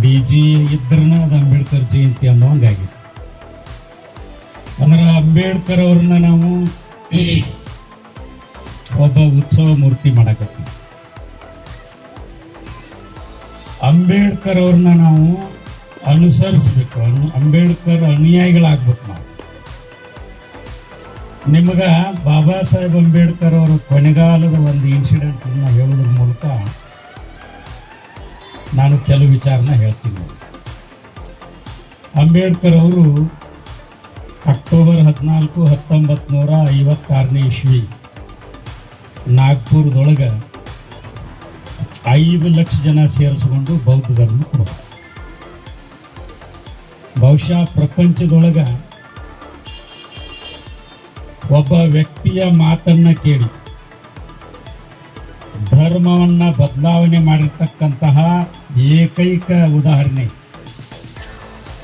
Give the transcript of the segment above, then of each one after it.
D G ಇದ್ರನ ಅದು ಅಂಬೇಡ್ಕರ್ ಜಯಂತಿ ಅನ್ನೋಂಗಾಗಿದೆ. ಅಂದ್ರೆ ಅಂಬೇಡ್ಕರ್ ಅವ್ರನ್ನ ನಾವು ಒಬ್ಬ ಉತ್ಸವ ಮೂರ್ತಿ ಮಾಡಕತ್ತೀವಿ. ಅಂಬೇಡ್ಕರ್ ಅವ್ರನ್ನ ನಾವು ಅನುಸರಿಸ್ಬೇಕು, ಅಂಬೇಡ್ಕರ್ ಅನುಯಾಯಿಗಳಾಗ್ಬೇಕು ನಾವು. ನಿಮ್ಗ ಬಾಬಾ ಸಾಹೇಬ್ ಅಂಬೇಡ್ಕರ್ ಅವರ ಕೊನೆಗಾಲದ ಒಂದು ಇನ್ಸಿಡೆಂಟ್ ಹೇಳೋದ್ರ ಮೂಲಕ ನಾನು ಕೆಲವು ವಿಚಾರನ ಹೇಳ್ತೀನಿ. ಅಂಬೇಡ್ಕರ್ ಅವರು ಅಕ್ಟೋಬರ್ 14, 1956 ಇಸ್ವಿ ನಾಗ್ಪುರದೊಳಗೆ 5 ಲಕ್ಷ ಜನ ಸೇರಿಸ್ಕೊಂಡು ಬೌದ್ಧ ಧರ್ಮ ಕೊಡೋದು. ಬಹುಶಃ ಪ್ರಪಂಚದೊಳಗೆ ಒಬ್ಬ ವ್ಯಕ್ತಿಯ ಮಾತನ್ನ ಕೇಳಿ ಧರ್ಮವನ್ನ ಬದಲಾವಣೆ ಮಾಡಿರ್ತಕ್ಕಂತಹ ಏಕೈಕ ಉದಾಹರಣೆ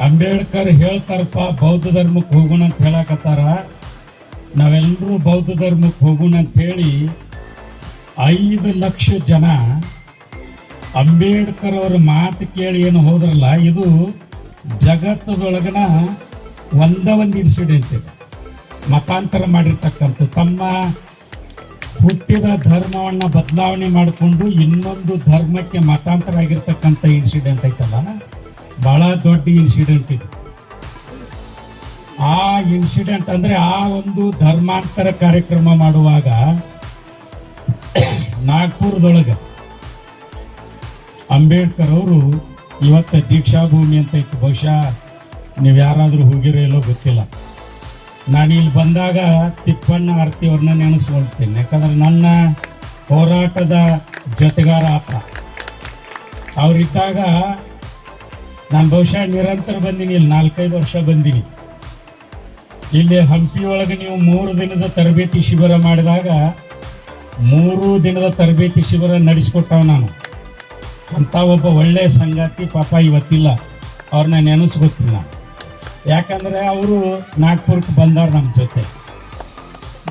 ಅಂಬೇಡ್ಕರ್. ಹೇಳ್ತಾರಪ್ಪ ಬೌದ್ಧ ಧರ್ಮಕ್ಕೆ ಹೋಗೋಣ ಅಂತ ಹೇಳಕತ್ತಾರ, ನಾವೆಲ್ಲರೂ ಬೌದ್ಧ ಧರ್ಮಕ್ಕೆ ಹೋಗೋಣ ಅಂತ ಹೇಳಿ 5 ಲಕ್ಷ ಜನ ಅಂಬೇಡ್ಕರ್ ಅವರ ಮಾತು ಕೇಳಿ ಏನು ಹೋದ್ರಲ್ಲ, ಇದು ಜಗತ್ತದೊಳಗನ ಒಂದು ಇನ್ಸಿಡೆಂಟ್ ಇದೆ. ಮತಾಂತರ ಮಾಡಿರ್ತಕ್ಕಂಥ ತಮ್ಮ ಹುಟ್ಟಿದ ಧರ್ಮವನ್ನು ಬದಲಾವಣೆ ಮಾಡಿಕೊಂಡು ಇನ್ನೊಂದು ಧರ್ಮಕ್ಕೆ ಮತಾಂತರ ಆಗಿರ್ತಕ್ಕಂಥ ಇನ್ಸಿಡೆಂಟ್ ಐತಲ್ಲ, ಬಹಳ ದೊಡ್ಡ ಇನ್ಸಿಡೆಂಟ್ ಇದು. ಆ ಇನ್ಸಿಡೆಂಟ್ ಅಂದರೆ ಆ ಒಂದು ಧರ್ಮಾಂತರ ಕಾರ್ಯಕ್ರಮ ಮಾಡುವಾಗ ನಾಗ್ಪುರದೊಳಗೆ ಅಂಬೇಡ್ಕರ್ ಅವರು ಇವತ್ತು ದೀಕ್ಷಾಭೂಮಿ ಅಂತ ಇತ್ತು. ಬಹುಶಃ ನೀವು ಯಾರಾದರೂ ಹೋಗಿರೋ ಎಲ್ಲೋ ಗೊತ್ತಿಲ್ಲ. ನಾನು ಇಲ್ಲಿ ಬಂದಾಗ ತಿಪ್ಪಣ್ಣ ಆರ್ತಿ ಅವ್ರನ್ನ ನೆನೆಸ್ಕೊಳ್ತೀನಿ, ಯಾಕಂದ್ರೆ ನನ್ನ ಹೋರಾಟದ ಜೊತೆಗಾರ ಆತ. ಅವರಿದ್ದಾಗ ನಾನು ಬಹುಶಃ ನಿರಂತರ ಬಂದೀನಿ, ಇಲ್ಲಿ 4-5 ವರ್ಷ ಬಂದೀನಿ. ಇಲ್ಲಿ ಹಂಪಿ ಒಳಗೆ ನೀವು 3 ದಿನದ ತರಬೇತಿ ಶಿಬಿರ ಮಾಡಿದಾಗ 3 ದಿನದ ತರಬೇತಿ ಶಿಬಿರ ನಡೆಸ್ಕೊಟ್ಟವ ನಾನು. ಅಂಥ ಒಬ್ಬ ಒಳ್ಳೆಯ ಸಂಗಾತಿ ಪಾಪ ಇವತ್ತಿಲ್ಲ, ಅವ್ರನ್ನ ನೆನೆಸ್ಕೊತೀನಿ. ಯಾಕಂದರೆ ಅವರು ನಾಗ್ಪುರಕ್ಕೆ ಬಂದಾರ ನಮ್ಮ ಜೊತೆ.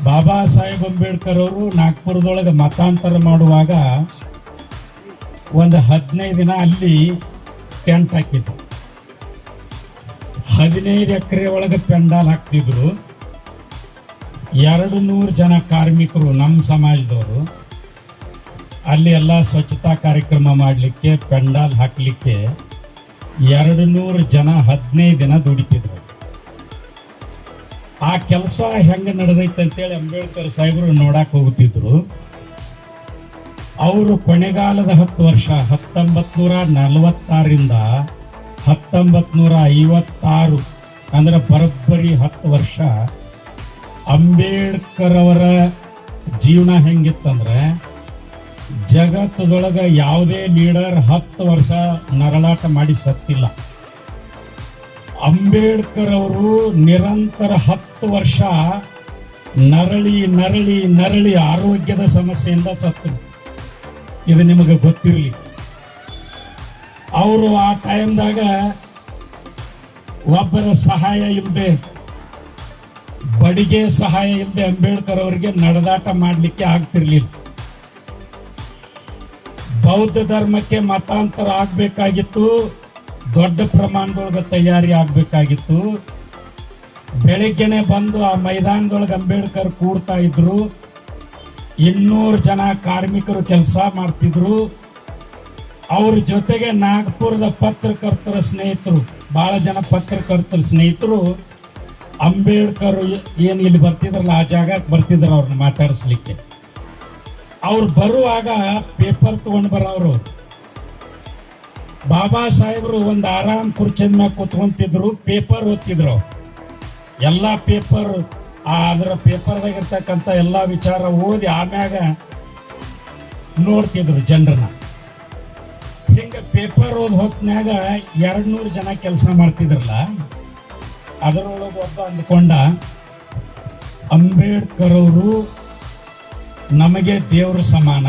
ಬಾಬಾ ಸಾಹೇಬ್ ಅಂಬೇಡ್ಕರ್ ಅವರು ನಾಗ್ಪುರದೊಳಗೆ ಮತಾಂತರ ಮಾಡುವಾಗ ಒಂದು 15 ದಿನ ಅಲ್ಲಿ ಟೆಂಟ್ ಹಾಕಿದ್ರು. 15 ಎಕರೆ ಒಳಗೆ ಪೆಂಡಾಲ್ ಹಾಕ್ತಿದ್ರು. 200 ಜನ ಕಾರ್ಮಿಕರು ನಮ್ಮ ಸಮಾಜದವರು ಅಲ್ಲಿ ಎಲ್ಲ ಸ್ವಚ್ಛತಾ ಕಾರ್ಯಕ್ರಮ ಮಾಡಲಿಕ್ಕೆ, ಪೆಂಡಾಲ್ ಹಾಕಲಿಕ್ಕೆ 200 ಜನ 15 ದಿನ ದುಡಿತಿದ್ರು. ಆ ಕೆಲಸ ಹೆಂಗೆ ನಡೆದೈತೆ ಅಂತೇಳಿ ಅಂಬೇಡ್ಕರ್ ಸಾಹೇಬರು ನೋಡಕ್ಕೆ ಹೋಗುತ್ತಿದ್ರು. ಅವರು ಕೊನೆಗಾಲದ 10 ವರ್ಷ 1946ರಿಂದ 1956 ಅಂದ್ರೆ ಬರೋಬ್ಬರಿ 10 ವರ್ಷ ಅಂಬೇಡ್ಕರ್ ಅವರ ಜೀವನ ಹೆಂಗಿತ್ತಂದ್ರೆ, ಜಗತ್ತದೊಳಗೆ ಯಾವುದೇ ಲೀಡರ್ 10 ವರ್ಷ ನರಳಾಟ ಮಾಡಿ ಸತ್ತಿಲ್ಲ. ಅಂಬೇಡ್ಕರ್ ಅವರು ನಿರಂತರ 10 ವರ್ಷ ನರಳಿ ನರಳಿ ನರಳಿ ಆರೋಗ್ಯದ ಸಮಸ್ಯೆಯಿಂದ ಸತ್ತರು. ಇದು ನಿಮಗೆ ಗೊತ್ತಿರಲಿ. ಅವರು ಆ ಟೈಮ್ದಾಗ ಒಬ್ಬರ ಸಹಾಯ ಇಲ್ಲದೆ, ಬಡಿಗೆ ಸಹಾಯ ಇಲ್ಲದೆ ಅಂಬೇಡ್ಕರ್ ಅವರಿಗೆ ನಡೆದಾಟ ಮಾಡಲಿಕ್ಕೆ ಆಗ್ತಿರ್ಲಿಲ್ಲ. ಬೌದ್ಧ ಧರ್ಮಕ್ಕೆ ಮತಾಂತರ ಆಗಬೇಕಾಗಿತ್ತು, ದೊಡ್ಡ ಪ್ರಮಾಣದೊಳಗೆ ತಯಾರಿ ಆಗಬೇಕಾಗಿತ್ತು. ಬೆಳಿಗ್ಗೆನೆ ಬಂದು ಆ ಮೈದಾನದೊಳಗೆ ಅಂಬೇಡ್ಕರ್ ಕೂಡ್ತಾ ಇದ್ರು. 200 ಜನ ಕಾರ್ಮಿಕರು ಕೆಲಸ ಮಾಡ್ತಿದ್ರು. ಅವ್ರ ಜೊತೆಗೆ ನಾಗ್ಪುರದ ಪತ್ರಕರ್ತರ ಸ್ನೇಹಿತರು, ಭಾಳ ಜನ ಪತ್ರಕರ್ತರ ಸ್ನೇಹಿತರು ಅಂಬೇಡ್ಕರ್ ಏನು ಇಲ್ಲಿ ಬರ್ತಿದ್ರಲ್ಲ ಆ ಜಾಗಕ್ಕೆ ಬರ್ತಿದ್ರು ಅವ್ರನ್ನ ಮಾತಾಡಿಸ್ಲಿಕ್ಕೆ. ಅವ್ರು ಬರುವಾಗ ಪೇಪರ್ ತಗೊಂಡು ಬರೋರು. ಬಾಬಾ ಸಾಹೇಬರು ಒಂದು ಆರಾಮ್ ಕುರ್ಚಿದ ಮ್ಯಾಗ ಕೂತ್ಕೊಂತಿದ್ರು, ಪೇಪರ್ ಓದ್ತಿದ್ರು. ಎಲ್ಲ ಪೇಪರ್ ಅದರ ಪೇಪರ್ದಾಗಿರ್ತಕ್ಕಂಥ ಎಲ್ಲ ವಿಚಾರ ಓದಿ ಆಮ್ಯಾಗ ನೋಡ್ತಿದ್ರು ಜನರನ್ನ. ಹಿಂಗೆ ಪೇಪರ್ ಓದಿ ಹೊತ್ನ್ಯಾಗ 200 ಜನ ಕೆಲಸ ಮಾಡ್ತಿದ್ರಲ್ಲ, ಅದರೊಳಗೆ ಒಬ್ಬ ಅಂದ್ಕೊಂಡ, ಅಂಬೇಡ್ಕರ್ ಅವರು ನಮಗೆ ದೇವರ ಸಮಾನ,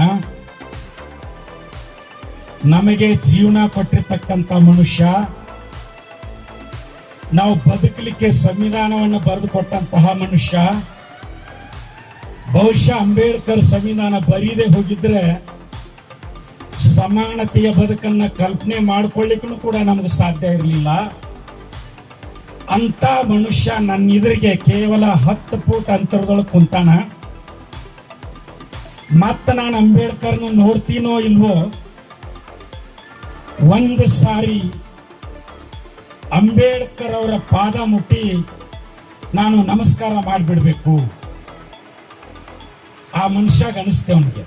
ನಮಗೆ ಜೀವನ ಕೊಟ್ಟಿರ್ತಕ್ಕಂಥ ಮನುಷ್ಯ, ನಾವು ಬದುಕಲಿಕ್ಕೆ ಸಂವಿಧಾನವನ್ನು ಬರೆದು ಕೊಟ್ಟಂತಹ ಮನುಷ್ಯ. ಬಹುಶಃ ಅಂಬೇಡ್ಕರ್ ಸಂವಿಧಾನ ಬರೀದೇ ಹೋಗಿದ್ರೆ ಸಮಾನತೆಯ ಬದುಕನ್ನ ಕಲ್ಪನೆ ಮಾಡ್ಕೊಳ್ಳಿಕ್ಕೂ ಕೂಡ ನಮ್ಗೆ ಸಾಧ್ಯ ಇರಲಿಲ್ಲ. ಅಂತ ಮನುಷ್ಯ ನನ್ನ ಎದುರಿಗೆ ಕೇವಲ 10 ಫೂಟ್ ಅಂತರದೊಳಗೆ ಕುಂತಾನ. ಮತ್ತ ನಾನು ಅಂಬೇಡ್ಕರ್ನ ನೋಡ್ತೀನೋ ಇಲ್ವೋ, ಒಂದು ಸಾರಿ ಅಂಬೇಡ್ಕರ್ ಅವರ ಪಾದ ಮುಟ್ಟಿ ನಾನು ನಮಸ್ಕಾರ ಮಾಡಿಬಿಡ್ಬೇಕು. ಆ ಮನುಷ್ಯಗೆ ಅನಿಸ್ತೆ ಅವನಿಗೆ.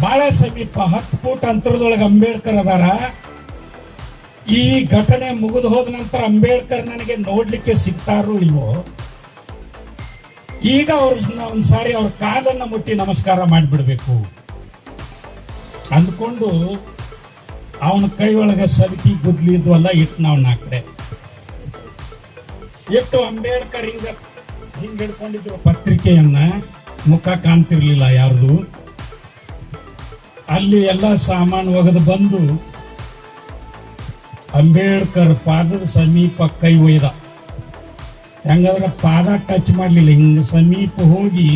ಬಹಳ ಸಮೀಪ 10 ಫೂಟ್ ಅಂತರದೊಳಗೆ ಅಂಬೇಡ್ಕರ್ ಅದಾರ. ಈ ಘಟನೆ ಮುಗಿದು ಹೋದ ನಂತರ ಅಂಬೇಡ್ಕರ್ ನನಗೆ ನೋಡ್ಲಿಕ್ಕೆ ಸಿಗ್ತಾರೋ ಇಲ್ವೋ, ಈಗ ಒಂದ್ಸಾರಿ ಅವ್ರ ಕಾಲನ್ನ ಮುಟ್ಟಿ ನಮಸ್ಕಾರ ಮಾಡಿಬಿಡ್ಬೇಕು ಅಂದ್ಕೊಂಡು ಅವನ ಕೈ ಒಳಗೆ ಸಲಿಕಿ ಗುದ್ಲಿ ಇದ್ವಲ್ಲ ಇಟ್ಟು ನಾವು 4 ಕಡೆ ಇಟ್ಟು ಅಂಬೇಡ್ಕರ್ ಹಿಂಗ ಹಿಡ್ಕೊಂಡಿದ್ರು ಪತ್ರಿಕೆಯನ್ನ. ಮುಖ ಕಾಣ್ತಿರ್ಲಿಲ್ಲ ಯಾರ್ದು. ಅಲ್ಲಿ ಎಲ್ಲ ಸಾಮಾನು ಒಗೆದು ಬಂದು ಅಂಬೇಡ್ಕರ್ ಪಾದದ ಸಮೀಪ ಕೈ ಒಯ್ದ. ಹೆಂಗಾದ್ರೆ ಪಾದ ಟಚ್ ಮಾಡಲಿಲ್ಲ, ಹಿಂಗೆ ಸಮೀಪ ಹೋಗಿ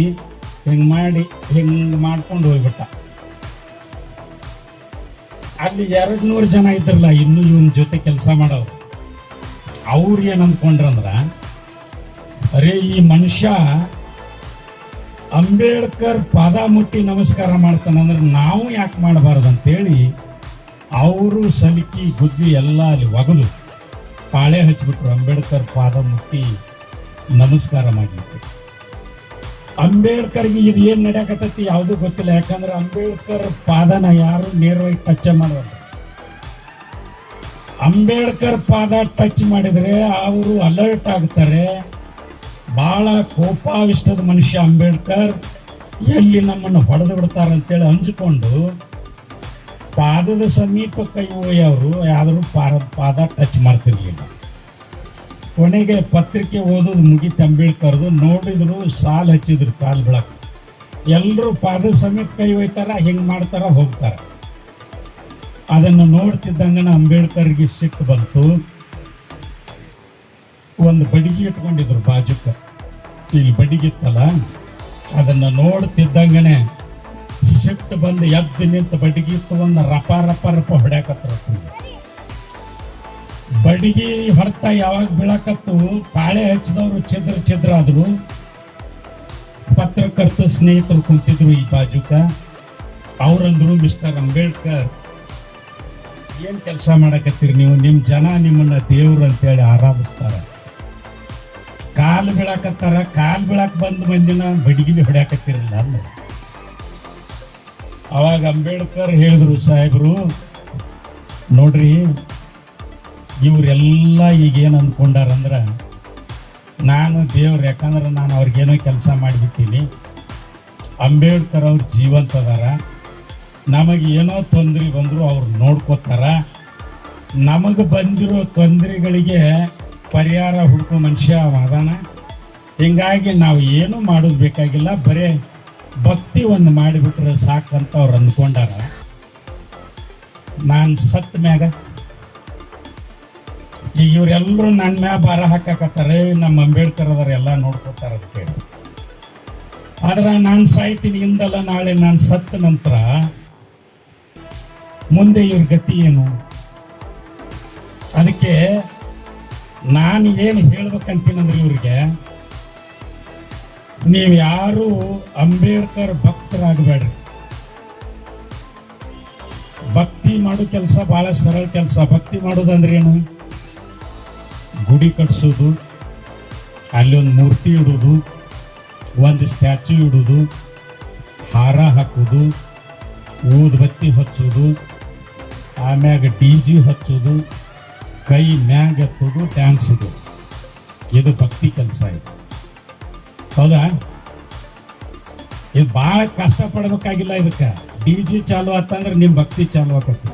ಹಿಂಗೆ ಮಾಡಿ ಹಿಂಗೆ ಮಾಡ್ಕೊಂಡು ಹೋಗ್ಬಿಟ್ಟ. ಅಲ್ಲಿ 200 ಜನ ಇದ್ರಲ್ಲ ಇನ್ನು ಇವನ್ ಜೊತೆ ಕೆಲಸ ಮಾಡೋರು. ಅವ್ರು ಏನ್ ಅಂದ್ಕೊಂಡ್ರಂದ್ರ, ಅರೇ ಈ ಮನುಷ್ಯ ಅಂಬೇಡ್ಕರ್ ಪಾದ ಮುಟ್ಟಿ ನಮಸ್ಕಾರ ಮಾಡ್ತಾನಂದ್ರೆ ನಾವು ಯಾಕೆ ಮಾಡಬಾರ್ದು ಅಂತೇಳಿ ಅವರು ಸಲಿಕಿ ಗುದ್ದಿ ಎಲ್ಲ ಅಲ್ಲಿ ಒಗದು ಪಾಳೆ ಹಚ್ಚಿಬಿಟ್ರು ಅಂಬೇಡ್ಕರ್ ಪಾದ ಮುಟ್ಟಿ ನಮಸ್ಕಾರ ಮಾಡಲಿಕ್ಕೆ. ಅಂಬೇಡ್ಕರ್ಗೆ ಇದು ಏನು ನಡೆಯಕತ್ತೈತಿ ಯಾವುದೂ ಗೊತ್ತಿಲ್ಲ. ಯಾಕಂದ್ರೆ ಅಂಬೇಡ್ಕರ್ ಪಾದನ ಯಾರು ನೇರವಾಗಿ ಟಚ್ ಮಾಡೋದು. ಅಂಬೇಡ್ಕರ್ ಪಾದ ಟಚ್ ಮಾಡಿದ್ರೆ ಅವರು ಅಲರ್ಟ್ ಆಗ್ತಾರೆ. ಬಹಳ ಕೋಪಾವಿಷ್ಟದ ಮನುಷ್ಯ ಅಂಬೇಡ್ಕರ್, ಎಲ್ಲಿ ನಮ್ಮನ್ನು ಹೊಡೆದು ಬಿಡ್ತಾರಂತೇಳಿ ಅಂಜಿಕೊಂಡು ಪಾದದ ಸಮೀಪ ಕೈ ಅವರು ಯಾವ್ದಾದ್ರು ಪಾದ ಟಚ್ ಮಾಡ್ತಿರ್ಲಿಲ್ಲ. ಕೊನೆಗೆ ಪತ್ರಿಕೆ ಓದೋದು ಮುಗಿತು ಅಂಬೇಡ್ಕರ್ದು. ನೋಡಿದ್ರು ಸಾಲು ಹಚ್ಚಿದ್ರು ಕಾಲು ಬೆಳಕು. ಎಲ್ಲರೂ ಪಾದ ಸಮೀಪ ಕೈ ಒಯ್ತಾರ, ಹಿಂಗೆ ಮಾಡ್ತಾರ, ಹೋಗ್ತಾರ. ಅದನ್ನು ನೋಡ್ತಿದ್ದಂಗನ ಅಂಬೇಡ್ಕರ್ಗೆ ಸಿಟ್ಟು ಬಂತು. ಒಂದು ಬಡಿಗೆ ಇಟ್ಕೊಂಡಿದ್ರು ಬಾಜುಕ, ಇಲ್ಲಿ ಬಡಿಗಿತ್ತಲ್ಲ, ಅದನ್ನು ನೋಡ್ತಿದ್ದಂಗನೆ ಸಿಟ್ಟು ಬಂದು ಎದ್ದು ನಿಂತು ಬಡಿಗೆ ತಗೊಂಡು ರಪ ರಪ ರಪ ಹೊಡ್ಯಾಕತ್ರ. ಬಡಿಗೆ ಹೊರತ ಯಾವಾಗ ಬೀಳಕತ್ತು, ಪಾಳೆ ಹಚ್ಚಿದವರು ಛಿದ್ರ ಆದ್ರು. ಪತ್ರಕರ್ತ ಸ್ನೇಹಿತರು ಕುಂತಿದ್ರು ಈ ಬಾಜುಕ. ಅವ್ರಂದ್ರು, ಮಿಸ್ಟರ್ ಅಂಬೇಡ್ಕರ್ ಏನ್ ಕೆಲಸ ಮಾಡಕತ್ತೀರಿ ನೀವು? ನಿಮ್ ಜನ ನಿಮ್ಮನ್ನ ದೇವ್ರು ಅಂತೇಳಿ ಆರಾಧಿಸ್ತಾರ. ಕಾಲು ಬೀಳಾಕತ್ತಾರ, ಕಾಲು ಬೀಳಾಕ್ ಬಂದ ಮಂದಿನ ಬಡಿಗಿಲಿ ಹೊಡ್ಯಾಕತ್ತಿರಲಿಲ್ಲ ಅಂದ್ರೆ. ಅವಾಗ ಅಂಬೇಡ್ಕರ್ ಹೇಳಿದ್ರು, ಸಾಹೇಬ್ರು ನೋಡ್ರಿ, ಇವರೆಲ್ಲ ಈಗೇನು ಅಂದ್ಕೊಂಡಾರಂದ್ರೆ ನಾನು ದೇವ್ರು, ಯಾಕಂದ್ರೆ ನಾನು ಅವ್ರಿಗೇನೋ ಕೆಲಸ ಮಾಡಿಬಿಡ್ತೀನಿ. ಅಂಬೇಡ್ಕರ್ ಅವ್ರು ಜೀವಂತ ಅದಾರ. ನಮಗೆ ಏನೋ ತೊಂದರೆ ಬಂದರೂ ಅವ್ರು ನೋಡ್ಕೋತಾರ. ನಮಗೆ ಬಂದಿರೋ ತೊಂದರೆಗಳಿಗೆ ಪರಿಹಾರ ಹುಡುಕೋ ಮನುಷ್ಯ ಅದಾನ. ಹಿಂಗಾಗಿ ನಾವು ಏನೂ ಮಾಡೋದು ಬೇಕಾಗಿಲ್ಲ, ಬರೇ ಭಕ್ತಿ ಒಂದು ಮಾಡಿಬಿಟ್ರೆ ಸಾಕಂತ ಅವ್ರು ಅಂದ್ಕೊಂಡಾರ. ನಾನು ಸತ್ತ ಮ್ಯಾಗ ಈಗ ಇವರೆಲ್ಲರೂ ನನ್ನ ಮ್ಯಾಗ ಭಾರ ಹಾಕಕತ್ತಾರೆ, ನಮ್ಮ ಅಂಬೇಡ್ಕರ್ ಅದರ ಎಲ್ಲ ನೋಡ್ಕೋತಾರ ಅಂತ ಹೇಳಿ. ಆದ್ರೆ ನಾನು ಸಾಯ್ತೀನಿ ಇಂದಲ್ಲ ನಾಳೆ ನಾನು ಸತ್ತ ನಂತರ ಮುಂದೆ ಇವ್ರ ಗತಿ ಏನು? ಅದಕ್ಕೆ ನಾನು ಏನು ಹೇಳ್ಬೇಕಂತೀನಂದ್ರೆ ಇವ್ರಿಗೆ, ನೀವು ಯಾರು ಅಂಬೇಡ್ಕರ್ ಭಕ್ತರಾಗಬೇಡ್ರಿ. ಭಕ್ತಿ ಮಾಡೋ ಕೆಲಸ ಬಹಳ ಸರಳ ಕೆಲಸ. ಭಕ್ತಿ ಮಾಡೋದಂದ್ರೆ ಏನು? ಗುಡಿ ಕಟ್ಸೋದು, ಅಲ್ಲಿ ಒಂದು ಮೂರ್ತಿ ಇಡೋದು, ಒಂದು ಸ್ಟ್ಯಾಚ್ಯೂ ಇಡೋದು, ಹಾರ ಹಾಕೋದು, ಊದುಬತ್ತಿ ಹಚ್ಚೋದು, ಆಮ್ಯಾಗ DJ ಹಚ್ಚೋದು, ಕೈ ಮ್ಯಾಗ ಎತ್ತೋದು, ಡ್ಯಾನ್ಸ್ ಇಡೋದು. ಇದು ಭಕ್ತಿ ಕೆಲಸ. ಇದು ಹೌದಾ? ಇದು ಭಾಳ ಕಷ್ಟಪಡಬೇಕಾಗಿಲ್ಲ. ಇದಕ್ಕೆ DJ ಚಾಲು ಆತಂದ್ರೆ ನಿಮ್ಮ ಭಕ್ತಿ ಚಾಲು ಆಕತಿ.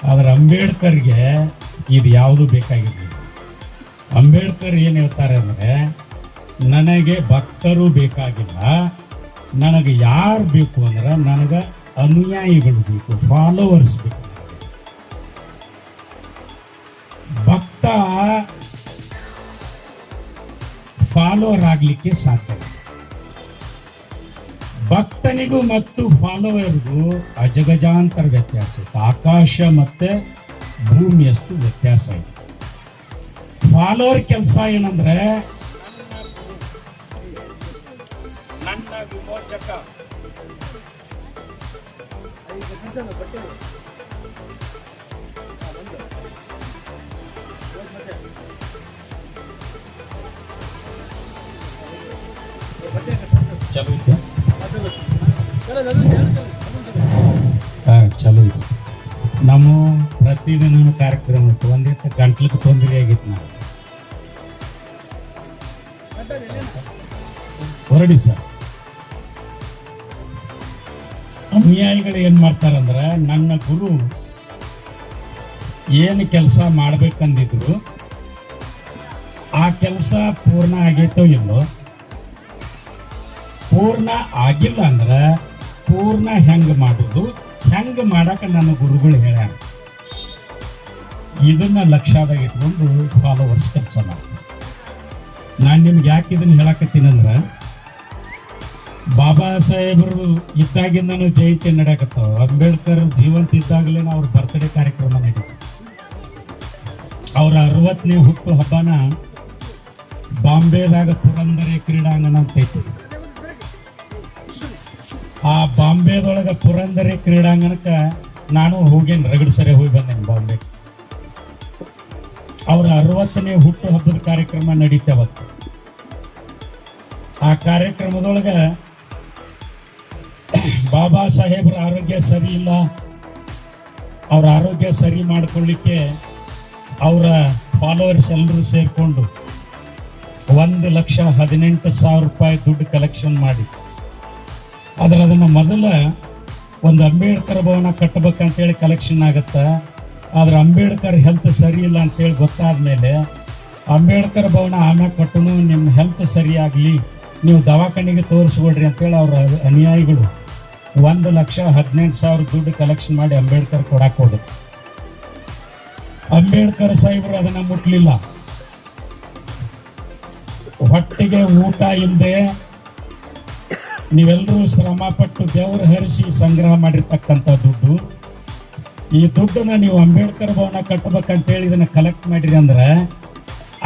ಆದ್ರೆ ಅಂಬೇಡ್ಕರ್ಗೆ ಇದು ಯಾವುದು ಬೇಕಾಗಿರಲಿಲ್ಲ. ಅಂಬೇಡ್ಕರ್ ಏನು ಹೇಳ್ತಾರೆ ಅಂದರೆ, ನನಗೆ ಭಕ್ತರು ಬೇಕಾಗಿಲ್ಲ, ನನಗೆ ಯಾರು ಬೇಕು ಅಂದ್ರೆ ನನಗೆ ಅನುಯಾಯಿಗಳು ಬೇಕು, ಫಾಲೋವರ್ಸ್ ಬೇಕು. ಭಕ್ತ ಫಾಲೋವರ್ ಆಗಲಿಕ್ಕೆ ಸಾಧ್ಯ. ಭಕ್ತನಿಗೂ ಮತ್ತು ಫಾಲೋವರ್ಗೂ ಅಜಗಜಾಂತರ ವ್ಯತ್ಯಾಸ ಇದೆ. ಆಕಾಶ ಮತ್ತೆ ಭೂಮಿಯಷ್ಟು ವ್ಯತ್ಯಾಸ ಇದೆ. ಫಾಲೋವರ್ ಕೆಲಸ ಏನಂದ್ರೆ ನನ್ನ ವಿಮೋಚಕ, ಚಲೋ ಇದೆ, ಚಲೋ ಇದೆ. ನಮ್ಮ ಪ್ರತಿದಿನ ಕಾರ್ಯಕ್ರಮ ಇತ್ತು, ಒಂದಿಟ್ಟು ಗಂಟ್ಲಿಗೆ ತೊಂದರೆ ಆಗಿತ್ತು. ನಾವು ಹೊರಡಿ ಸರ್. ಅನುಯಾಯಿಗಳು ಏನ್ ಮಾಡ್ತಾರಂದ್ರ, ನನ್ನ ಗುರು ಏನು ಕೆಲಸ ಮಾಡ್ಬೇಕಂದಿದ್ರು ಆ ಕೆಲಸ ಪೂರ್ಣ ಆಗೈತೋ ಇಲ್ಲೋ, ಪೂರ್ಣ ಆಗಿಲ್ಲ ಅಂದ್ರೆ ಪೂರ್ಣ ಹೆಂಗ್ ಮಾಡುದು, ಹೆಂಗ್ ಮಾಡಕ ನನ್ನ ಗುರುಗಳು ಹೇಳ್ಯಾರ. ಇದನ್ನ ಲಕ್ಷ್ಯದಾಗ ಇಟ್ಕೊಂಡು ಫಾಲೋವರ್ಸ್ ಕೆಲಸ ಮಾಡ್ತಾರೆ. ನಾನು ನಿಮ್ಗೆ ಯಾಕೆ ಇದನ್ನ ಹೇಳಕತ್ತೀನಂದ್ರ, ಬಾಬಾ ಸಾಹೇಬರು ಇದ್ದಾಗಿಂದನೂ ಜಯಂತಿ ನಡೆಯಕತ್ತಾವ. ಅಂಬೇಡ್ಕರ್ ಜೀವಂತ ಇದ್ದಾಗಲೇ ಅವ್ರ ಬರ್ತ್ಡೇ ಕಾರ್ಯಕ್ರಮ ನಡೀತು. ಅವ್ರ 60ನೇ ಹುಟ್ಟು ಹಬ್ಬನ ಬಾಂಬೆದಾಗ ಪುರಂದರೆ ಕ್ರೀಡಾಂಗಣ ಅಂತ ಐತಿ. ಆ ಬಾಂಬೆದೊಳಗ ಪುರಂದರೆ ಕ್ರೀಡಾಂಗಣಕ್ಕೆ ನಾನು ಹೋಗೇನು, ರಗಡ್ ಸರಿ ಹೋಗಿ ಬಂದೇನೆ ಬಾಂಬೆ. ಅವ್ರ 60ನೇ ಹುಟ್ಟು ಹಬ್ಬದ ಕಾರ್ಯಕ್ರಮ ನಡೀತಾವತ್ತು. ಆ ಕಾರ್ಯಕ್ರಮದೊಳಗ ಬಾಬಾ ಸಾಹೇಬ್ರ ಆರೋಗ್ಯ ಸರಿ ಇಲ್ಲ, ಅವ್ರ ಆರೋಗ್ಯ ಸರಿ ಮಾಡ್ಕೊಳ್ಳಿಕ್ಕೆ ಅವರ ಫಾಲೋವರ್ಸ್ ಎಲ್ಲರೂ ಸೇರಿಕೊಂಡು 1,18,000 ರೂಪಾಯಿ ದುಡ್ಡು ಕಲೆಕ್ಷನ್ ಮಾಡಿ ಅದನ್ನು ಮೊದಲ ಒಂದು ಅಂಬೇಡ್ಕರ್ ಭವನ ಕಟ್ಟಬೇಕಂತೇಳಿ ಕಲೆಕ್ಷನ್ ಆಗುತ್ತೆ. ಆದ್ರೆ ಅಂಬೇಡ್ಕರ್ ಹೆಲ್ತ್ ಸರಿ ಇಲ್ಲ ಅಂತೇಳಿ ಗೊತ್ತಾದ ಮೇಲೆ ಅಂಬೇಡ್ಕರ್ ಭವನ ಆಮ್ಯಾಗ ಕಟ್ಟನು, ನಿಮ್ಮ ಹೆಲ್ತ್ ಸರಿಯಾಗಲಿ, ನೀವು ದವಾಖಾನೆಗೆ ತೋರಿಸ್ಕೊಡ್ರಿ ಅಂತೇಳಿ ಅವ್ರ ಅನುಯಾಯಿಗಳು 1,18,000 ದುಡ್ಡು ಕಲೆಕ್ಷನ್ ಮಾಡಿ ಅಂಬೇಡ್ಕರ್ ಕೊಡಕ್ಕೆ ಹೋದ್ರು. ಅಂಬೇಡ್ಕರ್ ಸಾಹೇಬರು ಅದನ್ನ ಮುಟ್ಲಿಲ್ಲ. ಹೊಟ್ಟೆಗೆ ಊಟ ಇಲ್ಲದೆ ನೀವೆಲ್ಲರೂ ಶ್ರಮಪಟ್ಟು ಬೆವರು ಹರಿಸಿ ಸಂಗ್ರಹ ಮಾಡಿರ್ತಕ್ಕಂಥ ದುಡ್ಡು, ಈ ದುಡ್ಡನ್ನ ನೀವು ಅಂಬೇಡ್ಕರ್ ಭವನ ಕಟ್ಟಬೇಕಂತೇಳಿ ಇದನ್ನ ಕಲೆಕ್ಟ್ ಮಾಡಿರಿ ಅಂದ್ರೆ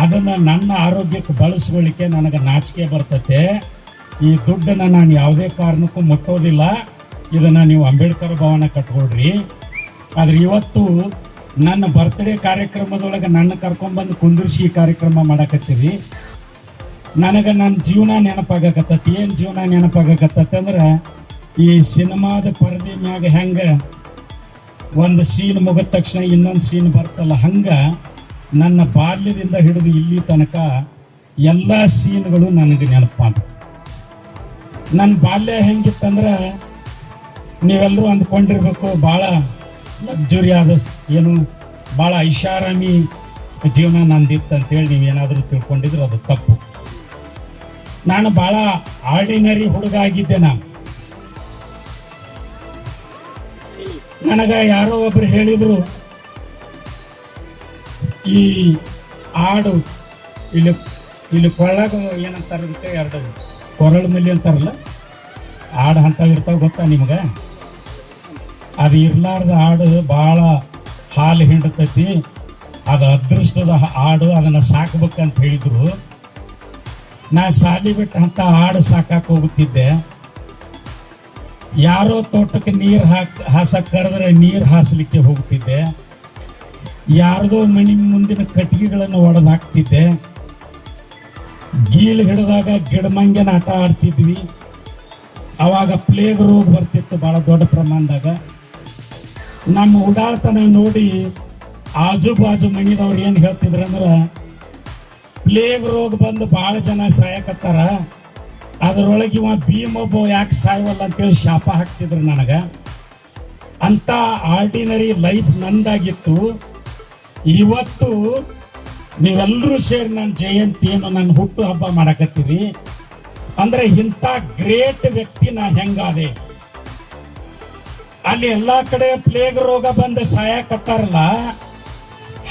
ಅದನ್ನ ನನ್ನ ಆರೋಗ್ಯಕ್ಕೆ ಬಳಸ್ಕೊಳ್ಳಿಕ್ಕೆ ನನಗೆ ನಾಚಿಕೆ ಬರ್ತತೆ. ಈ ದುಡ್ಡನ್ನ ನಾನು ಯಾವುದೇ ಕಾರಣಕ್ಕೂ ಮುಟ್ಟೋದಿಲ್ಲ, ಇದನ್ನ ನೀವು ಅಂಬೇಡ್ಕರ್ ಭವನ ಕಟ್ಕೊಳ್ರಿ. ಆದ್ರೆ ಇವತ್ತು ನನ್ನ ಬರ್ತ್ಡೇ ಕಾರ್ಯಕ್ರಮದೊಳಗೆ ನನ್ನ ಕರ್ಕೊಂಡ್ಬಂದು ಕುಂದಿರಿಸಿ ಈ ಕಾರ್ಯಕ್ರಮ ಮಾಡಕತ್ತೀವಿ. ನನಗೆ ನನ್ನ ಜೀವನ ನೆನಪಾಗಕತ್ತತಿ. ಏನು ಜೀವನ ನೆನಪಾಗಕತ್ತತಿ ಅಂದ್ರೆ, ಈ ಸಿನಿಮಾದ ಪರದೆ ಮ್ಯಾಗ ಹೆಂಗ ಒಂದು ಸೀನ್ ಮುಗಿದ ತಕ್ಷಣ ಇನ್ನೊಂದು ಸೀನ್ ಬರ್ತಲ್ಲ, ಹಂಗ ನನ್ನ ಬಾಲ್ಯದಿಂದ ಹಿಡಿದು ಇಲ್ಲಿ ತನಕ ಎಲ್ಲ ಸೀನ್ಗಳು ನನಗೆ ನೆನಪಾದ. ನನ್ನ ಬಾಲ್ಯ ಹೆಂಗಿತ್ತಂದ್ರೆ, ನೀವೆಲ್ಲರೂ ಅಂದ್ಕೊಂಡಿರ್ಬೇಕು ಭಾಳ ಲಕ್ಸುರಿ ಆದ, ಏನು ಭಾಳ ಐಷಾರಾಮಿ ಜೀವನ ನಂದಿತ್ತು ಅಂತೇಳಿ ನೀವೇನಾದರೂ ತಿಳ್ಕೊಂಡಿದ್ರೆ ಅದು ತಪ್ಪು. ನಾನು ಭಾಳ ಆರ್ಡಿನರಿ ಹುಡುಗ ಆಗಿದ್ದೆ. ನನಗ ಯಾರೋ ಒಬ್ರು ಹೇಳಿದ್ರು, ಈ ಆಡು ಇಲ್ಲಿ ಕೊಳ್ಳಾಗ ಏನಂತಾರ, ಎರಡು ಕೊರಳು ಮಲ್ಲಿ ಅಂತಾರಲ್ಲ, ಆಡು ಅಂತ ಇರ್ತಾವ ಗೊತ್ತಾ ನಿಮ್ಗೆ? ಅದು ಇರ್ಲಾರ್ದ ಆಡು ಭಾಳ ಹಾಲು ಹಿಂಡತೈತಿ, ಅದು ಅದೃಷ್ಟದ ಆಡು, ಅದನ್ನು ಸಾಕ್ಬೇಕಂತ ಹೇಳಿದ್ರು. ನಾ ಸಾಲಿ ಬಿಟ್ಟು ಅಂತ ಆಡು ಸಾಕಕ್ಕೆ ಹೋಗುತ್ತಿದ್ದೆ. ಯಾರೋ ತೋಟಕ್ಕೆ ನೀರು ಹಾಸಕ್ಕೆ ಕರೆದ್ರೆ ನೀರು ಹಾಸಲಿಕ್ಕೆ ಹೋಗ್ತಿದ್ದೆ. ಯಾರದೋ ಮನೆ ಮುಂದಿನ ಕಟ್ಟಿಗೆಗಳನ್ನು ಒಡೆದು ಹಾಕ್ತಿದ್ದೆ. ಗೀಳು ಹಿಡಿದಾಗ ಗಿಡಮಂಗನ ಆಟ ಆಡ್ತಿದ್ವಿ. ಅವಾಗ ಪ್ಲೇಗ್ ರೋಗ ಬರ್ತಿತ್ತು ಭಾಳ ದೊಡ್ಡ ಪ್ರಮಾಣದಾಗ. ನಮ್ಮ ಉಡಾಳ್ತನ ನೋಡಿ ಆಜು ಬಾಜು ಮನಿದವ್ರು ಏನು ಹೇಳ್ತಿದ್ರಂದ್ರೆ, ಪ್ಲೇಗ್ ರೋಗ ಬಂದು ಭಾಳ ಜನ ಸಾಯಕತ್ತಾರ, ಅದರೊಳಗೆ ಇವ ಭೀಮೊಬ್ಬ ಯಾಕೆ ಸಾಯವಲ್ಲ ಅಂತೇಳಿ ಶಾಪ ಹಾಕ್ತಿದ್ರು ನನಗೆ. ಅಂತ ಆರ್ಡಿನರಿ ಲೈಫ್ ನಂದಾಗಿತ್ತು. ಇವತ್ತು ನೀವೆಲ್ಲರೂ ಸೇರಿ ನನ್ನ ಜಯಂತಿಯನ್ನು ನನ್ನ ಹುಟ್ಟು ಹಬ್ಬ ಮಾಡಕತ್ತೀರಿ ಅಂದ್ರೆ, ಇಂಥ ಗ್ರೇಟ್ ವ್ಯಕ್ತಿ ನಾ ಹೆಂಗಾದೆ. ಅಲ್ಲಿ ಎಲ್ಲಾ ಕಡೆ ಪ್ಲೇಗ್ ರೋಗ ಬಂದು ಸಾಯಕತ್ತಾರಲ್ಲ,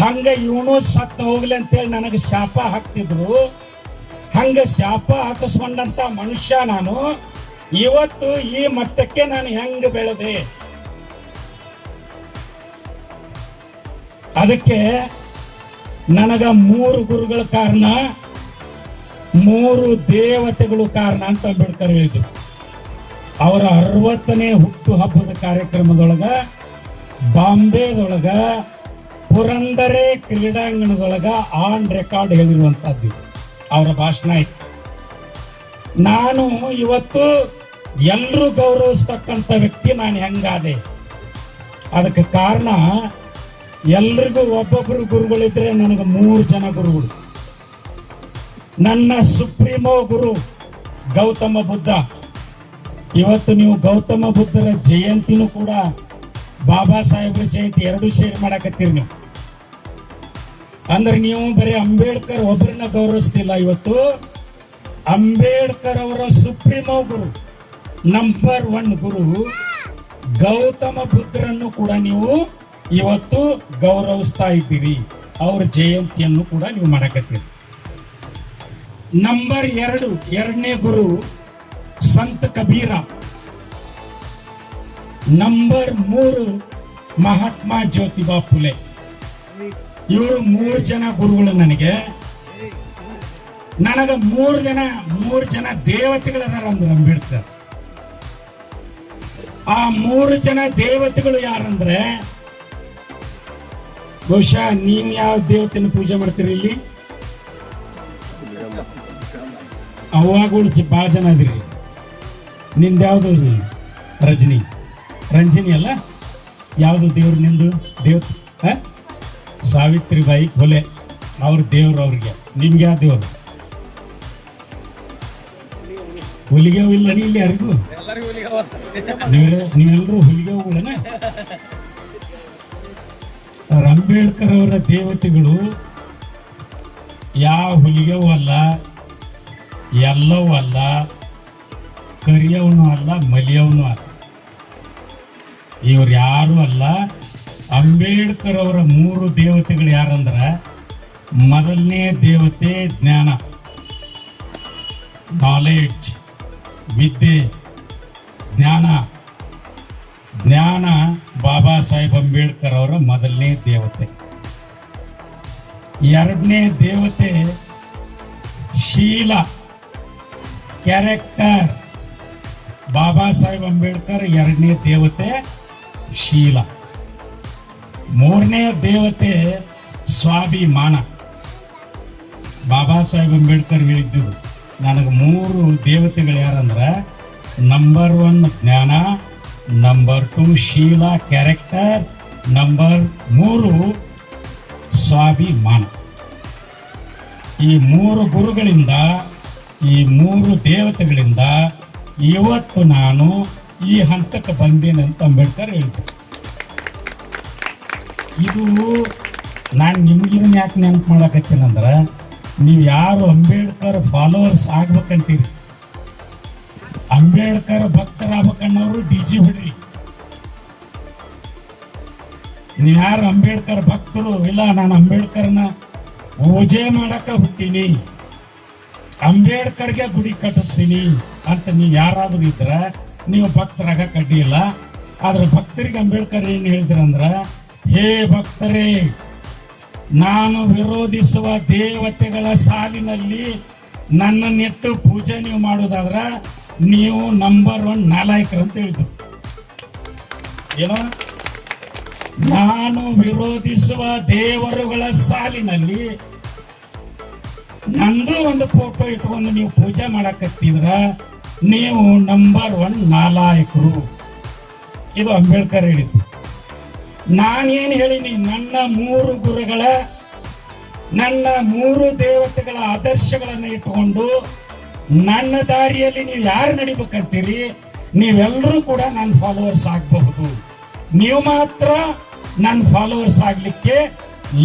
ಹಂಗ ಇವನು ಸತ್ತು ಹೋಗ್ಲಿ ಅಂತೇಳಿ ನನಗೆ ಶಾಪ ಹಾಕ್ತಿದ್ರು. ಹಂಗ ಶಾಪ ಹಾಕಿಸ್ಕೊಂಡಂತ ಮನುಷ್ಯ ನಾನು. ಇವತ್ತು ಈ ಮಟ್ಟಕ್ಕೆ ನಾನು ಹೆಂಗ ಬೆಳೆದೆ? ಅದಕ್ಕೆ ನನಗ 3 ಗುರುಗಳ ಕಾರಣ, 3 ದೇವತೆಗಳು ಕಾರಣ ಅಂತ ಅಂಬೇಡ್ಕರ್ ಹೇಳಿದ್ರು. ಅವರ 60ನೇ ಹುಟ್ಟು ಹಬ್ಬದ ಕಾರ್ಯಕ್ರಮದೊಳಗ ಬಾಂಬೆದೊಳಗ ಪುರಂದರೆ ಕ್ರೀಡಾಂಗಣದೊಳಗ ಆನ್ ರೆಕಾರ್ಡ್ ಹೇಳಿರುವಂತದ್ದು ಅವರ ಭಾಷಣ ಇತ್ತು. ನಾನು ಇವತ್ತು ಎಲ್ಲರೂ ಗೌರವಿಸ್ತಕ್ಕಂಥ ವ್ಯಕ್ತಿ ನಾನು ಹೆಂಗಾದೆ? ಅದಕ್ಕೆ ಕಾರಣ ಎಲ್ರಿಗೂ ಒಬ್ಬೊಬ್ಬರು ಗುರುಗಳಿದ್ರೆ ನನಗೆ 3 ಜನ ಗುರುಗಳು. ನನ್ನ ಸುಪ್ರೀಮೋ ಗುರು ಗೌತಮ ಬುದ್ಧ. ಇವತ್ತು ನೀವು ಗೌತಮ ಬುದ್ಧರ ಜಯಂತಿನೂ ಕೂಡ ಬಾಬಾ ಸಾಹೇಬ್ರ ಜಯಂತಿ 2 ಸೇರಿ ಮಾಡಕತ್ತೀರಿ ನೀವು. ಅಂದ್ರೆ ನೀವು ಬರೀ ಅಂಬೇಡ್ಕರ್ ಒಬ್ಬರನ್ನ ಗೌರವಿಸ್ತಿಲ್ಲ. ಇವತ್ತು ಅಂಬೇಡ್ಕರ್ ಅವರ ಸುಪ್ರೀಮೋ ಗುರು, ನಂಬರ್ 1 ಗುರು ಗೌತಮ ಬುದ್ಧರನ್ನು ಕೂಡ ನೀವು ಇವತ್ತು ಗೌರವಿಸ್ತಾ ಇದ್ದೀರಿ. ಅವ್ರ ಜಯಂತಿಯನ್ನು ಕೂಡ ನೀವು ಮಾಡಕತ್ತೀರಿ. ನಂಬರ್ 2 ಎರಡನೇ ಗುರು ಸಂತ ಕಬೀರ. ನಂಬರ್ 3 ಮಹಾತ್ಮ ಜ್ಯೋತಿಬಾ ಫುಲೆ. ಇವರು 3 ಜನ ಗುರುಗಳು ನನಗೆ. 3 ಜನ ದೇವತೆಗಳದಾರ ಅಂದ್ರೆ ಅಂಬೇಡ್ಕರ್. ಆ 3 ಜನ ದೇವತೆಗಳು ಯಾರಂದ್ರೆ, ಬಹುಶಃ ನೀವು ಯಾವ ದೇವತೆನ ಪೂಜೆ ಮಾಡ್ತೀರಿ ಇಲ್ಲಿ? ಅವಾಗಳು ಭಾಳ ಜನ ಅದಿರಿ. ನಿಂದ ಯಾವ್ದು ರಂಜಿನಿ ಅಲ್ಲ? ಯಾವುದು ದೇವ್ರು ನಿಂದು? ದೇವತೆ ಸಾವಿತ್ರಿಬಾಯಿ ಫುಲೆ ಅವ್ರ ದೇವ್ರು. ಅವ್ರಿಗೆ ನಿಮ್ಗೆ ಯಾವ ದೇವ್ರು? ಹುಲಿಗೆ ಇಲ್ಲ ಇಲ್ಲಿ ಯಾರಿಗೂ? ನೀವೆಲ್ಲರೂ ಹುಲಿಗೆ ಹೋಗೋಣ. ಅಂಬೇಡ್ಕರ್ ಅವರ ದೇವತೆಗಳು ಯಾವ ಹುಲಿಗೆವೂ ಅಲ್ಲ, ಎಲ್ಲವೂ ಅಲ್ಲ, ಕರಿಯವನು ಅಲ್ಲ, ಮಲಿಯವನು ಅಲ್ಲ. ಇವ್ರು ಯಾರು ಅಲ್ಲ. ಅಂಬೇಡ್ಕರ್ ಅವರ 3 ದೇವತೆಗಳು ಯಾರಂದ್ರ, ಮೊದಲನೇ ದೇವತೆ ಜ್ಞಾನ, ನಾಲೆಡ್ಜ್, ವಿದ್ಯೆ, ಜ್ಞಾನ ಬಾಬಾ ಸಾಹೇಬ್ ಅಂಬೇಡ್ಕರ್ ಅವರ ಮೊದಲನೇ ದೇವತೆ. ಎರಡನೇ ದೇವತೆ ಶೀಲ, ಕ್ಯಾರೆಕ್ಟರ್. ಬಾಬಾ ಸಾಹೇಬ್ ಅಂಬೇಡ್ಕರ್ ಎರಡನೇ ದೇವತೆ ಶೀಲ. 3ನೇ ದೇವತೆ ಸ್ವಾಭಿಮಾನ. ಬಾಬಾ ಸಾಹೇಬ್ ಅಂಬೇಡ್ಕರ್ ಹೇಳಿದ್ದು, ನನಗೆ 3 ದೇವತೆಗಳು ಯಾರಂದ್ರೆ, ನಂಬರ್ 1 ಜ್ಞಾನ, ನಂಬರ್ 2 ಶೀಲ ಕ್ಯಾರೆಕ್ಟರ್, ನಂಬರ್ 3 ಸ್ವಾಭಿಮಾನ. ಈ 3 ಗುರುಗಳಿಂದ, ಈ 3 ದೇವತೆಗಳಿಂದ ಇವತ್ತು ನಾನು ಈ ಹಂತಕ್ಕೆ ಬಂದೇನೆ ಅಂತ ಅಂಬೇಡ್ಕರ್ ಹೇಳಿದ್ರು. ಇದು ನಾನು ನಿಮ್ಗಿದನ್ನ ಯಾಕೆ ನೆನಪು ಮಾಡಕತ್ತೀನಂದ್ರೆ, ನೀವು ಯಾರು ಅಂಬೇಡ್ಕರ್ ಫಾಲೋವರ್ಸ್ ಆಗ್ಬೇಕಂತೀರಿ, ಅಂಬೇಡ್ಕರ್ ಭಕ್ತರಾಗಬೇಕನ್ನೋರು ಡಿಜಿ ಹೊಡ್ರಿ. ನೀವು ಯಾರು ಅಂಬೇಡ್ಕರ್ ಭಕ್ತರು ಇಲ್ಲ, ನಾನು ಅಂಬೇಡ್ಕರ್ನ ಪೂಜೆ ಮಾಡಕ ಹುಟ್ಟೀನಿ, ಅಂಬೇಡ್ಕರ್ಗೆ ಗುಡಿ ಕಟ್ಟಿಸ್ತೀನಿ ಅಂತ ನೀವು ಯಾರಾದ್ರೂ ಇದ್ರ ನೀವು ಭಕ್ತರಾಗ ಕಡ್ಡಿಲ್ಲ. ಆದ್ರೆ ಭಕ್ತರಿಗೆ ಅಂಬೇಡ್ಕರ್ ಏನು ಹೇಳಿದ್ರಂದ್ರ, ಹೇ ಭಕ್ತರೇ, ನಾನು ವಿರೋಧಿಸುವ ದೇವತೆಗಳ ಸಾಲಿನಲ್ಲಿ ನನ್ನನ್ನಿಟ್ಟು ಪೂಜೆ ನೀವು ಮಾಡೋದಾದ್ರ ನೀವು ನಂಬರ್ 1 ನಾಲಾಯಕರು ಅಂತ ಹೇಳಿದ್ರು. ಏನೋ, ನಾನು ವಿರೋಧಿಸುವ ದೇವರುಗಳ ಸಾಲಿನಲ್ಲಿ ನಂದು ಒಂದು ಫೋಟೋ ಇಟ್ಕೊಂಡು ನೀವು ಪೂಜೆ ಮಾಡಕತ್ತಿದ್ರ ನೀವು ನಂಬರ್ 1 ನಾಲಾಯಕರು. ಇದು ಅಂಬೇಡ್ಕರ್ ಹೇಳಿದ್ದು. ನಾನೇನು ಹೇಳಿನಿ, ನನ್ನ 3 ಗುರುಗಳ, ನನ್ನ 3 ದೇವತೆಗಳ ಆದರ್ಶಗಳನ್ನು ಇಟ್ಟುಕೊಂಡು ನನ್ನ ದಾರಿಯಲ್ಲಿ ನೀವು ಯಾರು ನಡಿಬೇಕಂತೀರಿ, ನೀವೆಲ್ಲರೂ ಕೂಡ ನನ್ನ ಫಾಲೋವರ್ಸ್ ಆಗಬಹುದು. ನೀವು ಮಾತ್ರ ನನ್ನ ಫಾಲೋವರ್ಸ್ ಆಗ್ಲಿಕ್ಕೆ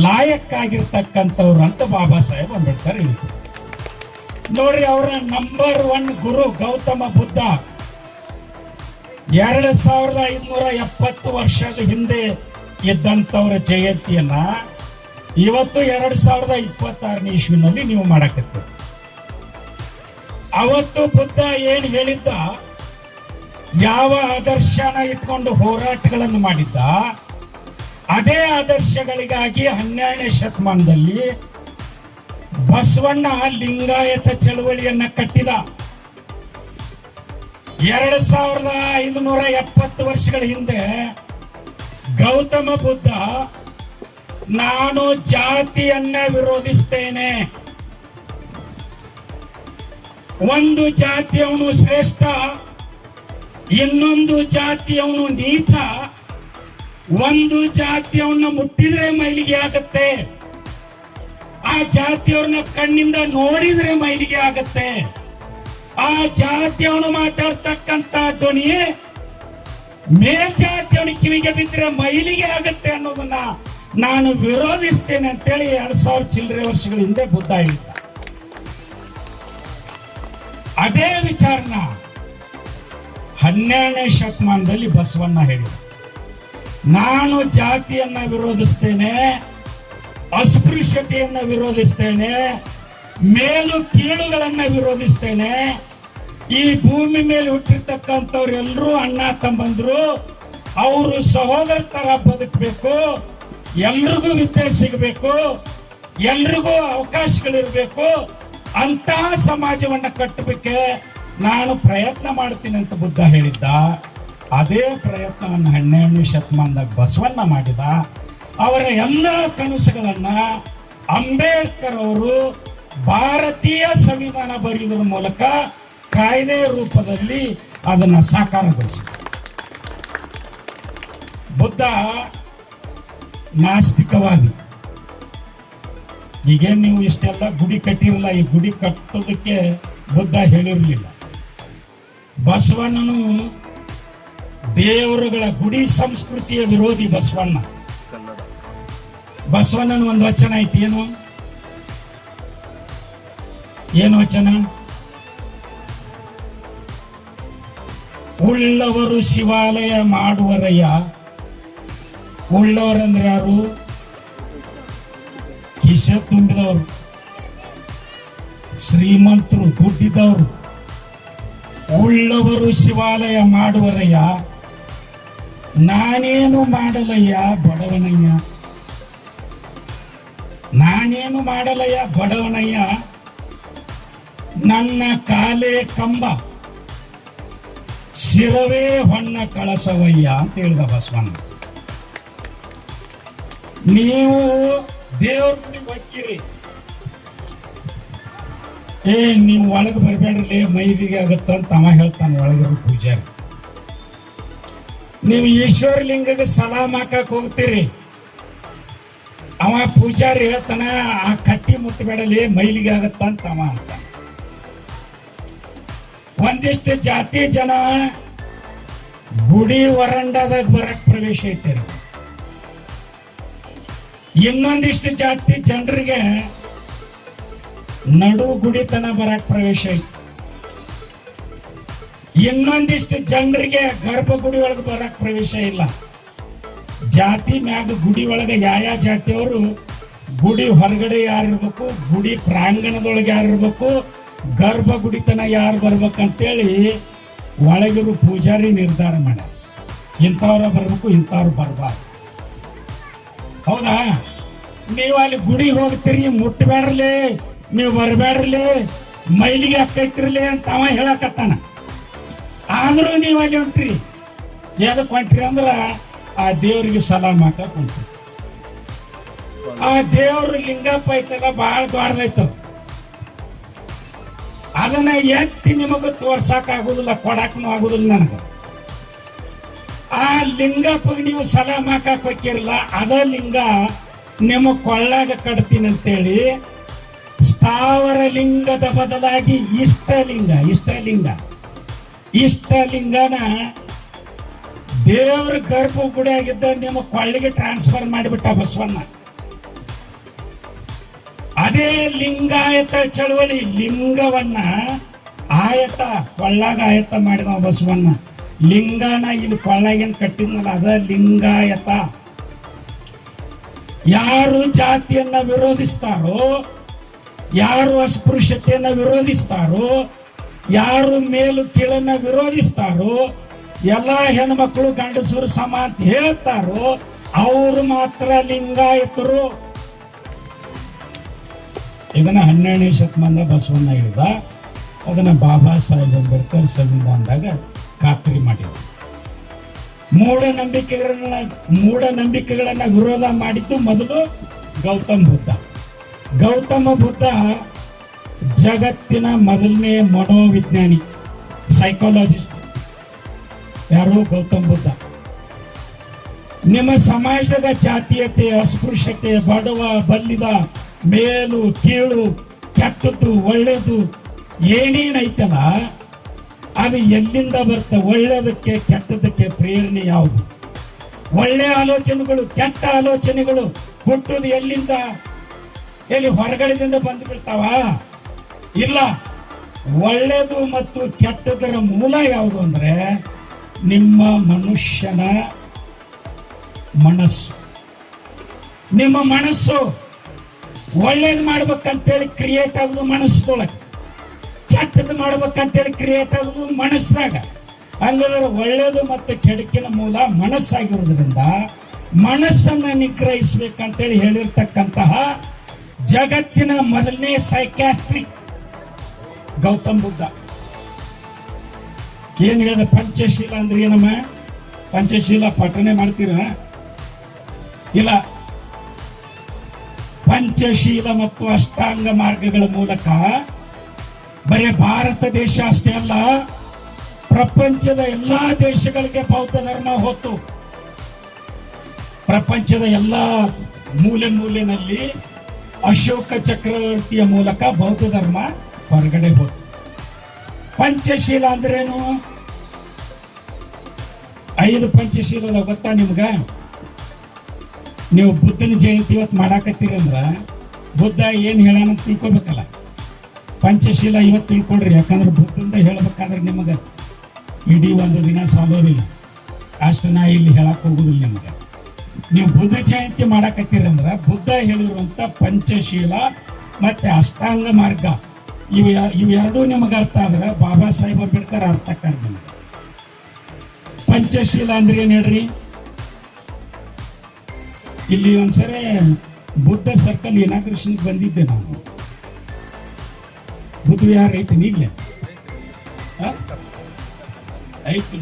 ಲಾಯಕ್ಕಾಗಿರ್ತಕ್ಕಂಥವ್ರು ಅಂತ ಬಾಬಾ ಸಾಹೇಬ್ ಅಂಬೇಡ್ಕರ್ ಹೇಳಿದ್ರು. ನೋಡ್ರಿ, ಅವರ ನಂಬರ್ 1 ಗುರು ಗೌತಮ ಬುದ್ಧ 2570 ವರ್ಷದ ಹಿಂದೆ ಇದ್ದಂಥವ್ರ ಜಯಂತಿಯನ್ನ ಇವತ್ತು 2026ನೇ ಇಸ್ವಿನಲ್ಲಿ ನೀವು ಮಾಡಕತ್ತೀರಿ. ಅವತ್ತು ಬುದ್ಧ ಏನ್ ಹೇಳಿದ್ದ, ಯಾವ ಆದರ್ಶನ ಇಟ್ಕೊಂಡು ಹೋರಾಟಗಳನ್ನು ಮಾಡಿದ್ದ, ಅದೇ ಆದರ್ಶಗಳಿಗಾಗಿ 12ನೇ ಶತಮಾನದಲ್ಲಿ ಬಸವಣ್ಣ ಲಿಂಗಾಯತ ಚಳವಳಿಯನ್ನ ಕಟ್ಟಿದ. 2570 ವರ್ಷಗಳ ಹಿಂದೆ ಗೌತಮ ಬುದ್ಧ ನಾನು ಜಾತಿಯನ್ನ ವಿರೋಧಿಸ್ತೇನೆ, ಒಂದು ಜಾತಿಯವನು ಶ್ರೇಷ್ಠ, ಇನ್ನೊಂದು ಜಾತಿಯವನು ನೀಚ, ಒಂದು ಜಾತಿಯವನ್ನ ಮುಟ್ಟಿದ್ರೆ ಮೈಲಿಗೆ ಆಗತ್ತೆ, ಆ ಜಾತಿಯವ್ರನ್ನ ಕಣ್ಣಿಂದ ನೋಡಿದ್ರೆ ಮೈಲಿಗೆ ಆಗತ್ತೆ, ಆ ಜಾತಿಯವನು ಮಾತಾಡ್ತಕ್ಕಂತ ಧ್ವನಿ ಮೇಲ್ಜಾತಿಯವನ ಕಿವಿಗೆ ಬಿದ್ದರೆ ಮೈಲಿಗೆ ಆಗತ್ತೆ ಅನ್ನೋದನ್ನ ನಾನು ವಿರೋಧಿಸ್ತೇನೆ ಅಂತೇಳಿ 2000 ಚಿಲ್ಲರೆ ವರ್ಷಗಳ ಹಿಂದೆ ಬುದ್ಧ ಹೇಳಿದ್ದ. ಅದೇ ವಿಚಾರನ 12ನೇ ಶತಮಾನದಲ್ಲಿ ಬಸವಣ್ಣ ಹೇಳಿದ. ನಾನು ಜಾತಿಯನ್ನ ವಿರೋಧಿಸ್ತೇನೆ, ಅಸ್ಪೃಶ್ಯತೆಯನ್ನ ವಿರೋಧಿಸ್ತೇನೆ, ಮೇಲು ಕೀಳುಗಳನ್ನ ವಿರೋಧಿಸ್ತೇನೆ. ಈ ಭೂಮಿ ಮೇಲೆ ಹುಟ್ಟಿರ್ತಕ್ಕಂಥವ್ರೆಲ್ಲರೂ ಅಣ್ಣ ತಮ್ಮಂದ್ರು, ಅವರು ಸಹೋದರ ತರ ಬದುಕಬೇಕು, ಎಲ್ರಿಗೂ ವಿದ್ಯೆ ಸಿಗಬೇಕು, ಎಲ್ರಿಗೂ ಅವಕಾಶಗಳಿರ್ಬೇಕು, ಅಂತಹ ಸಮಾಜವನ್ನ ಕಟ್ಟಬೇಕೆ ನಾನು ಪ್ರಯತ್ನ ಮಾಡ್ತೀನಿ ಅಂತ ಬುದ್ಧ ಹೇಳಿದ್ದ. ಅದೇ ಪ್ರಯತ್ನವನ್ನು 12ನೇ ಶತಮಾನದಾಗ ಬಸವಣ್ಣ ಮಾಡಿದ. ಅವರ ಎಲ್ಲ ಕನಸುಗಳನ್ನ ಅಂಬೇಡ್ಕರ್ ಅವರು ಭಾರತೀಯ ಸಂವಿಧಾನ ಬರೆಯುವುದರ ಮೂಲಕ ಕಾಯ್ದೆ ರೂಪದಲ್ಲಿ ಅದನ್ನ ಸಾಕಾರಗೊಳಿಸಿದ. ಬುದ್ಧ ನಾಸ್ತಿಕವಾದಿ. ಈಗೇನು ನೀವು ಇಷ್ಟೆಲ್ಲ ಗುಡಿ ಕಟ್ಟಿರಲ್ಲ, ಈ ಗುಡಿ ಕಟ್ಟೋದಕ್ಕೆ ಬುದ್ಧ ಹೇಳಿರಲಿಲ್ಲ. ಬಸವಣ್ಣನು ದೇವರುಗಳ ಗುಡಿ ಸಂಸ್ಕೃತಿಯ ವಿರೋಧಿ ಬಸವಣ್ಣ. ಬಸವಣ್ಣನ ಒಂದು ವಚನ ಐತಿ, ಏನು ವಚನ? ಉಳ್ಳವರು ಶಿವಾಲಯ ಮಾಡುವರಯ್ಯ. ಉಳ್ಳವರಂದ್ರೆ ಯಾರು? ಕಿಸೆ ತುಂಬಿದವರು, ಶ್ರೀಮಂತರು, ದುಡ್ಡಿದ್ದವರು. ಉಳ್ಳವರು ಶಿವಾಲಯ ಮಾಡುವರಯ್ಯ, ನಾನೇನು ಮಾಡಲಯ್ಯ ಬಡವನಯ್ಯ. ನಾನೇನು ಮಾಡಲಯ್ಯ ಬಡವನಯ್ಯ, ನನ್ನ ಕಾಲೇ ಕಂಬ, ಶಿರವೇ ಹೊನ್ನ ಕಳಸವಯ್ಯ ಅಂತ ಹೇಳಿದ ಬಸವಣ್ಣ. ನೀವು ದೇವ್ರ ಗುಡಿಗೆ ಹೋಗ್ತೀರಿ, ನೀವು ಒಳಗೆ ಬರಬೇಡ್ರಿ ಮೈಲಿಗೆ ಆಗತ್ತಂತ ಅವ ಹೇಳ್ತಾನೆ ಒಳಗಿರೋ ಪೂಜಾರಿ. ನೀವು ಈಶ್ವರ ಲಿಂಗಕ್ಕೆ ಸಲಾಮ್ ಹಾಕಕ್ ಹೋಗ್ತೀರಿ, ಅವ ಪೂಜಾರಿ ಹೇಳ್ತಾನ ಆ ಕಟ್ಟಿ ಮುಟ್ಟಬೇಡಲಿ ಮೈಲಿಗೆ ಆಗತ್ತಂತ ಅವ ಅಂತ. ಒಂದಿಷ್ಟು ಜಾತಿ ಜನ ಗುಡಿ ವರಂಡಾದಾಗ ಬರಕ್ ಪ್ರವೇಶ ಐತೆ, ಇನ್ನೊಂದಿಷ್ಟು ಜಾತಿ ಜನರಿಗೆ ನಡು ಗುಡಿತನ ಬರಕ್ ಪ್ರವೇಶ ಐತಿ, ಇನ್ನೊಂದಿಷ್ಟು ಜನರಿಗೆ ಗರ್ಭಗುಡಿ ಒಳಗೆ ಬರಕ್ ಪ್ರವೇಶ ಇಲ್ಲ. ಜಾತಿ ಮ್ಯಾಗ ಗುಡಿ ಒಳಗೆ ಯಾವ ಜಾತಿಯವರು ಗುಡಿ ಹೊರಗಡೆ ಯಾರಿರ್ಬೇಕು, ಗುಡಿ ಪ್ರಾಂಗಣದೊಳಗೆ ಯಾರಿರ್ಬೇಕು, ಗರ್ಭಗುಡಿತನ ಯಾರು ಬರ್ಬೇಕಂತೇಳಿ ಒಳಗಿರೋ ಪೂಜಾರಿ ನಿರ್ಧಾರ ಮಾಡ, ಇಂಥವ್ರ ಬರ್ಬೇಕು ಇಂಥವ್ರು ಬರ್ಬಾರ್ದು. ಹೌದಾ? ನೀವು ಅಲ್ಲಿ ಗುಡಿ ಹೋಗ್ತೀರಿ, ಮುಟ್ಟಬೇಡ್ರಲಿ, ನೀವು ಬರಬೇಡ್ರಲಿ, ಮೈಲಿಗೆ ಹಾಕೈತಿರ್ಲಿ ಅಂತ ಅವ ಹೇಳಕತ್ತಾನ. ಆದ್ರೂ ನೀವು ಅಲ್ಲಿ ಹೊಂಟ್ರಿ. ಎದಕ್ಕೆ ಹೊಂಟ್ರಿ ಅಂದ್ರ ಆ ದೇವ್ರಿಗೆ ಸಲಾಮ್ ಹಾಕಕ್ ಹೊಂಟ್ರಿ. ಆ ದೇವ್ರ ಲಿಂಗಪ್ಪ ಐತಲ್ಲ ಬಹಳ ದೊಡ್ಡದೈತ, ಅದನ್ನ ಎತ್ತಿ ನಿಮಗ ತೋರ್ಸಕ್ ಆಗುದಿಲ್ಲ, ಕೊಡಾಕನು ಆಗುದಿಲ್ಲ ನನಗ. ಆ ಲಿಂಗಪ್ಪ ನೀವು ಸಲಾಮ್ ಹಾಕಕ್ ಹೋಗಿರಲ್ಲ, ಅದ ಲಿಂಗ ನಿಮ್ಮ ಕೊಳ್ಳಾಗ ಕಟ್ತೀನಿ ಅಂತೇಳಿ ಸ್ಥಾವರ ಲಿಂಗದ ಬದಲಾಗಿ ಇಷ್ಟಲಿಂಗನ ದೇವ್ರ ಗರ್ಭಗುಡಿ ಆಗಿದ್ದ ನಿಮ್ಮ ಕೊಳ್ಳಿಗೆ ಟ್ರಾನ್ಸ್ಫರ್ ಮಾಡಿಬಿಟ್ಟ ಬಸವಣ್ಣ. ಅದೇ ಲಿಂಗಾಯತ ಚಳವಳಿ, ಲಿಂಗವನ್ನ ಆಯತ ಕೊಳ್ಳಾಗ ಆಯತ ಮಾಡಿದ ಬಸವಣ್ಣ. ಲಿಂಗನ ಇಲ್ಲಿ ಕೊಳ್ಳಾಗೇನು ಕಟ್ಟಿದ್ನಲ್ಲ ಅದ ಲಿಂಗಾಯತ. ಯಾರು ಜಾತಿಯನ್ನ ವಿರೋಧಿಸ್ತಾರೋ, ಯಾರು ಅಸ್ಪೃಶ್ಯತೆಯನ್ನ ವಿರೋಧಿಸ್ತಾರೋ, ಯಾರು ಮೇಲು ಕೀಳನ್ನ ವಿರೋಧಿಸ್ತಾರೋ, ಎಲ್ಲಾ ಹೆಣ್ಮಕ್ಳು ಗಂಡಸರು ಸಮ ಅಂತ ಹೇಳ್ತಾರೋ ಅವರು ಮಾತ್ರ ಲಿಂಗಾಯತರು. ಇದನ್ನ 12ನೇ ಶತಮಾನ ಬಸವಣ್ಣ ಹೇಳಿದ, ಅದನ್ನ ಬಾಬಾ ಸಾಹೇಬ್ ಅಂಬೇಡ್ಕರ್ ಸಂವಿಧಾನದಾಗ ಖಾತ್ರಿ ಮಾಡಿದ್ರು. ಮೂಢನಂಬಿಕೆಗಳನ್ನ ವಿರೋಧ ಮಾಡಿದ್ದು ಮೊದಲು ಗೌತಮ ಬುದ್ಧ ಜಗತ್ತಿನ ಮೊದಲನೇ ಮನೋವಿಜ್ಞಾನಿ, ಸೈಕಾಲಜಿಸ್ಟ್. ಯಾರು? ಗೌತಮ್ ಬುದ್ಧ. ನಿಮ್ಮ ಸಮಾಜದ ಜಾತೀಯತೆ, ಅಸ್ಪೃಶ್ಯತೆ, ಬಡವ ಬಲ್ಲಿದ, ಮೇಲು ಕೀಳು, ಕೆಟ್ಟದ್ದು ಒಳ್ಳೇದು ಏನೇನೈತಲ್ಲ ಅದು ಎಲ್ಲಿಂದ ಬರ್ತ? ಒಳ್ಳೆಯದಕ್ಕೆ ಕೆಟ್ಟದಕ್ಕೆ ಪ್ರೇರಣೆ ಯಾವುದು? ಒಳ್ಳೆ ಆಲೋಚನೆಗಳು ಕೆಟ್ಟ ಆಲೋಚನೆಗಳು ಹುಟ್ಟುದು ಎಲ್ಲಿಂದ? ಎಲ್ಲಿ ಹೊರಗಡೆದಿಂದ ಬಂದು ಬಿಡ್ತಾವ? ಇಲ್ಲ. ಒಳ್ಳೆಯದು ಮತ್ತು ಕೆಟ್ಟದರ ಮೂಲ ಯಾವುದು ಅಂದ್ರೆ ನಿಮ್ಮ ಮನುಷ್ಯನ ಮನಸ್ಸು. ನಿಮ್ಮ ಮನಸ್ಸು ಒಳ್ಳೇದು ಮಾಡ್ಬೇಕಂತೇಳಿ ಕ್ರಿಯೇಟ್ ಆಗೋದು ಮನಸ್ಸದೊಳಗೆ, ಕೆಟ್ಟದ್ದು ಮಾಡ್ಬೇಕಂತೇಳಿ ಕ್ರಿಯೇಟ್ ಆಗೋದು ಮನಸ್ಸಾಗ. ಹಂಗಾದ್ರೆ ಒಳ್ಳೇದು ಮತ್ತು ಕೆಡಕಿನ ಮೂಲ ಮನಸ್ಸಾಗಿರೋದ್ರಿಂದ ಮನಸ್ಸನ್ನ ನಿಗ್ರಹಿಸ್ಬೇಕಂತೇಳಿ ಹೇಳಿರ್ತಕ್ಕಂತಹ ಜಗತ್ತಿನ ಮೊದಲನೇ ಸೈಕ್ಯಾಸ್ಟ್ರಿಕ್ ಗೌತಮ್ ಬುದ್ಧ. ಏನ್ ಹೇಳಿದ? ಪಂಚಶೀಲ ಅಂದ್ರೆ ಏನಮ್ಮ? ಪಂಚಶೀಲ ಪಠನೆ ಮಾಡ್ತೀರ? ಇಲ್ಲ. ಪಂಚಶೀಲ ಮತ್ತು ಅಷ್ಟಾಂಗ ಮಾರ್ಗಗಳ ಮೂಲಕ ಬರೀ ಭಾರತ ದೇಶ ಅಷ್ಟೇ ಅಲ್ಲ, ಪ್ರಪಂಚದ ಎಲ್ಲಾ ದೇಶಗಳಿಗೆ ಬೌದ್ಧ ಧರ್ಮ ಹೋತು. ಪ್ರಪಂಚದ ಎಲ್ಲಾ ಮೂಲೆನಲ್ಲಿ ಅಶೋಕ ಚಕ್ರವರ್ತಿಯ ಮೂಲಕ ಬೌದ್ಧ ಧರ್ಮ ಹೊರಗಡೆ ಹೋತು. ಪಂಚಶೀಲ ಅಂದ್ರೇನು? 5 ಪಂಚಶೀಲ ಗೊತ್ತಾ ನಿಮ್ಗ? ನೀವು ಬುದ್ಧನ ಜಯಂತಿ ಇವತ್ತು ಮಾಡಾಕತ್ತೀರಿ ಅಂದ್ರ ಬುದ್ಧ ಏನ್ ಹೇಳಾನ ಅಂತ ತಿಳ್ಕೊಬೇಕಲ್ಲ. ಪಂಚಶೀಲ ಇವತ್ತು ತಿಳ್ಕೊಡ್ರಿ, ಯಾಕಂದ್ರೆ ಬುದ್ಧಂದ ಹೇಳ್ಬೇಕಾದ್ರೆ ನಿಮಗೆ ಇಡೀ ಒಂದು ದಿನ ಸಾಲೋದಿಲ್ಲ. ಅಷ್ಟು ನಾ ಇಲ್ಲಿ ಹೇಳಕ್ ಹೋಗುದಿಲ್ಲ ನಿಮ್ಗೆ. ನೀವು ಬುದ್ಧ ಜಯಂತಿ ಮಾಡಾಕತ್ತೀರಿ ಅಂದ್ರ ಬುದ್ಧ ಹೇಳಿರುವಂತ ಪಂಚಶೀಲ ಮತ್ತೆ ಅಷ್ಟಾಂಗ ಮಾರ್ಗ ಇವೆರಡೂ ನಿಮಗೆ ಅರ್ಥ ಆದ್ರೆ ಬಾಬಾ ಸಾಹೇಬ್ ಅಂಬೇಡ್ಕರ್ ಅರ್ಥಕ್ಕಾರ ನಿಮ್ಗೆ. ಪಂಚಶೀಲ ಅಂದ್ರೆ ಏನ್ ಹೇಳ್ರಿ? ಇಲ್ಲಿ ಒಂದ್ಸರಿ ಬುದ್ಧ ಸರ್ಕಲ್ ಇನಾಗ್ರೇಷನ್ ಬಂದಿದ್ದೆ ನಾನು. ಬುದ್ಧ ವಿಹಾರ ಐತಿ ಈಗಲೇ ಐತಿ.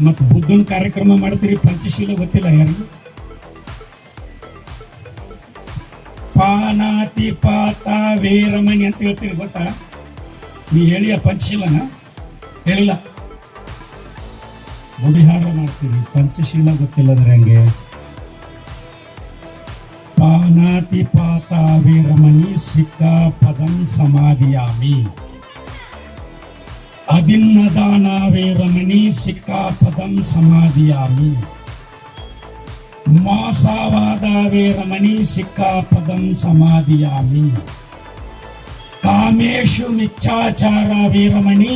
ಮತ್ ಬುದ್ಧನ ಕಾರ್ಯಕ್ರಮ ಮಾಡ್ತೀರಿ, ಪಂಚಶೀಲ ಗೊತ್ತಿಲ್ಲ ಯಾರಿಗೂ? ಪಾನಾತಿ ಪಾತ ವೇರಮಣಿ ಅಂತ ಹೇಳ್ತೀರಿ, ಗೊತ್ತಾ? ನೀ ಹೇಳಿಯ ಪಂಚಶೀಲನ? ಹೇಳಿಲ್ಲ. ಗುಡಿಹಾರ ಮಾಡ್ತೀರಿ, ಪಂಚಶೀಲ ಗೊತ್ತಿಲ್ಲ ಅಂದ್ರೆ ಹಂಗೆ. ಪಾನಾತಿ ಪಾತ ವೇರಮಣಿ ಸಿಕ್ಕಾ ಪದಂ ಸಮಾಧಿಯಾಮಿ. ಅದಿನ್ನದಾನ ವೇರಮಣಿ ಸಿಕ್ಕಾ ಪದಂ ಸಮಾಧಿಯಾಮಿ. ಮಾಸವಾದ ವೇರಮಣಿ ಸಿಕ್ಕಾ ಪದಂ ಸಮಾಧಿಯಾಮಿ. ಕಾಮೇಶು ಮಿಚ್ಛಾಚಾರ ವೇರಮಣಿ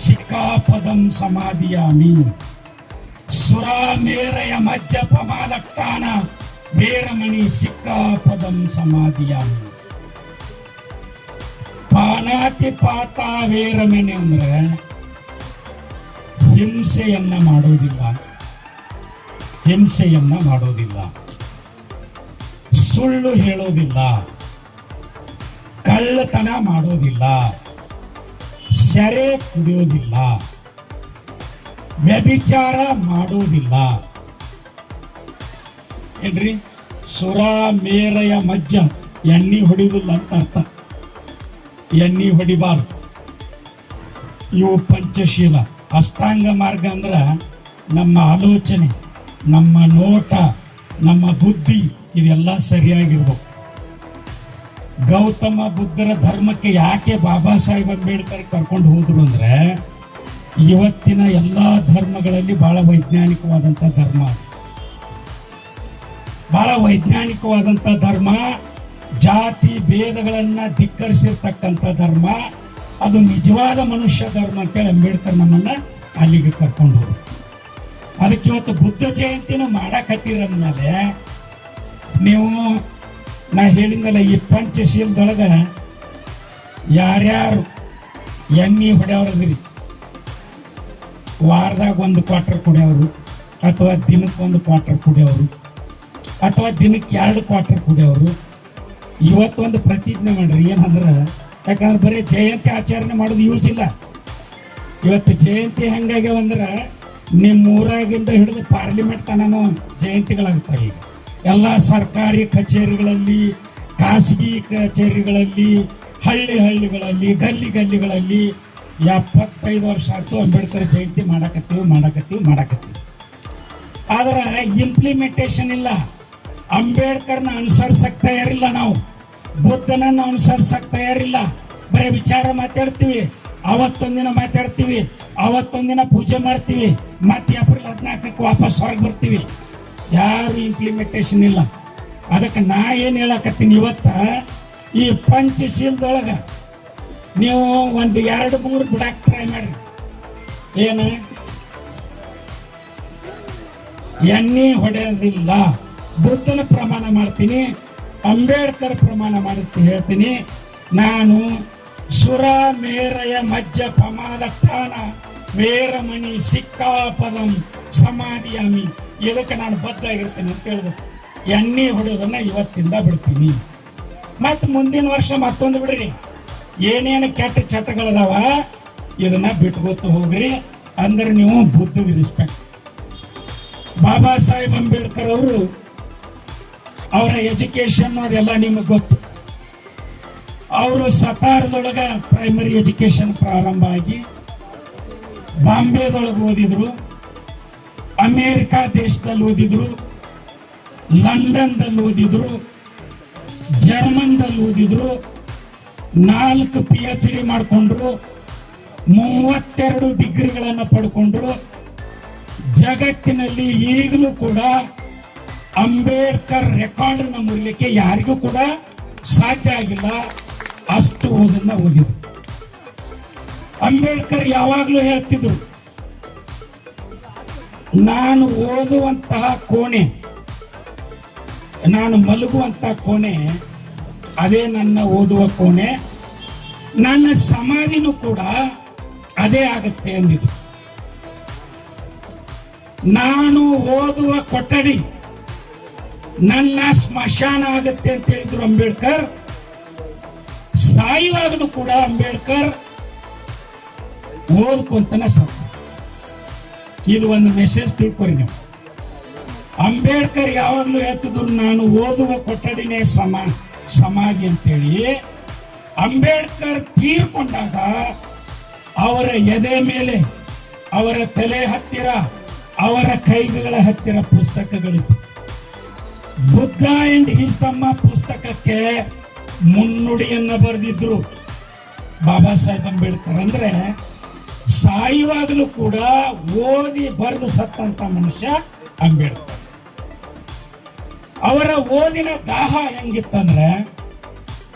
ಸಿಕ್ಕಾ ಪದಂ ಸಮಾಧಿಯಾಮಿ. ಸುರಾಮೇರಯ ಮಜ್ಜಪಮಾದಕ್ತಾನ ವೇರಮಣಿ ಸಿಕ್ಕಾ ಪದಂ ಸಮಾಧಿಯಾಮಿ. ಪಾನಾತಿ ಪಾತ ವೇರಮಣಿ ಅಂದ್ರೆ ಹಿಂಸೆಯನ್ನ ಮಾಡೋದಿಲ್ಲ, ಸುಳ್ಳು ಹೇಳೋದಿಲ್ಲ, ಕಳ್ಳತನ ಮಾಡೋದಿಲ್ಲ, ಸೆರೆ ಕುಡಿಯೋದಿಲ್ಲ, ವ್ಯಭಿಚಾರ ಮಾಡೋದಿಲ್ಲ. ಏನ್ರಿ? ಸುರ ಮೇರಯ ಮಜ್ಜ, ಎಣ್ಣೆ ಹೊಡಿಯೋದಿಲ್ಲ ಅಂತ ಅರ್ಥ. ಎಣ್ಣೆ ಹೊಡಿಬಾರ್ದು. ಇವು ಪಂಚಶೀಲ. ಅಷ್ಟಾಂಗ ಮಾರ್ಗ ಅಂದ್ರ ನಮ್ಮ ಆಲೋಚನೆ, ನಮ್ಮ ನೋಟ, ನಮ್ಮ ಬುದ್ಧಿ ಇದೆಲ್ಲ ಸರಿಯಾಗಿರ್ಬೇಕು. ಗೌತಮ ಬುದ್ಧರ ಧರ್ಮಕ್ಕೆ ಯಾಕೆ ಬಾಬಾ ಸಾಹೇಬ್ ಅಂಬೇಡ್ಕರ್ ಕರ್ಕೊಂಡು ಹೋದ್ರು ಅಂದ್ರೆ ಇವತ್ತಿನ ಎಲ್ಲಾ ಧರ್ಮಗಳಲ್ಲಿ ಬಹಳ ವೈಜ್ಞಾನಿಕವಾದಂತ ಧರ್ಮ, ಜಾತಿ ಭೇದಗಳನ್ನ ಧಿಕ್ಕರಿಸಿರ್ತಕ್ಕಂಥ ಧರ್ಮ, ಅದು ನಿಜವಾದ ಮನುಷ್ಯ ಧರ್ಮ ಅಂತೇಳಿ ಅಂಬೇಡ್ಕರ್ ನಮ್ಮನ್ನ ಅಲ್ಲಿಗೆ ಕರ್ಕೊಂಡು ಹೋದ್ರು. ಅದಕ್ಕೆ ಇವತ್ತು ಬುದ್ಧ ಜಯಂತಿನ ಮಾಡಾಕತ್ತೀರಂದ್ಮೇಲೆ ನೀವು ನಾ ಹೇಳಿದ್ನಲ್ಲ, ಈ ಪಂಚಶೀಲದೊಳಗ ಯಾರ್ಯಾರು ಎಣ್ಣೆ ಹೊಡೆಯವ್ರದ್ರಿ, ವಾರದಾಗ 1 ಕ್ವಾರ್ಟರ್ ಕುಡಿಯೋರು, ಅಥವಾ ದಿನಕ್ಕೆ 1 ಕ್ವಾರ್ಟರ್ ಕುಡಿಯೋರು, ಅಥವಾ ದಿನಕ್ಕೆ 2 ಕ್ವಾರ್ಟರ್ ಕುಡಿಯೋರು. ಇವತ್ತೊಂದು ಪ್ರತಿಜ್ಞೆ ಮಾಡ್ರಿ, ಏನಂದ್ರೆ ಯಾಕಂದ್ರೆ ಬರೀ ಜಯಂತಿ ಆಚರಣೆ ಮಾಡೋದು ಯೂಸ್ ಇಲ್ಲ. ಇವತ್ತು ಜಯಂತಿ ಹೆಂಗಾಗ್ಯಾವಂದ್ರೆ ನಿಮ್ಮ ಊರಾಗಿಂದ ಹಿಡಿದು ಪಾರ್ಲಿಮೆಂಟ್ ತನೂ ಜಯಂತಿಗಳಾಗ್ತವೆ. ಈಗ ಎಲ್ಲ ಸರ್ಕಾರಿ ಕಚೇರಿಗಳಲ್ಲಿ, ಖಾಸಗಿ ಕಚೇರಿಗಳಲ್ಲಿ, ಹಳ್ಳಿಗಳಲ್ಲಿ, ಗಲ್ಲಿಗಳಲ್ಲಿ 75 ವರ್ಷ ಆಯ್ತು ಅಂಬೇಡ್ಕರ್ ಜಯಂತಿ ಮಾಡಕತ್ತೀವಿ. ಆದ್ರೆ ಇಂಪ್ಲಿಮೆಂಟೇಷನ್ ಇಲ್ಲ. ಅಂಬೇಡ್ಕರ್ನ ಅನುಸರಿಸಕ್ ತಯಾರಿಲ್ಲ, ನಾವು ಬುದ್ಧನನ್ನು ಅನುಸರಿಸಕ್ ತಯಾರಿಲ್ಲ. ಬರೀ ವಿಚಾರ ಮಾತಾಡ್ತೀವಿ, ಅವತ್ತೊಂದಿನ ಮಾತಾಡ್ತೀವಿ, ಅವತ್ತೊಂದಿನ ಪೂಜೆ ಮಾಡ್ತೀವಿ, ಮತ್ತೆ ಏಪ್ರಿಲ್ 14ಕ್ಕೆ ವಾಪಸ್ ಹೊರಗೆ ಬರ್ತೀವಿ. ಯಾರು ಇಂಪ್ಲಿಮೆಂಟೇಷನ್ ಇಲ್ಲ. ಅದಕ್ಕೆ ನಾ ಏನು ಹೇಳಕತ್ತೀನಿ, ಇವತ್ತ ಈ ಪಂಚಶೀಲದೊಳಗ ನೀವು 1-2-3 ಬಿಡಾಕ್ ಟ್ರೈ ಮಾಡ್ರಿ. ಏನು ಎಣ್ಣೆ ಹೊಡೆಯೋದಿಲ್ಲ, ಬುದ್ಧನ ಪ್ರಮಾಣ ಮಾಡ್ತೀನಿ, ಅಂಬೇಡ್ಕರ್ ಪ್ರಮಾಣ ಮಾಡುತ್ತೀನಿ, ಹೇಳ್ತೀನಿ. ನಾನು ಸುರ ಮೇರಯ ಮಜ್ಜ ಪ್ರಮಾದಠಾನ ವೇರಮಣಿ ಸಿಕ್ಕಾಪದಂ ಸಮಾಧಿಯಾಮಿ, ಇದಕ್ಕೆ ನಾನು ಬದ್ಧ ಆಗಿರ್ತೇನೆ ಅಂತ ಹೇಳ್ಬೇಕು. ಎಣ್ಣೆ ಹೊಡೆಯೋದನ್ನ ಇವತ್ತಿಂದ ಬಿಡ್ತೀನಿ. ಮತ್ತು ಮುಂದಿನ ವರ್ಷ ಮತ್ತೊಂದು ಬಿಡ್ರಿ. ಏನೇನು ಕೆಟ್ಟ ಚಟಗಳದಾವ ಇದನ್ನ ಬಿಟ್ಕೊತ ಹೋಗ್ರಿ. ಅಂದ್ರೆ ನೀವು ಬುದ್ಧಿಗೆ ರೆಸ್ಪೆಕ್ಟ್. ಬಾಬಾ ಸಾಹೇಬ್ ಅಂಬೇಡ್ಕರ್ ಅವರು ಅವರ ಎಜುಕೇಶನ್ ಅದೆಲ್ಲ ನಿಮಗೆ ಗೊತ್ತು. ಅವರು ಸತಾರದೊಳಗ ಪ್ರೈಮರಿ ಎಜುಕೇಶನ್ ಪ್ರಾರಂಭ ಆಗಿ ಬಾಂಬೆದೊಳಗೆ ಓದಿದ್ರು, ಅಮೇರಿಕಾ ದೇಶದಲ್ಲಿ ಓದಿದ್ರು, ಲಂಡನ್ದಲ್ಲಿ ಓದಿದ್ರು, ಜರ್ಮನ್ದಲ್ಲಿ ಓದಿದ್ರು, 4 PhD ಮಾಡಿಕೊಂಡ್ರು, 32 ಡಿಗ್ರಿಗಳನ್ನು ಪಡ್ಕೊಂಡ್ರು. ಜಗತ್ತಿನಲ್ಲಿ ಈಗಲೂ ಕೂಡ ಅಂಬೇಡ್ಕರ್ ರೆಕಾರ್ಡನ್ನು ಮುರಿಲಿಕ್ಕೆ ಯಾರಿಗೂ ಕೂಡ ಸಾಧ್ಯ ಆಗಿಲ್ಲ. ಅಷ್ಟು ಓದನ್ನ ಓದಿದ್ರು. ಅಂಬೇಡ್ಕರ್ ಯಾವಾಗಲೂ ಹೇಳ್ತಿದ್ರು, ನಾನು ಓದುವಂತಹ ಕೋಣೆ, ನಾನು ಮಲಗುವಂತಹ ಕೋಣೆ, ಅದೇ ನನ್ನ ಓದುವ ಕೋಣೆ, ನನ್ನ ಸಮಾಧಿನೂ ಕೂಡ ಅದೇ ಆಗುತ್ತೆ ಅಂದಿದ್ರು. ನಾನು ಓದುವ ಕೊಠಡಿ ನನ್ನ ಸ್ಮಶಾನ ಆಗುತ್ತೆ ಅಂತ ಹೇಳಿದ್ರು ಅಂಬೇಡ್ಕರ್. ಸಾಯುವಾಗಲೂ ಕೂಡ ಅಂಬೇಡ್ಕರ್ ಓದ್ಕೊಂತನ ಸತ್ತು. ಇದು ಒಂದು ಮೆಸೇಜ್ ತಿಳ್ಕೊರಿ ನೀವು. ಅಂಬೇಡ್ಕರ್ ಯಾವಾಗಲೂ ಹೇಳ್ತಿದ್ರು, ನಾನು ಓದುವ ಕೊಠಡಿನೇ ಸಮಾಧಿ ಅಂತೇಳಿ. ಅಂಬೇಡ್ಕರ್ ತೀರ್ಕೊಂಡಾಗ ಅವರ ಎದೆ ಮೇಲೆ, ಅವರ ತಲೆ ಹತ್ತಿರ, ಅವರ ಕೈಗಳ ಹತ್ತಿರ ಪುಸ್ತಕಗಳಿತ್ತು. ಬುದ್ಧ ಅಂಡ್ ಹಿಸ್ ತಮ್ಮ ಪುಸ್ತಕಕ್ಕೆ ಮುನ್ನುಡಿಯನ್ನ ಬರೆದಿದ್ರು ಬಾಬಾ ಸಾಹೇಬ್ ಅಂಬೇಡ್ಕರ್. ಅಂದ್ರೆ ಸಾಯುವಾಗಲೂ ಕೂಡ ಓದಿ ಬರೆದು ಸತ್ತಂತ ಮನುಷ್ಯ ಅಂಬೇಡ್ಕರ್. ಅವರ ಓದಿನ ದಾಹ ಹೆಂಗಿತ್ತಂದ್ರೆ,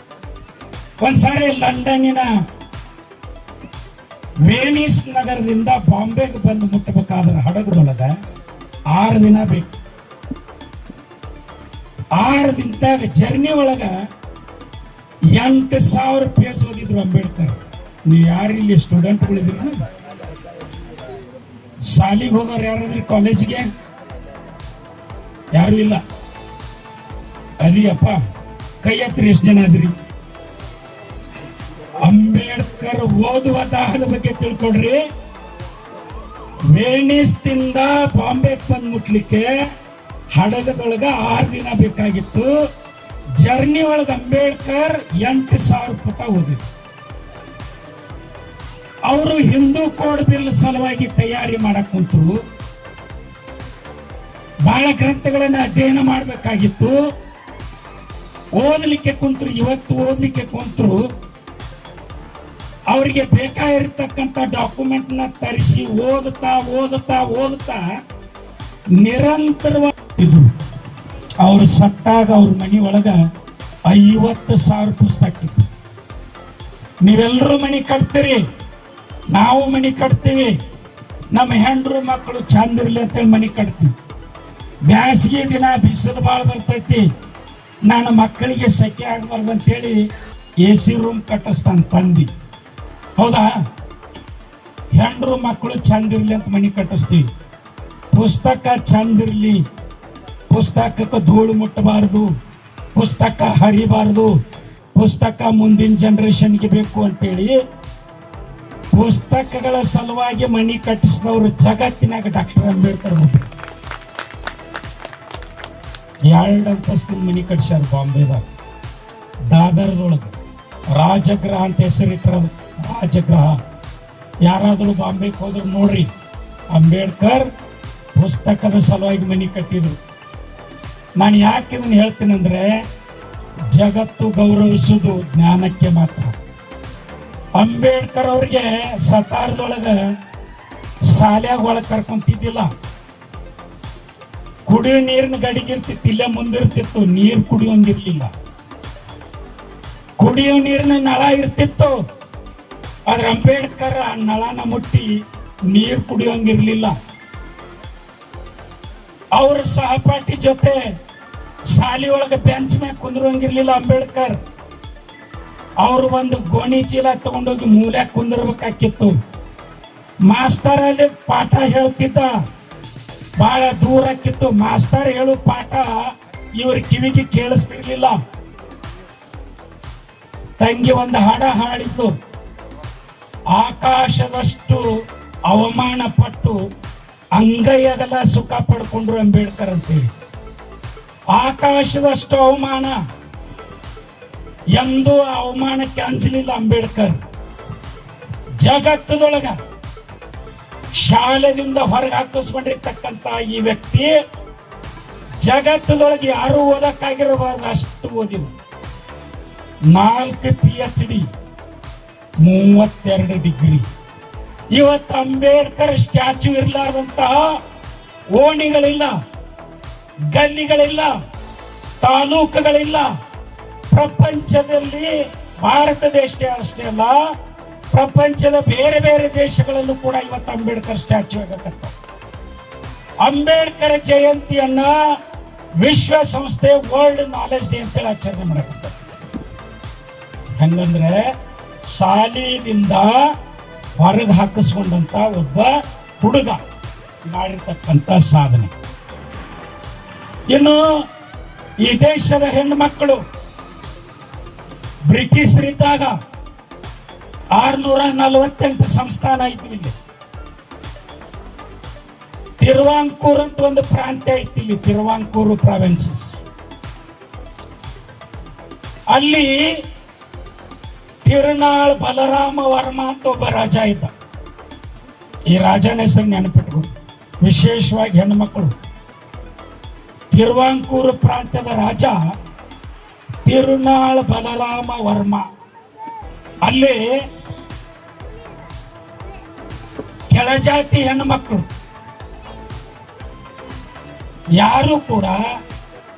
ಒಂದ್ಸಾರಿ ಲಂಡನ್ನಿನ ವೆನಿಸ್ ನಗರದಿಂದ ಬಾಂಬೆಗೆ ಬಂದು ಮುಟ್ಟಬೇಕಾದ್ರೆ ಹಡಗದೊಳಗ 6 ದಿನ ಬೇಕು. 6 ದಿನದಾಗ ಜರ್ನಿ ಒಳಗ 8,000 ಪೇಜ್ ಓದಿದ್ರು ಅಂಬೇಡ್ಕರ್. ನೀವು ಯಾರು ಇಲ್ಲಿ ಸ್ಟೂಡೆಂಟ್ಗಳಿದ್ರಿ, ಶಾಲಿಗೆ ಹೋಗೋರು ಯಾರಾದ್ರಿ, ಕಾಲೇಜ್ಗೆ ಯಾರು ಇಲ್ಲ? ಅದಿಯಪ್ಪ ಕೈ ಹತ್ರ ಎಷ್ಟು ಜನ ಅದ್ರಿ? ಅಂಬೇಡ್ಕರ್ ಓದುವ ದಾಹದ ಬಗ್ಗೆ ತಿಳ್ಕೊಡ್ರಿ. ವೆನಿಸ್ನಿಂದ ಬಾಂಬೆಗೆ ಬಂದು ಮುಟ್ಲಿಕ್ಕೆ ಹಡಗದೊಳಗ 6 ದಿನ ಬೇಕಾಗಿತ್ತು. ಜರ್ನಿ ಒಳಗೆ ಅಂಬೇಡ್ಕರ್ 8,000 ಪುಟ ಓದಿದ್ರು. ಅವರು ಹಿಂದೂ ಕೋಡ್ ಬಿಲ್ ಸಲುವಾಗಿ ತಯಾರಿ ಮಾಡಕ್ ಕುಂತರು. ಬಹಳ ಗ್ರಂಥಗಳನ್ನ ಅಧ್ಯಯನ ಮಾಡಬೇಕಾಗಿತ್ತು. ಓದಲಿಕ್ಕೆ ಕುಂತರು. ಇವತ್ತು ಓದಲಿಕ್ಕೆ ಕುಂತರು ಅವರಿಗೆ ಬೇಕಾಗಿರ್ತಕ್ಕಂಥ ಡಾಕ್ಯುಮೆಂಟ್ ನ ತರಿಸಿ ಓದುತ್ತಾ ನಿರಂತರವಾಗಿ ಅವರು ಸತ್ತಾಗ ಅವ್ರ ಮನೆ ಒಳಗ 50,000 ಪುಸ್ತಕ ಇತ್ತು. ನೀವೆಲ್ಲರೂ ಮನೆ ಕಟ್ತೀರಿ, ನಾವು ಮನೆ ಕಟ್ತೀವಿ, ನಮ್ಮ ಹೆಂಡ್ರು ಮಕ್ಕಳು ಚಂದ ಇರ್ಲಿ ಅಂತೇಳಿ ಮನೆ ಕಟ್ತೀವಿ. ಬ್ಯಾಸಿಗೆ ದಿನ ಬಿಸಿಲು ಭಾಳ ಬರ್ತೈತಿ, ನನ್ನ ಮಕ್ಕಳಿಗೆ ಸೆಕೆ ಆಗಬಾರ್ದು ಅಂತೇಳಿ AC ರೂಮ್ ಕಟ್ಟಿಸ್ತಾನೆ ತಂದಿ. ಹೌದಾ? ಹೆಂಡ್ರು ಮಕ್ಕಳು ಚಂದ ಇರ್ಲಿ ಅಂತ ಮನೆ ಕಟ್ಟಿಸ್ತೀವಿ. ಪುಸ್ತಕ ಚಂದ ಇರ್ಲಿ, ಪುಸ್ತಕಕ್ಕೆ ಧೂಳು ಮುಟ್ಟಬಾರದು, ಪುಸ್ತಕ ಹರಿಬಾರದು, ಪುಸ್ತಕ ಮುಂದಿನ ಜನರೇಷನ್ಗೆ ಬೇಕು ಅಂತೇಳಿ ಪುಸ್ತಕಗಳ ಸಲುವಾಗಿ ಮನೆ ಕಟ್ಟಿಸಿದವರು ಜಗತ್ತಿನಾಗ ಡಾಕ್ಟರ್ ಅಂಬೇಡ್ಕರ್ ಒಬ್ಬರು. 2 ಅಂತಸ್ತಿನ ಮನೆ ಕಟ್ಟಿಸ್ಯಾರ ಬಾಂಬೆದಾಗ, ದಾದರ್ದೊಳಗೆ. ರಾಜಗೃಹ ಅಂತ ಹೆಸರಿಟ್ಟರ, ರಾಜಗೃಹ. ಯಾರಾದರೂ ಬಾಂಬೆಗೆ ಹೋದ್ರು ನೋಡ್ರಿ, ಅಂಬೇಡ್ಕರ್ ಪುಸ್ತಕದ ಸಲುವಾಗಿ ಮನೆ ಕಟ್ಟಿದ್ರು. ನಾನು ಯಾಕೆ ಇದನ್ನು ಹೇಳ್ತೀನಂದ್ರೆ, ಜಗತ್ತು ಗೌರವಿಸುವುದು ಜ್ಞಾನಕ್ಕೆ ಮಾತ್ರ. ಅಂಬೇಡ್ಕರ್ ಅವ್ರಿಗೆ ಸತಾರದೊಳಗೆ ಶಾಲ್ಯಾಗ ಒಳಗೆ ಕರ್ಕೊಂತಿದ್ದಿಲ್ಲ. ಕುಡಿಯೋ ನೀರಿನ ಗಡಿಗಿರ್ತಿತ್ತು, ಇಲ್ಲೇ ಮುಂದಿರ್ತಿತ್ತು, ನೀರು ಕುಡಿಯೋಂಗಿರ್ಲಿಲ್ಲ. ಕುಡಿಯೋ ನೀರಿನ ನಳ ಇರ್ತಿತ್ತು, ಆದ್ರೆ ಅಂಬೇಡ್ಕರ್ ಆ ನಳನ ಮುಟ್ಟಿ ನೀರು ಕುಡಿಯೋಂಗಿರ್ಲಿಲ್ಲ. ಅವ್ರ ಸಹಪಾಠಿ ಜೊತೆ ಶಾಲಿ ಒಳಗೆ ಬೆಂಚ್ ಮೇಲೆ ಕುಂದ್ರಂಗಿರ್ಲಿಲ್ಲ ಅಂಬೇಡ್ಕರ್. ಅವ್ರು ಒಂದು ಗೋಣಿ ಚೀಲ ತಗೊಂಡೋಗಿ ಮೂಲೆ ಕುಂದಿರ್ಬೇಕಾಕಿತ್ತು. ಮಾಸ್ತರ್ ಅಲ್ಲಿ ಪಾಠ ಹೇಳ್ತಿದ್ದ, ಬಹಳ ದೂರ ಆಕಿತ್ತು. ಮಾಸ್ತರ್ ಹೇಳು ಪಾಠ ಇವ್ರ ಕಿವಿಗೆ ಕೇಳಿಸ್ತಿರ್ಲಿಲ್ಲ. ತಂಗಿ ಒಂದು ಹಾಡ ಹಾಡಿದ್ದು, ಆಕಾಶದಷ್ಟು ಅವಮಾನ ಪಟ್ಟು ಅಂಗೈಯಗಲ ಸುಖ ಪಡ್ಕೊಂಡ್ರು ಅಂಬೇಡ್ಕರ್ ಅಂತೇಳಿ. ಆಕಾಶದಷ್ಟು ಅವಮಾನ, ಎಂದೂ ಅವಮಾನಕ್ಕೆ ಅಂಜಲಿಲ್ಲ ಅಂಬೇಡ್ಕರ್. ಜಗತ್ತದೊಳಗ ಶಾಲೆದಿಂದ ಹೊರಗೆ ಹಾಕಿಸ್ಕೊಂಡಿರ್ತಕ್ಕಂಥ ಈ ವ್ಯಕ್ತಿ ಜಗತ್ತದೊಳಗೆ ಯಾರು ಓದಕ್ಕಾಗಿರಬಾರ್ದು ಅಷ್ಟು ಓದಿದ. 4 PhD, 32 ಡಿಗ್ರಿ. ಇವತ್ತು ಅಂಬೇಡ್ಕರ್ ಸ್ಟ್ಯಾಚ್ಯೂ ಇರಲಾರ್ದಂತಹ ಓಣಿಗಳಿಲ್ಲ, ಗಲ್ಲಿಗಳಿಲ್ಲ, ತಾಲೂಕುಗಳಿಲ್ಲ. ಪ್ರಪಂಚದಲ್ಲಿ ಭಾರತ ದೇಶ ಅಷ್ಟೇ ಅಲ್ಲ, ಪ್ರಪಂಚದ ಬೇರೆ ಬೇರೆ ದೇಶಗಳಲ್ಲೂ ಕೂಡ ಇವತ್ತು ಅಂಬೇಡ್ಕರ್ ಸ್ಟ್ಯಾಚ್ಯೂ ಆಗಕತ್ತ. ಅಂಬೇಡ್ಕರ್ ಜಯಂತಿಯನ್ನ ವಿಶ್ವಸಂಸ್ಥೆ ವರ್ಲ್ಡ್ ನಾಲೆಜ್ ಡೇ ಅಂತೇಳಿ ಆಚರಣೆ ಮಾಡಕತ್ತ. ಹಂಗಂದ್ರೆ ಶಾಲೆಯಿಂದ ಹೊರಗೆ ಹಾಕಿಸ್ಕೊಂಡಂತ ಒಬ್ಬ ಹುಡುಗ ಮಾಡಿರ್ತಕ್ಕಂಥ ಸಾಧನೆ. ಇನ್ನು ಈ ದೇಶದ ಹೆಣ್ಣು ಮಕ್ಕಳು ಬ್ರಿಟಿಷರಿದ್ದಾಗ 648 ಸಂಸ್ಥಾನ ಇತ್ತು. ಇಲ್ಲಿ ತಿರುವಾಂಕೂರ್ ಅಂತ ಒಂದು ಪ್ರಾಂತ್ಯ ಇತ್ತು, ಇಲ್ಲಿ ತಿರುವಾಂಕೂರು ಪ್ರಾವಿನ್ಸಸ್. ಅಲ್ಲಿ ತಿರುನಾಳ್ ಬಲರಾಮ ವರ್ಮ ಅಂತ ಒಬ್ಬ ರಾಜ ಇದ್ದ. ಈ ರಾಜನ ಹೆಸರು ನೆನಪಿಟ್ಕೊಂಡು, ವಿಶೇಷವಾಗಿ ಹೆಣ್ಣುಮಕ್ಕಳು. ತಿರುವಾಂಕೂರು ಪ್ರಾಂತ್ಯದ ರಾಜ ತಿರುನಾಳ್ ಬಲರಾಮ ವರ್ಮ. ಅಲ್ಲಿ ಕೆಳಜಾತಿ ಹೆಣ್ಣುಮಕ್ಕಳು ಯಾರು ಕೂಡ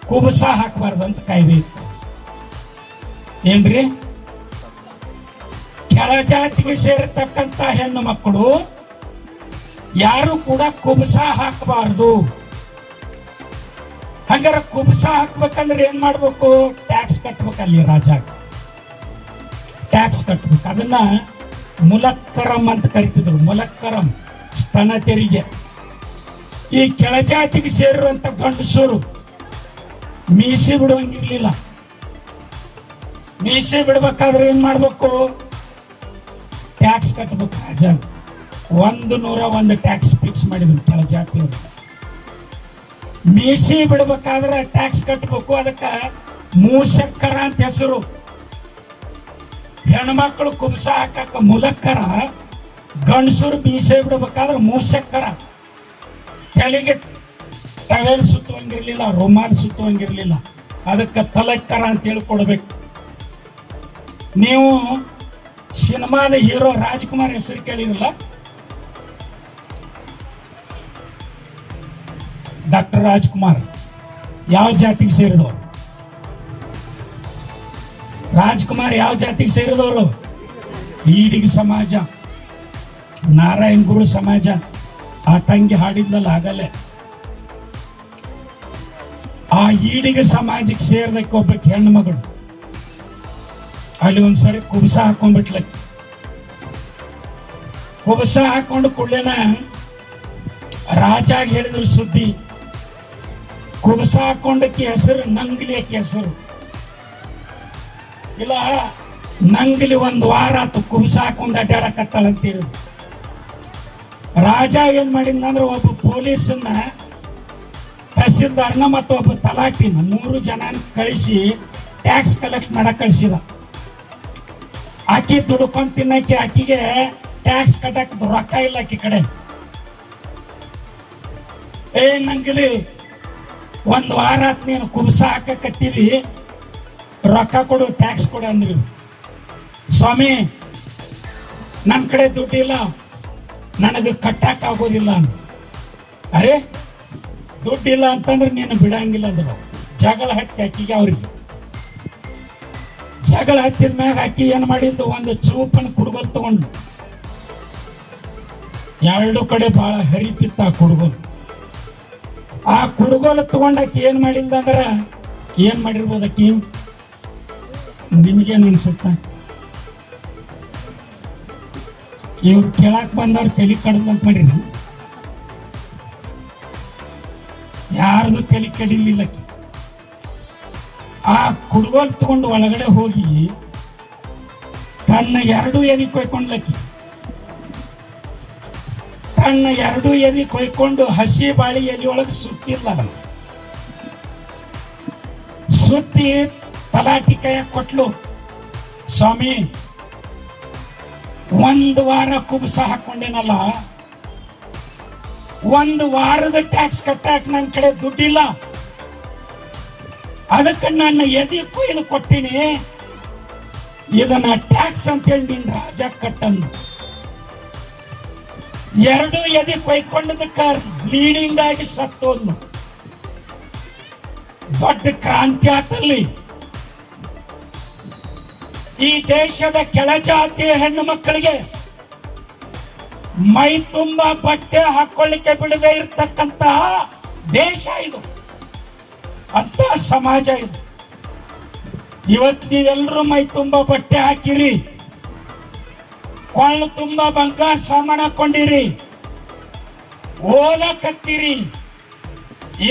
ಕುಬಸ ಹಾಕಬಾರ್ದಂತ ಕಾಯ್ದೆ ಇತ್ತು. ಏನ್ರಿ? ಕೆಳಜಾತಿಗೆ ಸೇರತಕ್ಕಂತ ಹೆಣ್ಣು ಮಕ್ಕಳು ಯಾರು ಕೂಡ ಕುಬಸ ಹಾಕಬಾರ್ದು. ಹಂಗಾರೆ ಕುಬಸ ಹಾಕ್ಬೇಕಂದ್ರೆ ಏನ್ ಮಾಡ್ಬೇಕು? ಟ್ಯಾಕ್ಸ್ ಕಟ್ಬೇಕು. ಅಲ್ಲಿ ರಾಜ ಟ್ಯಾಕ್ಸ್ ಕಟ್ಬೇಕು. ಅದನ್ನ ಮುಲಕ್ಕರಂ ಅಂತ ಕರಿತಿದ್ರು. ಮುಲಕ್ಕರಂ, ಸ್ತನ ತೆರಿಗೆ. ಈ ಕೆಳಜಾತಿಗೆ ಸೇರುವಂತ ಗಂಡಸರು ಮೀಸೆ ಬಿಡುವಂಗಿರ್ಲಿಲ್ಲ. ಮೀಸೆ ಬಿಡ್ಬೇಕಾದ್ರೆ ಏನ್ ಮಾಡ್ಬೇಕು? ಟ್ಯಾಕ್ಸ್ ಕಟ್ಬೇಕು. ರಾಜ 101 ಟ್ಯಾಕ್ಸ್ ಫಿಕ್ಸ್ ಮಾಡಿದ್ರು ಕೆಳಜಾತಿಯವರು. ಮೀಸಿ ಬಿಡ್ಬೇಕಾದ್ರೆ ಟ್ಯಾಕ್ಸ್ ಕಟ್ಟಬೇಕು. ಅದಕ್ಕೆ ಮೂಸಕ್ಕರ ಅಂತ ಹೆಸರು. ಹೆಣ್ಮಕ್ಳು ಕುಬ್ಸ ಹಾಕಕ್ಕ ಮುಲಕ್ಕರ, ಗಂಡಸರು ಮೀಸೆ ಬಿಡ್ಬೇಕಾದ್ರೆ ಮೂಸಕ್ಕರ. ತಲೆಗೆ ಟವೆಲ್ ಸುತ್ತುವಂಗಿರ್ಲಿಲ್ಲ, ರುಮಾಲ್ ಸುತ್ತುವಂಗಿರ್ಲಿಲ್ಲ. ಅದಕ್ಕೆ ತಲಕ್ಕರ ಅಂತ ಹೇಳ್ಕೊಡ್ಬೇಕು. ನೀವು ಸಿನಿಮಾದ ಹೀರೋ ರಾಜ್ಕುಮಾರ್ ಹೆಸರು ಕೇಳಿರಲ್ಲ? ಡಾಕ್ಟರ್ ರಾಜ್ಕುಮಾರ್ ಯಾವ ಜಾತಿಗೆ ಸೇರಿದವರು? ರಾಜ್ಕುಮಾರ್ ಯಾವ ಜಾತಿಗೆ ಸೇರಿದವರು? ಈಡಿಗ ಸಮಾಜ, ನಾರಾಯಣ ಗುರು ಸಮಾಜ. ಆ ತಂಗಿ ಹಾಡಿದ್ಲಲ್ಲ ಆಗಲೇ, ಆ ಈಡಿಗ ಸಮಾಜಕ್ಕೆ ಸೇರ್ದಕ್ಕೆ ಒಬ್ಬಕ್ಕೆ ಹೆಣ್ಣು ಮಗಳು ಅಲ್ಲಿ ಒಂದ್ಸರಿ ಕುಬ್ಸ ಹಾಕೊಂಡ್ಬಿಟ್ಲ. ಕುಬಸ ಹಾಕೊಂಡು ಕೂಡಲೇನ ರಾಜಾಗ ಹೇಳಿದ್ರು ಸುದ್ದಿ. ಕುಬಸ ಹಾಕೊಂಡಕ್ಕೆ ಹೆಸರು ನಂಗ್ಲಿ, ಆಕೆ ಹೆಸರು ಇಲ್ಲ. ನಂಗ್ಲಿ ಒಂದು ವಾರ ಆತು ಕುಬಸ ಹಾಕೊಂಡು ಅಡ್ಡಾಡಕತ್ತಾಳ ಅಂತ ಹೇಳಿ. ರಾಜ ಏನ್ ಮಾಡಿದ್ನಂದ್ರೆ ಒಬ್ಬ ಪೊಲೀಸನ್ನ, ತಹಸೀಲ್ದಾರ್ನ ಮತ್ತು ಒಬ್ಬ ತಲಾಟಿನ 3 ಜನ ಕಳಿಸಿ ಟ್ಯಾಕ್ಸ್ ಕಲೆಕ್ಟ್ ಮಾಡಕ್ ಕಳಿಸಿದ. ಆಕಿ ದುಡ್ಕೊಂಡ್ ತಿನ್ನಕ್ಕೆ, ಆಕಿಗೆ ಟ್ಯಾಕ್ಸ್ ಕಟ್ಟಕ್ ರೊಕ್ಕ ಇಲ್ಲ ಆಕಿ ಕಡೆ. ಏ ನಂಗಲಿ, 1 ವಾರ ಆತ್ ನೀನು ಕುಬಸ ಹಾಕಕತ್ತೀವಿ, ರೊಕ್ಕ ಕೊಡು, ಟ್ಯಾಕ್ಸ್ ಕೊಡು ಅಂದ್ರಿ. ಸ್ವಾಮಿ ನನ್ನ ಕಡೆ ದುಡ್ಡಿಲ್ಲ, ನನಗೆ ಕಟ್ಟಕ್ ಆಗೋದಿಲ್ಲ. ಅರೆ ದುಡ್ಡಿಲ್ಲ ಅಂತಂದ್ರೆ ನೀನು ಬಿಡಂಗಿಲ್ಲ ಅಂದ್ರು. ಜಗಳ ಹತ್ತಿ ಆಕಿಗೆ, ಅವ್ರಿಗೆ ಜಗಳ ಹತ್ತಿದ ಮ್ಯಾಗ ಆಕಿ ಏನ್ ಮಾಡಿದ್ದು, ಒಂದು ಚೂಪನ್ ಕುಡ್ಗೋಲ್ ತಗೊಂಡು, 2 ಕಡೆ ಬಹಳ ಹರಿತಿತ್ತ ಆ ಕುಡ್ಗೋಲ್. ಆ ಕುಡ್ಗೋಲ್ ತಗೊಂಡ್ ಆಕಿ ಏನ್ ಮಾಡಿಲ್ಲ ಅಂದ್ರ, ಏನ್ ಮಾಡಿರ್ಬೋದು ಆಕಿ? ನಿಮ್ಗೇನ್ ಅನ್ಸುತ್ತ? ಇವ್ರು ಕೇಳಾಕ್ ಬಂದವ್ರು ತಲೆ ಕಡ್ದಂತ ಮಾಡಿರಿ. ಯಾರ್ದು ತಲೆ ಕಡಿಲಿಲ್ಲ. ಆ ಕುಡ್ಗೋಲ್ ತಗೊಂಡು ಒಳಗಡೆ ಹೋಗಿ ತನ್ನ 2 ಎದಿ ಕೊಯ್ಕೊಂಡ್ಲಕ್ಕಿ. ತನ್ನ 2 ಎದಿ ಕೊಯ್ಕೊಂಡು ಹಸಿ ಬಾಳಿ ಎಲಿ ಒಳಗೆ ಸುತ್ತಿಲ್ಲ, ಸುತ್ತಿ ತಲಾಟಿ ಕೈಯ ಕೊಟ್ಲು. ಸ್ವಾಮಿ 1 ವಾರ ಕುಬಸ ಹಾಕೊಂಡೇನಲ್ಲ, 1 ವಾರದ ಟ್ಯಾಕ್ಸ್ ಕಟ್ಟಾಕ ನನ್ನ ಕಡೆ ದುಡ್ಡಿಲ್ಲ, ಅದಕ್ಕೆ ನನ್ನ ಎದಿ ಕೊಯ್ದು ಕೊಟ್ಟಿನಿ, ಇದನ್ನ ಟ್ಯಾಕ್ಸ್ ಅಂತೇಳಿ ನಿನ್ ರಾಜ ಕಟ್ಟಂದು. 2 ಎದಿ ಕೊಯ್ಕೊಂಡದಕ್ಕ ಬ್ಲೀಡಿಂಗ್ ಆಗಿ ಸತ್ತೋದ್ನು. ದೊಡ್ಡ ಕ್ರಾಂತಿ ಆತಲ್ಲಿ. ಈ ದೇಶದ ಕೆಳಜಾತಿಯ ಹೆಣ್ಣು ಮಕ್ಕಳಿಗೆ ಮೈ ತುಂಬಾ ಬಟ್ಟೆ ಹಾಕೊಳ್ಳಿಕ್ಕೆ ಬಿಡದೆ ಇರ್ತಕ್ಕಂತ ದೇಶ ಇದು, ಅಂತ ಸಮಾಜ ಇದು. ಇವತ್ತು ನೀವೆಲ್ಲರೂ ಮೈ ತುಂಬಾ ಬಟ್ಟೆ ಹಾಕಿರಿ, ಕೊಳ್ಳು ತುಂಬಾ ಬಂಗಾರ ಸಾಮಾನು ಹಾಕೊಂಡಿರಿ, ಓಲಕತ್ತೀರಿ,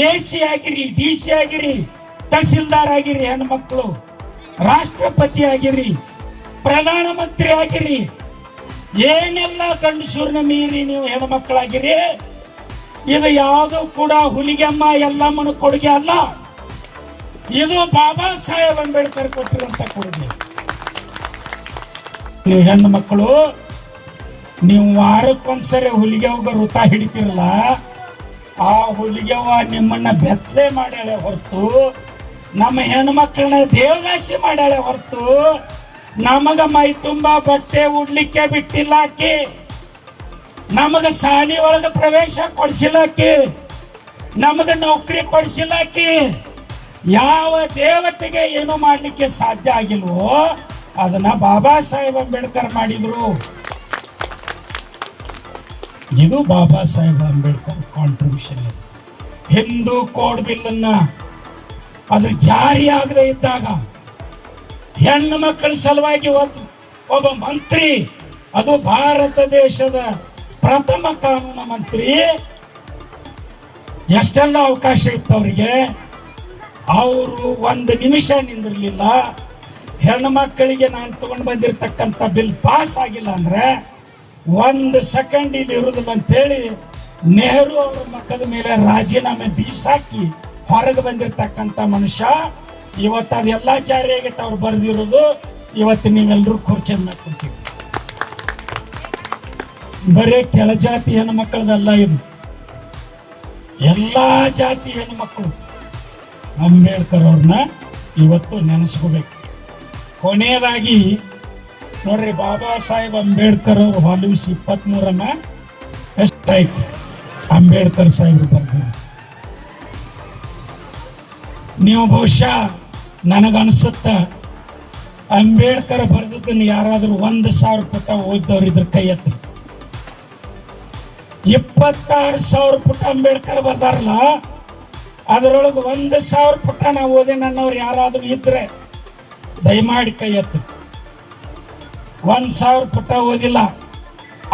AC ಆಗಿರಿ, DC ಆಗಿರಿ, ತಹಸೀಲ್ದಾರ್ ಆಗಿರಿ, ಹೆಣ್ಮಕ್ಳು ರಾಷ್ಟ್ರಪತಿ ಆಗಿರಿ, ಪ್ರಧಾನ ಮಂತ್ರಿ ಆಗಿರಿ, ಏನೆಲ್ಲ ಗಂಡಸೂರ್ನ ಮೀರಿ ನೀವು ಹೆಣ್ಮಕ್ಳಾಗಿರಿ. ಇದು ಯಾವುದು ಕೂಡ ಹುಲಿಗೆಮ್ಮ ಎಲ್ಲಮ್ಮನ ಕೊಡುಗೆ ಅಲ್ಲ, ಇದು ಬಾಬಾ ಸಾಹೇಬ್ ಅಂಬೇಡ್ಕರ್ ಕೊಟ್ಟಿರುವಂತ ಕೊಡುಗೆ. ನೀವು ಹೆಣ್ಣು ಮಕ್ಕಳು, ನೀವು ವಾರಕ್ಕೊಂದ್ಸರಿ ಹುಲಿಗೆವ್ಗ ವೃತ ಹಿಡಿತಿರಲ್ಲ, ಆ ಹುಲಿಗೆವ್ವ ನಿಮ್ಮನ್ನ ಬೆತ್ತಲೆ ಮಾಡ್ಯಾಳೆ ಹೊರತು, ನಮ್ಮ ಹೆಣ್ಣು ಮಕ್ಕಳನ್ನ ದೇವದಾಸಿ ಮಾಡ್ಯಾಳೆ ಹೊರತು, ನಮಗ ಮೈ ತುಂಬಾ ಬಟ್ಟೆ ಉಡ್ಲಿಕ್ಕೆ ಬಿಟ್ಟಿಲ್ಲ ಆಕಿ, ನಮಗ ಶಾಲಿ ಒಳಗ ಪ್ರವೇಶ ಕೊಡಿಸಿಲ್ಲ ಆಕಿ, ನಮಗ ನೌಕರಿ ಕೊಡಿಸಿಲ್ಲ ಆಕಿ. ಯಾವ ದೇವತೆಗೆ ಏನು ಮಾಡ್ಲಿಕ್ಕೆ ಸಾಧ್ಯ ಆಗಿಲ್ವೋ ಅದನ್ನ ಬಾಬಾ ಸಾಹೇಬ್ ಅಂಬೇಡ್ಕರ್ ಮಾಡಿದ್ರು. ಇದು Baba Saheb Ambedkar contribution. Hindu code bill ಅನ್ನ ಅದು ಜಾರಿಯಾಗದೇ ಇದ್ದಾಗ ಹೆಣ್ಣು ಮಕ್ಕಳ ಸಲುವಾಗಿ ಒಬ್ಬ ಮಂತ್ರಿ, ಅದು ಭಾರತ ದೇಶದ ಪ್ರಥಮ ಕಾನೂನು ಮಂತ್ರಿ, ಎಷ್ಟೆಲ್ಲ ಅವಕಾಶ ಇತ್ತು ಅವರಿಗೆ. ಅವರು 1 ನಿಮಿಷ ನಿಂದಿರ್ಲಿಲ್ಲ. ಹೆಣ್ಣು ಮಕ್ಕಳಿಗೆ ನಾನು ತಗೊಂಡು ಬಂದಿರತಕ್ಕಂಥ ಬಿಲ್ ಪಾಸ್ ಆಗಿಲ್ಲ ಅಂದ್ರೆ 1 ಸೆಕೆಂಡ್ ಇಲ್ಲಿ ಇರುವುದಿಲ್ಲ ಅಂತೇಳಿ ನೆಹರು ಅವರ ಮಕ್ಕಳ ಮೇಲೆ ರಾಜೀನಾಮೆ ಬೀಸಾಕಿ ಹೊರಗೆ ಬಂದಿರತಕ್ಕಂಥ ಮನುಷ್ಯ. ಇವತ್ತು ಅದೆಲ್ಲ ಜಾರಿಯಾಗೈತೆ, ಅವ್ರು ಬರೆದಿರೋದು. ಇವತ್ತು ನೀವೆಲ್ಲರೂ ಕುರ್ಚಿ ಮೇಲೆ ಕುಂತೀವಿ. ಬರೀ ಕೆಳಜಾತಿ ಹೆಣ್ಣು ಮಕ್ಕಳದಲ್ಲ ಇದು, ಎಲ್ಲಾ ಜಾತಿ ಹೆಣ್ಣು ಮಕ್ಕಳು ಅಂಬೇಡ್ಕರ್ ಅವ್ರನ್ನ ಇವತ್ತು ನೆನೆಸ್ಕೋಬೇಕು. ಕೊನೆಯದಾಗಿ ನೋಡ್ರಿ, ಬಾಬಾ ಸಾಹೇಬ್ ಅಂಬೇಡ್ಕರ್ ಅವರು ವಾಲ್ಯೂಸ್ 23 ಎಷ್ಟಾಯ್ತು ಅಂಬೇಡ್ಕರ್ ಸಾಹೇಬ್ರು ಬರ್ತಾರೆ. ನೀವು ಬಹುಶಃ ನನಗನ್ಸುತ್ತ ಅಂಬೇಡ್ಕರ್ ಬರೆದದ್ದನ್ನು ಯಾರಾದ್ರೂ 1,000 ಪುಟ ಓದಿದವ್ರು ಇದ್ರ ಕೈ ಎತ್ತಿ. 26,000 ಪುಟ ಅಂಬೇಡ್ಕರ್ ಬರ್ದಾರಲ್ಲ, ಅದರೊಳಗೆ 1,000 ಪುಟ ನಾವು ಓದಿ ನನ್ನವ್ರು ಯಾರಾದ್ರೂ ಇದ್ರೆ ದಯಮಾಡಿ ಕೈ ಎತ್ತಿ. 1,000 ಪುಟ ಓದಿಲ್ಲ,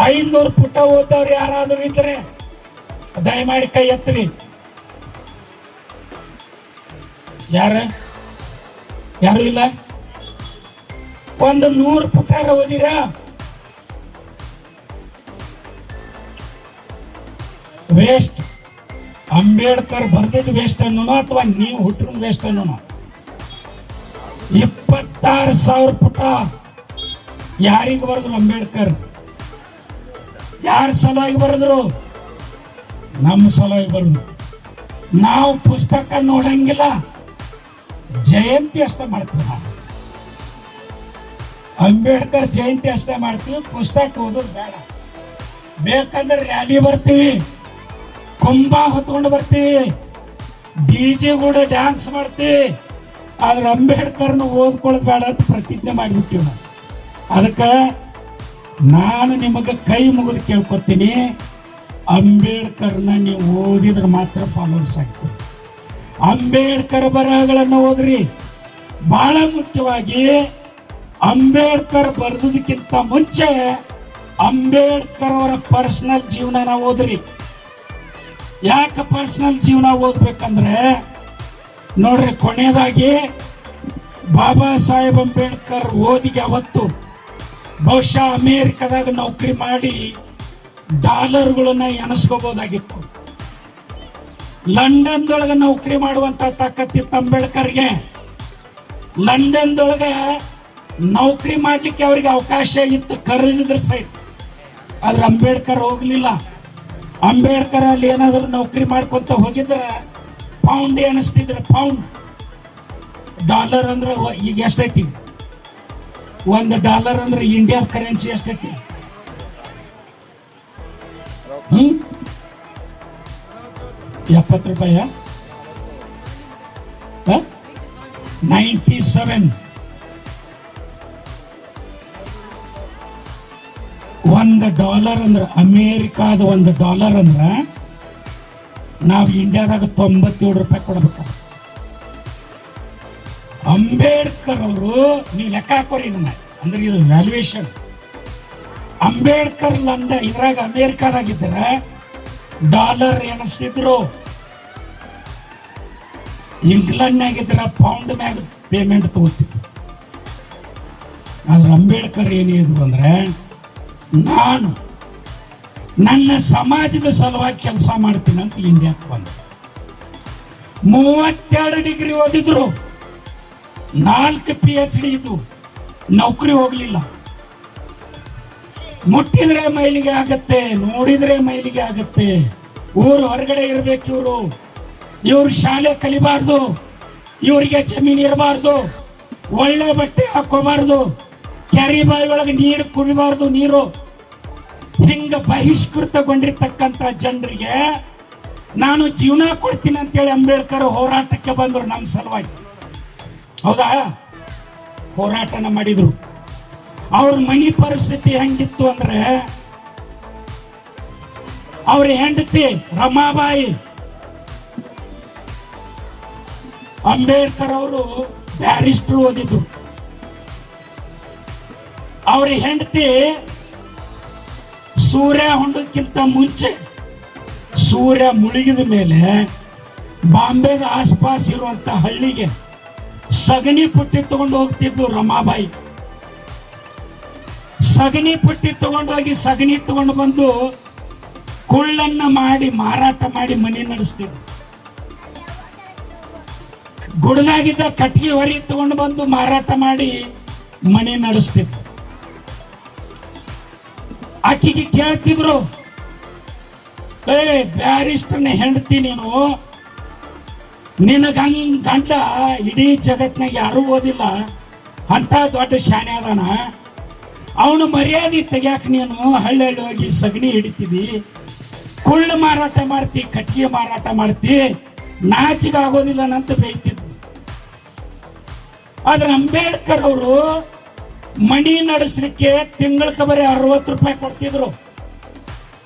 500 ಪುಟ ಓದವ್ರು ಯಾರಾದ್ರೂ ಇದ್ರೆ ದಯಮಾಡಿ ಕೈ ಎತ್ತರಿ. ಯಾರು ಇಲ್ಲ? ಒಂದು 100 ಪುಟ ಓದಿರಾ? ವೇಸ್ಟ್. ಅಂಬೇಡ್ಕರ್ ಬರ್ದಿದ್ದು ವೇಸ್ಟ್ ಅನ್ನೋಣ ಅಥವಾ ನೀವು ಹುಟ್ಟಿನ ವೇಸ್ಟ್ ಅನ್ನೋಣ? 26,000 ಪುಟ ಯಾರಿಗೆ ಬರೆದ್ರು ಅಂಬೇಡ್ಕರ್? ಯಾರ ಸಲುವಾಗಿ ಬರೆದ್ರು? ನಮ್ಮ ಸಲುವಾಗಿ ಬರೆದ್ರು. ನಾವು ಪುಸ್ತಕ ನೋಡಂಗಿಲ್ಲ, ಜಯಂತಿ ಅಷ್ಟೇ ಮಾಡ್ತೀವಿ. ನಾವು ಅಂಬೇಡ್ಕರ್ ಜಯಂತಿ ಅಷ್ಟೇ ಮಾಡ್ತೀವಿ, ಪುಸ್ತಕ ಓದೋದು ಬೇಡ. ಬೇಕಂದ್ರೆ ರ್ಯಾಲಿ ಬರ್ತೀವಿ, ಕುಂಭ ಹೊತ್ಕೊಂಡು ಬರ್ತೀವಿ, ಡಿಜೆ ಕೂಡ ಡ್ಯಾನ್ಸ್ ಮಾಡ್ತೀವಿ. ಆದ್ರೆ ಅಂಬೇಡ್ಕರ್ನ ಓದ್ಕೊಳ್ಳೋದು ಬೇಡ ಅಂತ ಪ್ರತಿಜ್ಞೆ ಮಾಡಿಬಿಟ್ಟಿವಿ ನಾವು. ಅದಕ್ಕೆ ನಾನು ನಿಮಗೆ ಕೈ ಮುಗಿದು ಕೇಳ್ಕೊತೀನಿ, ಅಂಬೇಡ್ಕರ್ನ ನೀವು ಓದಿದ್ರೆ ಮಾತ್ರ ಫಾಲೋವರ್ಸ್ ಆಗ್ತದೆ. ಅಂಬೇಡ್ಕರ್ ಬರಹಗಳನ್ನು ಓದ್ರಿ. ಬಹಳ ಮುಖ್ಯವಾಗಿ ಅಂಬೇಡ್ಕರ್ ಬರೆದಕ್ಕಿಂತ ಮುಂಚೆ ಅಂಬೇಡ್ಕರ್ ಅವರ ಪರ್ಸನಲ್ ಜೀವನ ಓದ್ರಿ. ಯಾಕೆ ಪರ್ಸನಲ್ ಜೀವನ ಓದ್ಬೇಕಂದ್ರೆ ನೋಡ್ರಿ, ಕೊನೆಯದಾಗಿ ಬಾಬಾ ಸಾಹೇಬ್ ಅಂಬೇಡ್ಕರ್ ಓದಿಗೆ ಅವತ್ತು ಬಹುಶಃ ಅಮೇರಿಕದಾಗ ನೌಕರಿ ಮಾಡಿ ಡಾಲರ್ಗಳನ್ನ ಎಣಿಸ್ಕೋಬಹುದಾಗಿತ್ತು. ಲಂಡನ್ದೊಳಗೆ ನೌಕರಿ ಮಾಡುವಂತ ತಾಕತ್ತಿತ್ತು ಅಂಬೇಡ್ಕರ್ಗೆ. ಲಂಡನ್ದೊಳಗೆ ನೌಕರಿ ಮಾಡ್ಲಿಕ್ಕೆ ಅವ್ರಿಗೆ ಅವಕಾಶ ಇತ್ತು, ಕರೆದಿದ್ರು ಸಹಿತ. ಆದ್ರೆ ಅಂಬೇಡ್ಕರ್ ಹೋಗ್ಲಿಲ್ಲ. ಅಂಬೇಡ್ಕರ್ ಅಲ್ಲಿ ಏನಾದ್ರು ನೌಕರಿ ಮಾಡ್ಕೊಂತ ಹೋಗಿದ್ರೆ ಪೌಂಡ್ ಎಣಿಸ್ತಿದ್ರೆ, ಪೌಂಡ್. ಡಾಲರ್ ಅಂದ್ರೆ ಈಗ ಎಷ್ಟೈತಿ? $1 ಅಂದ್ರೆ ಇಂಡಿಯನ್ ಕರೆನ್ಸಿ ಎಷ್ಟೈತಿ? 70 ರೂಪಾಯಿ. 97. $1 ಅಂದ್ರೆ ಅಮೇರಿಕಾದ $1 ಅಂದ್ರೆ ನಾವು ಇಂಡಿಯಾದಾಗ 97 ರೂಪಾಯಿ ಕೊಡಬೇಕು. ಅಂಬೇಡ್ಕರ್ ಅವರು, ನೀವು ಲೆಕ್ಕ ಹಾಕೋರಿ ಇದನ್ನ, ಅಂದ್ರೆ ಇದು ವ್ಯಾಲ್ಯೂಯೇಷನ್. ಅಂಬೇಡ್ಕರ್ ಇದ್ರಾಗ ಅಮೇರಿಕಾದಾಗಿದ್ದರೆ ಡಾಲರ್ ಎಣಿಸ್ತಿದ್ರು, ಇಂಗ್ಲೆಂಡ್ನಾಗಿದ್ರೆ ಪೌಂಡ್ ಮ್ಯಾಗ ಪೇಮೆಂಟ್ ತಗೋತಿದ್ರು. ಆದ್ರೆ ಅಂಬೇಡ್ಕರ್ ಏನಿದ್ರು ಅಂದ್ರೆ, ನಾನು ನನ್ನ ಸಮಾಜದ ಸಲುವಾಗಿ ಕೆಲಸ ಮಾಡ್ತೀನಿ ಅಂತ ಇಂಡಿಯಾಕ್ಕೆ ಬಂದ. 32 ಡಿಗ್ರಿ ಓದಿದ್ರು, 4 PhD ಇದ್ದು, ನೌಕರಿ ಹೋಗ್ಲಿಲ್ಲ. ಮುಟ್ಟಿದ್ರೆ ಮೈಲಿಗೆ ಆಗತ್ತೆ, ನೋಡಿದ್ರೆ ಮೈಲಿಗೆ ಆಗತ್ತೆ. ಊರು ಹೊರಗಡೆ ಇರ್ಬೇಕು. ಇವ್ರು ಶಾಲೆ ಕಲಿಬಾರ್ದು, ಇವರಿಗೆ ಜಮೀನು ಇರಬಾರ್ದು, ಒಳ್ಳೆ ಬಟ್ಟೆ ಹಾಕೋಬಾರ್ದು, ಕೆರೆ ಬಾಯಿ ಒಳಗೆ ನೀರು ಕುಡಿಬಾರ್ದು. ನೀರು ಹಿಂಗ ಬಹಿಷ್ಕೃತಗೊಂಡಿರ್ತಕ್ಕಂಥ ಜನರಿಗೆ ನಾನು ಜೀವನ ಕೊಡ್ತೀನಿ ಅಂತೇಳಿ ಅಂಬೇಡ್ಕರ್ ಹೋರಾಟಕ್ಕೆ ಬಂದರು ನಮ್ಮ ಸಲುವಾಗಿ. ಹೌದಾ? ಹೋರಾಟನ ಮಾಡಿದ್ರು. ಅವ್ರ ಮನೆ ಪರಿಸ್ಥಿತಿ ಹೆಂಗಿತ್ತು ಅಂದ್ರೆ, ಅವ್ರ ಹೆಂಡತಿ ರಮಾಬಾಯಿ, ಅಂಬೇಡ್ಕರ್ ಅವರು ಬ್ಯಾರಿಸ್ಟರ್ ಓದಿದ್ರು. ಅವ್ರ ಹೆಂಡತಿ ಸೂರ್ಯ ಹೊಂಡಕ್ಕಿಂತ ಮುಂಚೆ, ಸೂರ್ಯ ಮುಳುಗಿದ ಮೇಲೆ ಬಾಂಬೆದ ಆಸ್ಪಾಸ್ ಇರುವಂತ ಹಳ್ಳಿಗೆ ಸಗಣಿ ಪುಟ್ಟಿ ತಗೊಂಡು ಹೋಗ್ತಿದ್ಲು ರಮಾಬಾಯಿ. ಸಗಣಿ ಪುಟ್ಟಿ ತಗೊಂಡೋಗಿ ಸಗಣಿ ತಗೊಂಡು ಬಂದು ಕುಳ್ಳನ್ನ ಮಾಡಿ ಮಾರಾಟ ಮಾಡಿ ಮನೆ ನಡೆಸ್ತಿದ್ರು. ಗುಡ್ದಾಗಿದ್ದ ಕಟ್ಟಿಗೆ ಹೊರಿ ತಗೊಂಡು ಬಂದು ಮಾರಾಟ ಮಾಡಿ ಮನೆ ನಡೆಸ್ತಿದ್ರು. ಆಕಿಗೆ ಕೇಳ್ತಿದ್ರು, ಬ್ಯಾರಿಸ್ಟರ್ನ ಹೆಂಡತಿ ನೀನು, ನಿನಗ ಗಂಡ ಇಡೀ ಜಗತ್ನಾಗ ಯಾರೂ ಓದಿಲ್ಲ, ಅಂತ ದೊಡ್ಡ ಶಾಣೆ ಅದಾನ, ಅವನು ಮರ್ಯಾದೆ ತೆಗ್ಯಾಕ ನೀನು ಹಳ್ಳಿ ಹೋಗಿ ಸಗಣಿ ಹಿಡಿತೀವಿ, ಕುಳ್ಳು ಮಾರಾಟ ಮಾಡ್ತಿ, ಕಟ್ಟಿಗೆ ಮಾರಾಟ ಮಾಡ್ತಿ, ನಾಚಿಗೆ ಆಗೋದಿಲ್ಲ ಅಂತ ಬೈತಿದ್ರು. ಆದ್ರೆ ಅಂಬೇಡ್ಕರ್ ಅವರು ಮಣಿ ನಡೆಸಲಿಕ್ಕೆ ತಿಂಗಳಿಗೆ ಬರೀ 60 ರೂಪಾಯಿ ಕೊಡ್ತಿದ್ರು.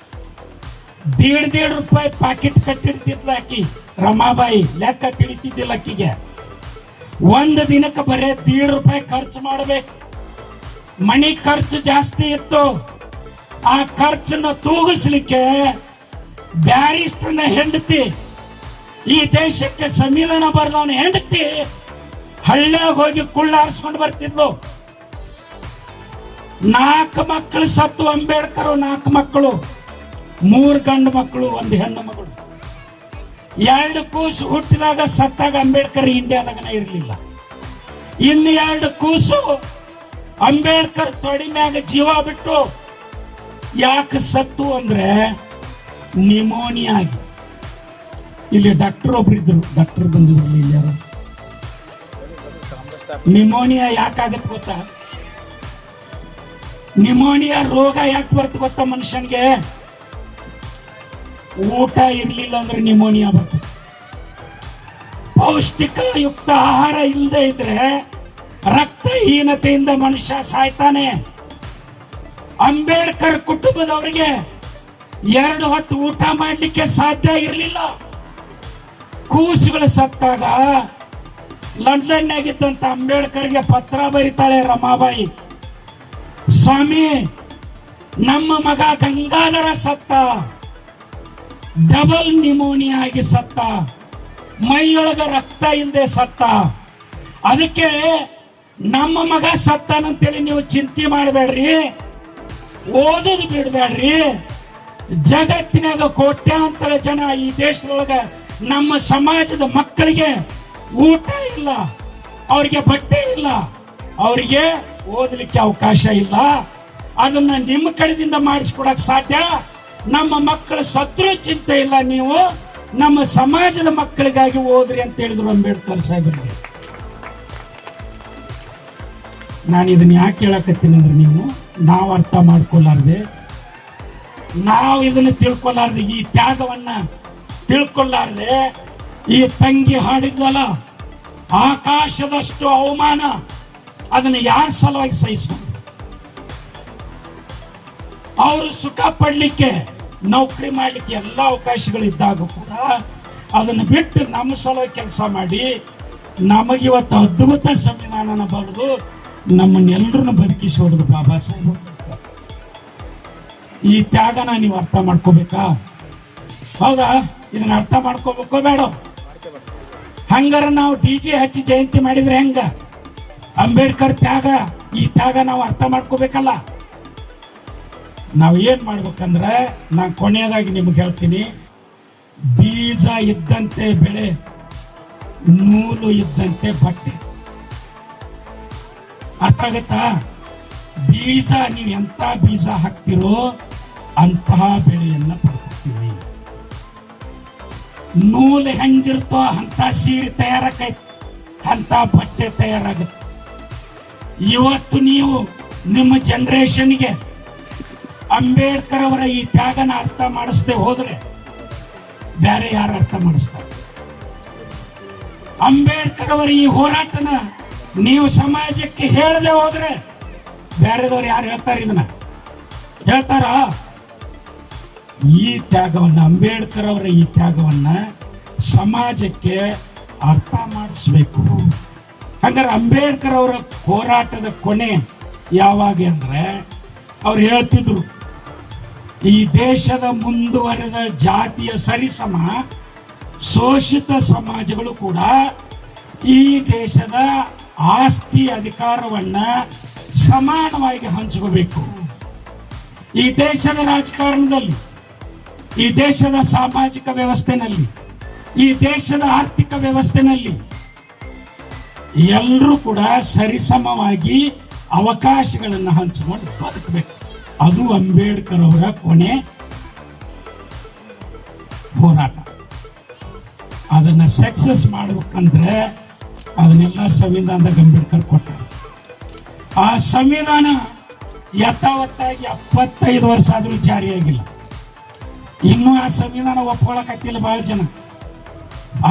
1.5 ರೂಪಾಯಿ ಪಾಕೆಟ್ ಕಟ್ಟಿರ್ತಿದ್ಲ ಆಕಿ ರಮಾಬಾಯಿ. ಲೆಕ್ಕ ತಿಳಿತಿದ್ದಿಲ್ಲ ಆಕಿಗೆ. ಒಂದು ದಿನಕ್ಕೆ ಬರೀ 1.5 ರೂಪಾಯಿ ಖರ್ಚು ಮಾಡಬೇಕು. ಮಣಿ ಖರ್ಚು ಜಾಸ್ತಿ ಇತ್ತು. ಆ ಖರ್ಚನ್ನ ತೂಗಿಸ್ಲಿಕ್ಕೆ ಬ್ಯಾರಿಸ್ಟರ್ನ ಹೆಂಡತಿ, ಈ ದೇಶಕ್ಕೆ ಸಂವಿಧಾನ ಬರೆದವನ ಹೆಂಡತಿ ಹಳ್ಳ್ಯಾಗ ಹೋಗಿ ಕುಳ್ಳಾರಿಸ್ಕೊಂಡು ಬರ್ತಿದ್ಲು. 4 ಮಕ್ಕಳು ಸತ್ತು ಅಂಬೇಡ್ಕರ್, 4 ಮಕ್ಕಳು, 3 ಗಂಡು ಮಕ್ಕಳು, 1 ಹೆಣ್ಣು ಮಗಳು. 2 ಕೂಸು ಹುಟ್ಟಿದಾಗ ಸತ್ತಾಗ ಅಂಬೇಡ್ಕರ್ ಇಂಡಿಯಾದಾಗನ ಇರಲಿಲ್ಲ. ಇನ್ನು 2 ಕೂಸು ಅಂಬೇಡ್ಕರ್ ತೊಡಿ ಮ್ಯಾಗ ಜೀವ ಬಿಟ್ಟು ಯಾಕೆ ಸತ್ತು ಅಂದ್ರೆ ನಿಮೋನಿಯಾ ಆಗಿ. ಇಲ್ಲಿ ಡಾಕ್ಟರ್ ಒಬ್ರು ಇದ್ರು, ಡಾಕ್ಟರ್ ಬಂದಿದ್ರು ಇಲ್ಲಿ ಯಾರು. ನಿಮೋನಿಯಾ ಯಾಕಾಗತ್ತೆ ಗೊತ್ತಾ? ನಿಮೋನಿಯಾ ರೋಗ ಯಾಕೆ ಬರ್ತ ಗೊತ್ತಾ ಮನುಷ್ಯನ್ಗೆ? ಊಟ ಇರ್ಲಿಲ್ಲ ಅಂದ್ರೆ ನಿಮೋನಿಯಾ ಬರ್ತದೆ. ಪೌಷ್ಟಿಕ ಯುಕ್ತ ಆಹಾರ ಇಲ್ಲದೆ ಇದ್ರೆ ರಕ್ತಹೀನತೆಯಿಂದ ಮನುಷ್ಯ ಸಾಯ್ತಾನೆ. ಅಂಬೇಡ್ಕರ್ ಕುಟುಂಬದವರಿಗೆ 2 ಹೊತ್ತು ಊಟ ಮಾಡಲಿಕ್ಕೆ ಸಾಧ್ಯ ಇರಲಿಲ್ಲ. ಕೂಸುಗಳು ಸತ್ತಾಗ ಲಂಡನ್ನಾಗಿದ್ದಂತ ಅಂಬೇಡ್ಕರ್ಗೆ ಪತ್ರ ಬರೀತಾಳೆ ರಮಾಬಾಯಿ, ಸ್ವಾಮಿ ನಮ್ಮ ಮಗ ಗಂಗಾಧರ ಸತ್ತ, ಡಬಲ್ ನಿಮೋನಿಯಾ ಆಗಿ ಸತ್ತ, ಮೈಯೊಳಗ ರಕ್ತ ಇಲ್ಲದೆ ಸತ್ತ. ಅದಕ್ಕೆ ನಮ್ಮ ಮಗ ಸತ್ತಾನಂತೇಳಿ ನೀವು ಚಿಂತೆ ಮಾಡಬೇಡ್ರಿ, ಓದೋದು ಬಿಡಬೇಡ್ರಿ. ಜಗತ್ತಿನಾಗ ಕೋಟ್ಯಾಂತರ ಜನ ಈ ದೇಶದೊಳಗ ನಮ್ಮ ಸಮಾಜದ ಮಕ್ಕಳಿಗೆ ಊಟ ಇಲ್ಲ, ಅವ್ರಿಗೆ ಬಟ್ಟೆ ಇಲ್ಲ, ಅವರಿಗೆ ಓದಲಿಕ್ಕೆ ಅವಕಾಶ ಇಲ್ಲ. ಅದನ್ನ ನಿಮ್ಮ ಕಡೆದಿಂದ ಮಾಡಿಸ್ಕೊಡಕ್ ಸಾಧ್ಯ. ನಮ್ಮ ಮಕ್ಕಳು ಸತ್ರು ಚಿಂತೆ ಇಲ್ಲ, ನೀವು ನಮ್ಮ ಸಮಾಜದ ಮಕ್ಕಳಿಗಾಗಿ ಓದ್ರಿ ಅಂತ ಹೇಳಿದ್ರು ಅಂಬೇಡ್ಕರ್ ಸಾಹೇಬರಿಗೆ. ನಾನು ಇದನ್ನ ಯಾಕೆ ಹೇಳಕತ್ತೀನಿ ಅಂದ್ರೆ ನಾವು ಅರ್ಥ ಮಾಡ್ಕೊಲಾರ್ದೆ, ನಾವು ಇದನ್ನ ತಿಳ್ಕೊಲಾರ್ದೆ, ಈ ತ್ಯಾಗವನ್ನ ತಿಳ್ಕೊಲಾರ್ದೆ, ಈ ತಂಗಿ ಹಾಡಿದ್ವಲ್ಲ ಆಕಾಶದಷ್ಟು ಅವಮಾನ, ಅದನ್ನ ಯಾರ ಸಲುವಾಗಿ ಸಹಿಸ್ತಾರೆ? ಅವರು ಸುಖ ಪಡ್ಲಿಕ್ಕೆ, ನೌಕರಿ ಮಾಡ್ಲಿಕ್ಕೆ ಎಲ್ಲ ಅವಕಾಶಗಳಿದ್ದಾಗ ಕೂಡ ಅದನ್ನು ಬಿಟ್ಟು ನಮ್ಮ ಸಲುವಾಗಿ ಕೆಲಸ ಮಾಡಿ ನಮಗಿವತ್ತು ಅದ್ಭುತ ಸಂವಿಧಾನನ ಬರೆದು ನಮ್ಮನ್ನೆಲ್ಲರನ್ನು ಬದುಕಿಸೋದ್ರು ಬಾಬಾ ಸಾಹೇಬ್. ಈ ತ್ಯಾಗನ ನೀವು ಅರ್ಥ ಮಾಡ್ಕೋಬೇಕಾ? ಹೌದಾ? ಇದನ್ನ ಅರ್ಥ ಮಾಡ್ಕೋಬೇಕೋ ಬೇಡ? ಹಂಗಾರ ನಾವು DJ ಹಚ್ಚಿ ಜಯಂತಿ ಮಾಡಿದ್ರೆ ಹೆಂಗ? ಅಂಬೇಡ್ಕರ್ ತ್ಯಾಗ, ಈ ತ್ಯಾಗ ನಾವು ಅರ್ಥ ಮಾಡ್ಕೋಬೇಕಲ್ಲ. ನಾವು ಏನ್ ಮಾಡ್ಬೇಕಂದ್ರೆ, ನಾನು ಕೊನೆಯದಾಗಿ ನಿಮ್ಗೆ ಹೇಳ್ತೀನಿ, ಬೀಜ ಇದ್ದಂತೆ ಬೆಳೆ, ನೂಲು ಇದ್ದಂತೆ ಬಟ್ಟೆ. ಅರ್ಥ ಆಗತ್ತಾ? ಬೀಜ ನೀವು ಎಂತ ಬೀಜ ಹಾಕ್ತಿರೋ ಅಂತಹ ಬೆಳೆಯನ್ನ ಪಡ್ಕೊತೀವಿ. ನೂಲು ಹೆಂಗಿರ್ತೋ ಅಂತ ಸೀರೆ ತಯಾರಾಕೈತಿ, ಅಂತ ಬಟ್ಟೆ ತಯಾರಾಗುತ್ತೆ. ಇವತ್ತು ನೀವು ನಿಮ್ಮ ಜನರೇಷನ್ಗೆ ಅಂಬೇಡ್ಕರ್ ಅವರ ಈ ತ್ಯಾಗನ ಅರ್ಥ ಮಾಡಿಸದೆ ಹೋದ್ರೆ ಬೇರೆ ಯಾರು ಅರ್ಥ ಮಾಡಿಸ್ತಾರೆ? ಅಂಬೇಡ್ಕರ್ ಅವರ ಈ ಹೋರಾಟನ ನೀವು ಸಮಾಜಕ್ಕೆ ಹೇಳದೆ ಹೋದ್ರೆ ಬೇರೆದವ್ರು ಯಾರು ಹೇಳ್ತಾರೆ? ಇದನ್ನ ಹೇಳ್ತಾರ? ಈ ತ್ಯಾಗವನ್ನ, ಅಂಬೇಡ್ಕರ್ ಅವರ ಈ ತ್ಯಾಗವನ್ನ ಸಮಾಜಕ್ಕೆ ಅರ್ಥ ಮಾಡಿಸ್ಬೇಕು. ಹಂಗಾರೆ ಅಂಬೇಡ್ಕರ್ ಅವರ ಹೋರಾಟದ ಕೊನೆ ಯಾವಾಗ ಅಂದ್ರೆ, ಅವ್ರು ಹೇಳ್ತಿದ್ರು, ಈ ದೇಶದ ಮುಂದುವರೆದ ಜಾತಿಯ ಸರಿಸಮ ಶೋಷಿತ ಸಮಾಜಗಳು ಕೂಡ ಈ ದೇಶದ ಆಸ್ತಿ ಅಧಿಕಾರವನ್ನ ಸಮಾನವಾಗಿ ಹಂಚ್ಕೋಬೇಕು. ಈ ದೇಶದ ರಾಜಕಾರಣದಲ್ಲಿ, ಈ ದೇಶದ ಸಾಮಾಜಿಕ ವ್ಯವಸ್ಥೆನಲ್ಲಿ, ಈ ದೇಶದ ಆರ್ಥಿಕ ವ್ಯವಸ್ಥೆನಲ್ಲಿ ಎಲ್ಲರೂ ಕೂಡ ಸರಿಸಮವಾಗಿ ಅವಕಾಶಗಳನ್ನು ಹಂಚಿಕೊಂಡು ಬದುಕಬೇಕು. ಅದು ಅಂಬೇಡ್ಕರ್ ಅವರ ಕೊನೆ ಹೋರಾಟ. ಅದನ್ನ ಸಕ್ಸಸ್ ಮಾಡ್ಬೇಕಂದ್ರೆ ಅದನ್ನೆಲ್ಲ ಸಂವಿಧಾನದಾಗ ಅಂಬೇಡ್ಕರ್ ಕೊಟ್ಟರು. ಆ ಸಂವಿಧಾನ ಯಥಾವತ್ತಾಗಿ 75 ವರ್ಷ ಆದ್ರೂ ಜಾರಿಯಾಗಿಲ್ಲ. ಇನ್ನೂ ಆ ಸಂವಿಧಾನ ಒಪ್ಕೊಳಕತ್ತಿಲ್ಲ ಬಹಳ ಜನ.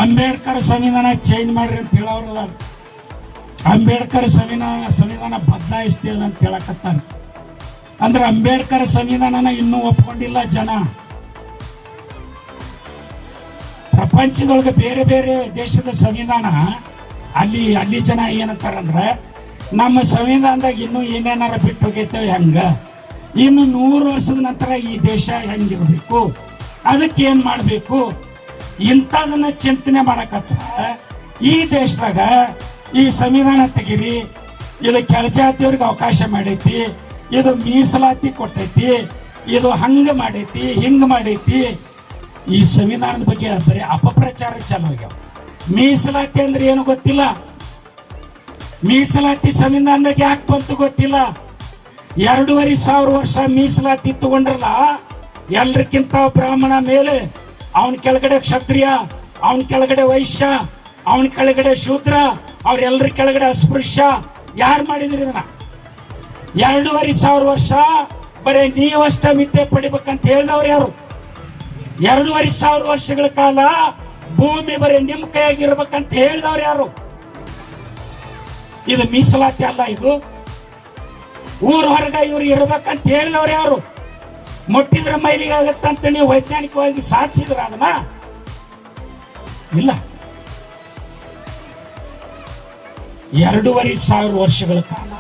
ಅಂಬೇಡ್ಕರ್ ಸಂವಿಧಾನ ಚೇಂಜ್ ಮಾಡ್ರಿ ಅಂತ ಹೇಳೋರಲ್ಲ, ಅಂಬೇಡ್ಕರ್ ಸಂವಿಧಾನ ಬದಲಾಯಿಸ್ತೇವೆ ಅಂತ ಹೇಳಕತ್ತಾರ. ಅಂದ್ರೆ ಅಂಬೇಡ್ಕರ್ ಸಂವಿಧಾನನ ಇನ್ನೂ ಒಪ್ಕೊಂಡಿಲ್ಲ ಜನ. ಪ್ರಪಂಚದೊಳಗೆ ಬೇರೆ ಬೇರೆ ದೇಶದ ಸಂವಿಧಾನ, ಅಲ್ಲಿ ಜನ ಏನಂತಾರಂದ್ರೆ, ನಮ್ಮ ಸಂವಿಧಾನದಾಗ ಇನ್ನೂ ಏನೇನಾರ ಬಿಟ್ಟು ಹೋಗೈತೇವೆ, ಹಂಗ ಇನ್ನು 100 ವರ್ಷದ ನಂತರ ಈ ದೇಶ ಹೆಂಗಿರ್ಬೇಕು, ಅದಕ್ಕೆ ಏನ್ ಮಾಡಬೇಕು ಇಂಥದನ್ನ ಚಿಂತನೆ ಮಾಡಕತ್ತ ಈ ದೇಶದಾಗ ಈ ಸಂವಿಧಾನ ತೆಗಿರಿ, ಇದು ಕೆಳಜಾತಿಯವ್ರಿಗೆ ಅವಕಾಶ ಮಾಡೈತಿ, ಇದು ಮೀಸಲಾತಿ ಕೊಟ್ಟೈತಿ, ಇದು ಹಂಗ ಮಾಡೈತಿ ಹಿಂಗ ಮಾಡೈತಿ. ಈ ಸಂವಿಧಾನದ ಬಗ್ಗೆ ಬರೀ ಅಪಪ್ರಚಾರ ಚಾಲು ಆಗ್ಯಾವ. ಮೀಸಲಾತಿ ಅಂದ್ರೆ ಏನು ಗೊತ್ತಿಲ್ಲ, ಮೀಸಲಾತಿ ಸಂವಿಧಾನದಾಗ ಯಾಕೆ ಬಂತು ಗೊತ್ತಿಲ್ಲ. 2500 ವರ್ಷ ಮೀಸಲಾತಿ ತಗೊಂಡ್ರಲ್ಲ, ಎಲ್ರಿಗಿಂತ ಬ್ರಾಹ್ಮಣ ಮೇಲೆ, ಅವನ ಕೆಳಗಡೆ ಕ್ಷತ್ರಿಯ, ಅವನ ಕೆಳಗಡೆ ವೈಶ್ಯ, ಅವನ ಕೆಳಗಡೆ ಶೂದ್ರ, ಅವ್ರೆಲ್ಲರ ಕೆಳಗಡೆ ಅಸ್ಪೃಶ್ಯ. ಯಾರು ಮಾಡಿದ್ರಿ ಇದನ್ನ? 2500 ವರ್ಷ ಬರೀ ನೀವಷ್ಟ ಮಿಥ್ಯೆ ಪಡಿಬೇಕಂತ ಹೇಳಿದವ್ರು ಯಾರು? 2500 ವರ್ಷಗಳ ಕಾಲ ಭೂಮಿ ಬರೀ ನಿಮ್ ಕೈಯಾಗಿರ್ಬೇಕಂತ ಹೇಳಿದವ್ರು ಯಾರು? ಇದು ಮೀಸಲಾತಿ ಅಲ್ಲ, ಇದು ಊರ ಹೊರಗ ಇವ್ರು ಇರ್ಬೇಕಂತ ಹೇಳಿದವ್ರು ಯಾರು? ಮುಟ್ಟಿದ್ರೆ ಮೈಲಿಗೆ ಆಗತ್ತಂತ ನೀವು ವೈಜ್ಞಾನಿಕವಾಗಿ ಸಾಧಿಸಿದ್ರ ಅದನ್ನ? ಇಲ್ಲ. 2500 ವರ್ಷಗಳ ಕಾಲ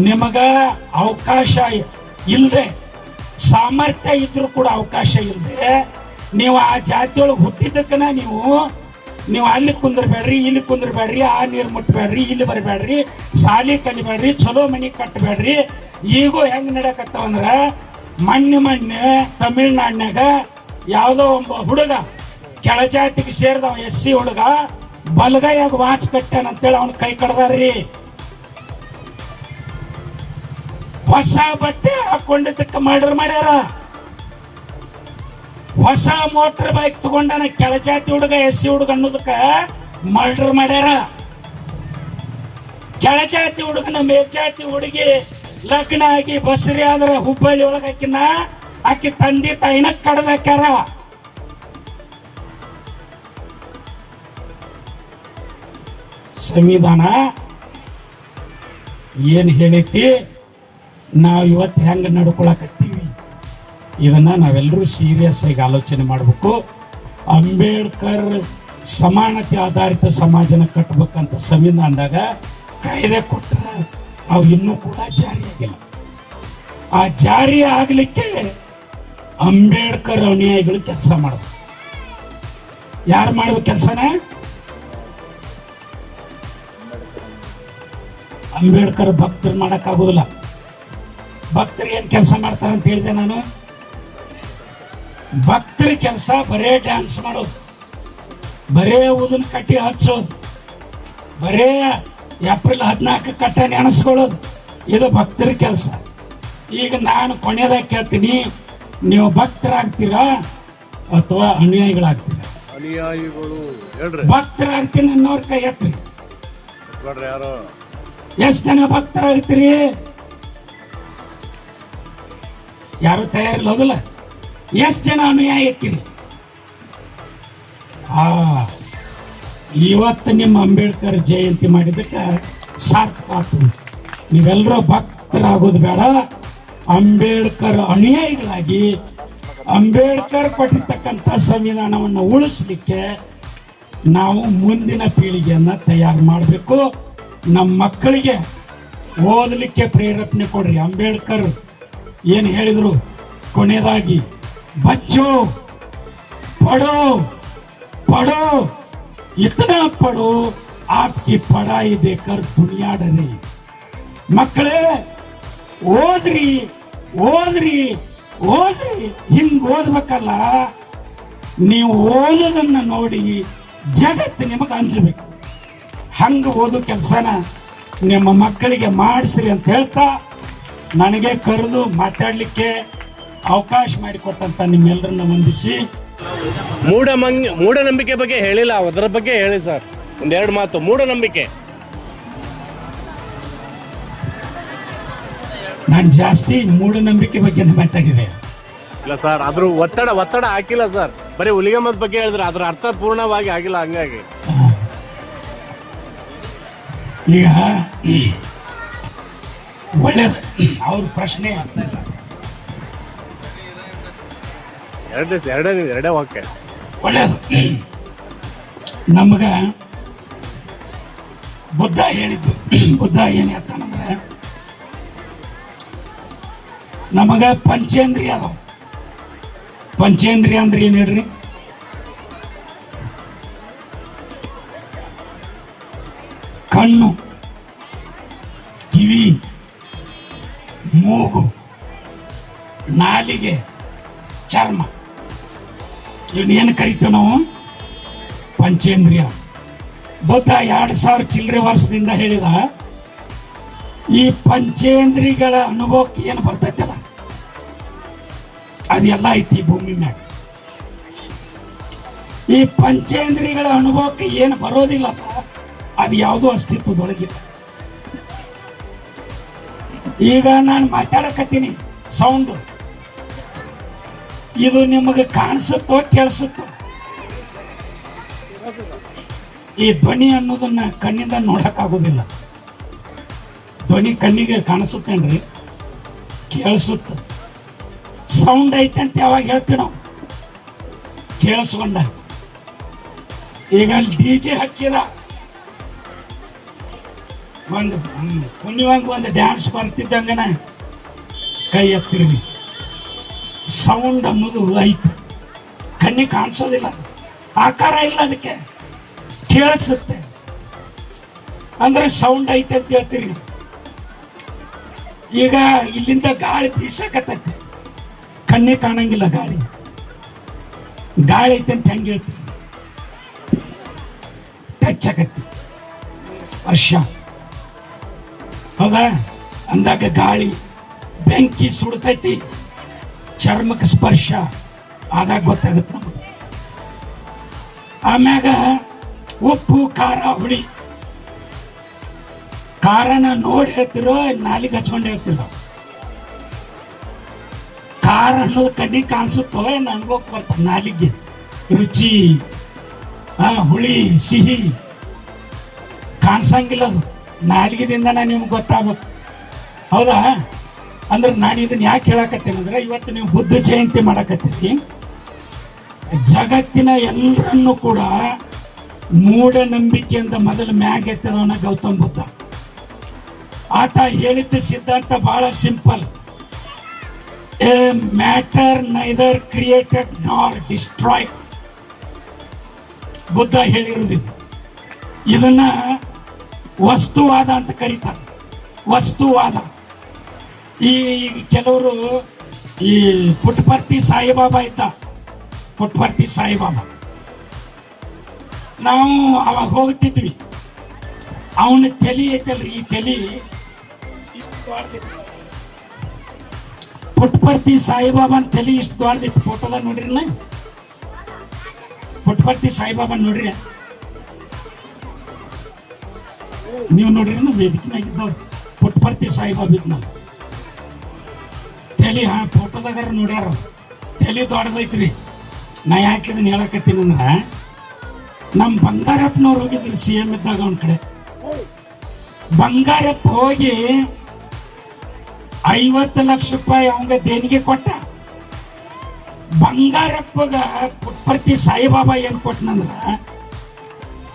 ನಿಮಗ ಅವಕಾಶ ಇಲ್ಲದೆ, ಸಾಮರ್ಥ್ಯ ಇದ್ರೂ ಕೂಡ ಅವಕಾಶ ಇಲ್ಲದೆ, ನೀವು ಆ ಜಾತಿಯೊಳಗೆ ಹುಟ್ಟಿದ್ದಕ್ಕನ ನೀವು ಅಲ್ಲಿ ಕುಂದ್ರಬೇಡ್ರಿ, ಇಲ್ಲಿ ಕುಂದ್ರಬೇಡ್ರಿ, ಆ ನೀರು ಮುಟ್ಟಬೇಡ್ರಿ, ಇಲ್ಲಿ ಬರಬೇಡ್ರಿ, ಸಾಲಿ ಕಲಿಬೇಡ್ರಿ, ಚಲೋ ಮನಿ ಕಟ್ಟಬೇಡ್ರಿ. ಈಗೂ ಹೆಂಗ್ ನಡಕತ್ತವಂದ್ರ, ಮೊನ್ನೆ ತಮಿಳ್ನಾಡಿನಾಗ ಯಾವುದೋ ಒಬ್ಬ ಹುಡುಗ ಕೆಳಜಾತಿಗೆ ಸೇರಿದವ SC ಹುಡುಗ ಬಲಗೈಯಾಗ ವಾಚ್ ಕಟ್ಟಾನಂತೇಳಿ ಅವನ ಕೈ ಕಡ್ದಾರ್ರಿ. ಹೊಸ ಬಟ್ಟೆ ಹಾಕೊಂಡಿದ್ದಕ್ಕೆ ಮರ್ಡರ್ ಮಾಡ್ಯಾರ. ಹೊಸ ಮೋಟರ್ ಬೈಕ್ ತಗೊಂಡಾನ ಕೆಳಜಾತಿ ಹುಡುಗ SC ಹುಡುಗ ಅನ್ನೋದಕ್ಕ ಮರ್ಡರ್ ಮಾಡ್ಯಾರ. ಕೆಳಜಾತಿ ಹುಡುಗನ ಮೇಲ್ಜಾತಿ ಹುಡುಗಿ ಲಗ್ನ ಆಗಿ ಬಸ್ರಿ ಆದ್ರ ಹುಬ್ಬಳ್ಳಿ ಒಳಗ ಆಕಿ ತಂದೆ ತಾಯಿನ ಕಡ್ದಾಕ್ಯಾರ. ಸಂವಿಧಾನ ಏನ್ ಹೇಳೈತಿ, ನಾವು ಇವತ್ತು ಹೆಂಗ ನಡ್ಕೊಳಕತ್ತೀವಿ, ಇದನ್ನ ನಾವೆಲ್ಲರೂ ಸೀರಿಯಸ್ ಆಗಿ ಆಲೋಚನೆ ಮಾಡಬೇಕು. ಅಂಬೇಡ್ಕರ್ ಸಮಾನತೆ ಆಧಾರಿತ ಸಮಾಜನ ಕಟ್ಟಬೇಕಂತ ಸಂವಿಧಾನದಾಗ ಕಾಯ್ದೆ ಕೊಟ್ಟರೆ ಅವು ಇನ್ನೂ ಕೂಡ ಜಾರಿಯಾಗಿಲ್ಲ. ಆ ಜಾರಿ ಆಗ್ಲಿಕ್ಕೆ ಅಂಬೇಡ್ಕರ್ ಅನುಯಾಯಿಗಳು ಕೆಲಸ ಮಾಡಬೇಕು. ಯಾರು ಮಾಡ್ಬೇಕು ಕೆಲಸನ? ಅಂಬೇಡ್ಕರ್ ಭಕ್ತರು ಮಾಡಕ್ಕಾಗೋದಿಲ್ಲ. ಭಕ್ತರು ಏನ್ ಕೆಲಸ ಮಾಡ್ತಾರಂತ ಹೇಳಿದೆ ನಾನು. ಭಕ್ತರ ಕೆಲಸ ಬರೇ ಡ್ಯಾನ್ಸ್ ಮಾಡೋದು, ಬರೇ ಊದಿನ ಕಟ್ಟಿ ಹಚ್ಚೋದು, ಬರೇ ಏಪ್ರಿಲ್ 14 ಕಟ್ಟ ನೆನೆಸ್ಕೊಳ್ಳೋದು, ಇದು ಭಕ್ತರ ಕೆಲಸ. ಈಗ ನಾನು ಕೊನೆಯದಾಗ ಕೇಳ್ತೀನಿ, ನೀವು ಭಕ್ತರಾಗ್ತೀರಾ ಅಥವಾ ಅನುಯಾಯಿಗಳಾಗ್ತೀರಾ? ಅನುಯಾಯಿಗಳು. ಭಕ್ತರಾಗ್ತೀನಿ ಅನ್ನೋರ್ ಕೈ ಎತ್ರಿ. ಯಾರು? ಎಷ್ಟು ಜನ ಭಕ್ತರಾಗ್ತೀರಿ? ಯಾರು ತಯಾರಿಲ್ಲ, ಹೋಗಲ್ಲ. ಎಷ್ಟು ಜನ ಅನುಯಾಯಿ ಹಾಕಿರಿ? ಇವತ್ತು ನಿಮ್ಮ ಅಂಬೇಡ್ಕರ್ ಜಯಂತಿ ಮಾಡಿದ್ದಕ್ಕೆ ಸಾರ್ಥಕ ಆಗ್ತದೆ. ನೀವೆಲ್ಲರೂ ಭಕ್ತರಾಗೋದು ಬೇಡ, ಅಂಬೇಡ್ಕರ್ ಅನುಯಾಯಿಗಳಾಗಿ ಅಂಬೇಡ್ಕರ್ ಕೊಟ್ಟಿರ್ತಕ್ಕಂಥ ಸಂವಿಧಾನವನ್ನು ಉಳಿಸ್ಲಿಕ್ಕೆ ನಾವು ಮುಂದಿನ ಪೀಳಿಗೆಯನ್ನ ತಯಾರು ಮಾಡಬೇಕು. ನಮ್ಮ ಮಕ್ಕಳಿಗೆ ಓದಲಿಕ್ಕೆ ಪ್ರೇರೇಪಣೆ ಕೊಡ್ರಿ. ಅಂಬೇಡ್ಕರ್ ಏನು ಹೇಳಿದ್ರು ಕೊನೆಯದಾಗಿ, ಬಚ್ಚೋ ಪಡೋ ಪಡೋ ಇತನಾ ಪಡೋ ಆಪ್ಕಿ ಪಡಾಯಿ ದೇಕರ್ ದುನಿಯಾ ಡರೆ. ಮಕ್ಕಳೇ ಓದ್ರಿ ಓದ್ರಿ ಓದ್ರಿ. ಹಿಂಗ್ ಓದ್ಬೇಕಲ್ಲ, ನೀವು ಓದೋದನ್ನ ನೋಡಿ ಜಗತ್ತು ನಿಮಗೆ ಅಂಜಬೇಕು. ಹಂಗ ಓದೋ ಕೆಲಸನ ನಿಮ್ಮ ಮಕ್ಕಳಿಗೆ ಮಾಡಿಸ್ರಿ ಅಂತ ಹೇಳ್ತಾ, ನನಗೆ ಕರೆದು ಮಾತಾಡ್ಲಿಕ್ಕೆ ಅವಕಾಶ ಮಾಡಿಕೊಟ್ಟಂತ ನಿಮ್ಮೆಲ್ಲರನ್ನ ವಂದಿಸಿ, ಮೂಢನಂಬಿಕೆ ಬಗ್ಗೆ ಹೇಳಿಲ್ಲ, ಅದರ ಬಗ್ಗೆ ಹೇಳಿ ಸರ್ ಒಂದೆರಡು ಮಾತು. ಮೂಢನಂಬಿಕೆ ನಾನು ಜಾಸ್ತಿ ಮೂಢನಂಬಿಕೆ ಬಗ್ಗೆ ಮಾತಾಡಿದೆ. ಇಲ್ಲ ಸರ್, ಅದ್ರ ಒತ್ತಡ ಹಾಕಿಲ್ಲ ಸರ್, ಬರೀ ಹುಲಿಗಮ್ಮದ ಬಗ್ಗೆ ಹೇಳಿದ್ರೆ ಅದ್ರ ಅರ್ಥ ಪೂರ್ಣವಾಗಿ ಆಗಿಲ್ಲ. ಹಂಗಾಗಿ ಈಗ ಒಳ್ಳೇದು ಅವ್ರ ಪ್ರಶ್ನೆ ಎರಡೇ ಓಕೆ ಒಳ್ಳೇದು. ನಮಗ ಬುದ್ಧ ಹೇಳಿದ್ದು, ಬುದ್ಧ ಏನ್ ಹೇಳ್ತಾನಂದ್ರೆ, ನಮಗ ಪಂಚೇಂದ್ರಿಯ ಅದಾವ. ಪಂಚೇಂದ್ರಿಯ ಅಂದ್ರೆ ಏನ್ ಹೇಳ್ರಿ? ಕಣ್ಣು, ಕಿವಿ, ಮೂಗು, ನಾಲಿಗೆ, ಚರ್ಮ. ಇವನ್ನೇನು ಕರಿತೀವಿ ನಾವು? ಪಂಚೇಂದ್ರಿಯ. ಬುದ್ಧ 2000 ಚಿಲ್ಲರೆ ವರ್ಷದಿಂದ ಹೇಳಿದ ಈ ಪಂಚೇಂದ್ರಿಯಗಳ ಅನುಭವಕ್ಕೆ ಏನು ಬರ್ತೈತಲ್ಲ ಅದೆಲ್ಲ ಐತಿ ಈ ಭೂಮಿ ಮ್ಯಾಗ. ಈ ಪಂಚೇಂದ್ರಿಯಗಳ ಅನುಭವಕ್ಕೆ ಏನು ಬರೋದಿಲ್ಲ ಅದು ಯಾವುದೋ ಅಸ್ತಿತ್ವದೊಳಗಿಲ್ಲ. ಈಗ ನಾನು ಮಾತಾಡಕತ್ತೀನಿ, ಸೌಂಡ್ ಇದು ನಿಮಗೆ ಕಾಣಿಸುತ್ತೋ ಕೇಳಿಸುತ್ತೋ? ಈ ಧ್ವನಿ ಅನ್ನೋದನ್ನ ಕಣ್ಣಿಂದ ನೋಡಕ್ಕಾಗೋದಿಲ್ಲ. ಧ್ವನಿ ಕಣ್ಣಿಗೆ ಕಾಣಿಸುತ್ತೇನ್ರಿ? ಕೇಳಿಸುತ್ತ. ಸೌಂಡ್ ಐತೆ ಅಂತ ಯಾವಾಗ ಹೇಳ್ತೀವಿ ನಾವು? ಕೇಳಿಸ್ಕೊಂಡ. ಈಗ ಅಲ್ಲಿ DJ ಹಚ್ಚಿದ ಒಂದು ಕುಣಿವಂಗ ಒಂದು ಡ್ಯಾನ್ಸ್ ಬರ್ತಿದ್ದಂಗನ ಕೈ ಎತ್ತಿರ್ವಿ. ಸೌಂಡ್ ಅನ್ನೋದು ಐತೆ, ಕಣ್ಣಿಗೆ ಕಾಣಿಸೋದಿಲ್ಲ, ಆಕಾರ ಇಲ್ಲ, ಅದಕ್ಕೆ ಕೇಳಿಸುತ್ತೆ. ಅಂದ್ರೆ ಸೌಂಡ್ ಐತೆ ಅಂತ ಹೇಳ್ತೀರಿ. ಈಗ ಇಲ್ಲಿಂದ ಗಾಳಿ ಬೀಸಕತ್ತೈತೆ, ಕಣ್ಣಿಗೆ ಕಾಣಂಗಿಲ್ಲ ಗಾಳಿ. ಗಾಳಿ ಐತೆ ಅಂತ ಹೆಂಗೆ ಹೇಳ್ತೀರಿ? ಟಚ್ ಆಗತ್ತೆ, ಸ್ಪರ್ಶ. ಹೌದಾ? ಅಂದಾಗ ಗಾಳಿ, ಬೆಂಕಿ ಸುಡ್ತೈತಿ, ಚರ್ಮಕ್ಕೆ ಸ್ಪರ್ಶ ಆದಾಗ ಗೊತ್ತಾಗುತ್ತೆ ನಮಗೆ. ಆಮ್ಯಾಗ ಉಪ್ಪು, ಖಾರ, ಹುಳಿ. ಖಾರನ ನೋಡಿ ಹೇಳ್ತಿರೋ, ನಾಲಿಗೆ ಹಚ್ಕೊಂಡು ಹೇಳ್ತಿರೋ? ಖಾರ ಅನ್ನೋದು ಕಣ್ಣಿಗೆ ಕಾಣಿಸುತ್ತೋ ಏನು ಅನ್ಬೋಕ್ ಬರ್ತದೆ? ನಾಲಿಗೆ ರುಚಿ, ಹುಳಿ, ಸಿಹಿ ಕಾಣಿಸಂಗಿಲ್ಲ. ಅದು ನಾಲಿಗೆದಿಂದನೇ ನಿಮ್ಗೆ ಗೊತ್ತಾಗಬೇಕು. ಹೌದಾ? ಅಂದ್ರೆ ನಾನು ಇದನ್ನ ಯಾಕೆ ಹೇಳಕತ್ತೇನೆ ಅಂದ್ರೆ, ಇವತ್ತು ನೀವು ಬುದ್ಧ ಜಯಂತಿ ಮಾಡಕತ್ತೀರಿ. ಜಗತ್ತಿನ ಎಲ್ಲರನ್ನೂ ಕೂಡ ಮೂಢನಂಬಿಕೆಯಿಂದ ಮೊದಲು ಮ್ಯಾಗ ಎತ್ತದವನ ಗೌತಮ್ ಬುದ್ಧ. ಆತ ಹೇಳಿದ್ದ ಸಿದ್ಧಾಂತ ಬಹಳ simple. A matter neither created nor destroyed. Buddha ಹೇಳಿರುವುದಿಲ್ಲ. ಇದನ್ನ ವಸ್ತುವಾದ ಅಂತ ಕರೀತಾರೆ. ವಸ್ತುವಾದ. ಈ ಕೆಲವರು ಈ ಪುಟ್ಟಪರ್ತಿ ಸಾಯಿಬಾಬಾ ಇದ್ದ, ಪುಟ್ಟಪರ್ತಿ ಸಾಯಿಬಾಬಾ. ನಾವು ಅವಾಗ ಹೋಗ್ತಿದ್ವಿ. ಅವನ ತಲೆ ಐತಲ್ರಿ, ಈ ತಲೆ ಇಷ್ಟು ದೊಡ್ಡದಿತ್ತು. ಪುಟ್ಟಪರ್ತಿ ಸಾಯಿಬಾಬಾನ ತಲೆ ಇಷ್ಟು ದೊಡ್ಡದಿತ್ತು. ಫೋಟೋದಾಗ ನೋಡ್ರಿಲ್ಲ, ಪುಟ್ಟಪರ್ತಿ ಸಾಯಿಬಾಬಾ ನೋಡ್ರಿ. ನೀವು ನೋಡ್ರಿ, ವೇದಿಕೆ ಮ್ಯಾಗಿದ್ದವ್ರು ಪುಟ್ಟಪರ್ತಿ ಸಾಯಿಬಾಬಾ ಇದ್ನ ತಲೆ. ಫೋಟೋದಾಗ ನೋಡ್ಯಾರ, ತಲೆ ದೊಡ್ಡದೈತ್ರಿ. ನಾ ಯಾಕೆ ಇದನ್ನ ಹೇಳಕತ್ತೀನಿ ಅಂದ್ರೆ, ನಮ್ಮ ಬಂಗಾರಪ್ಪನವ್ರು ಹೋಗಿದ್ರು CM ಇದ್ದಾಗ ಅವನ ಕಡೆ. ಬಂಗಾರಪ್ಪ ಹೋಗಿ 50 ಲಕ್ಷ ರೂಪಾಯಿ ಅವಂಗ ದೇಣಿಗೆ ಕೊಟ್ಟ. ಬಂಗಾರಪ್ಪಗ ಪುಟ್ಟಪರ್ತಿ ಸಾಯಿಬಾಬಾ ಏನ್ ಕೊಟ್ಟನಂದ್ರ,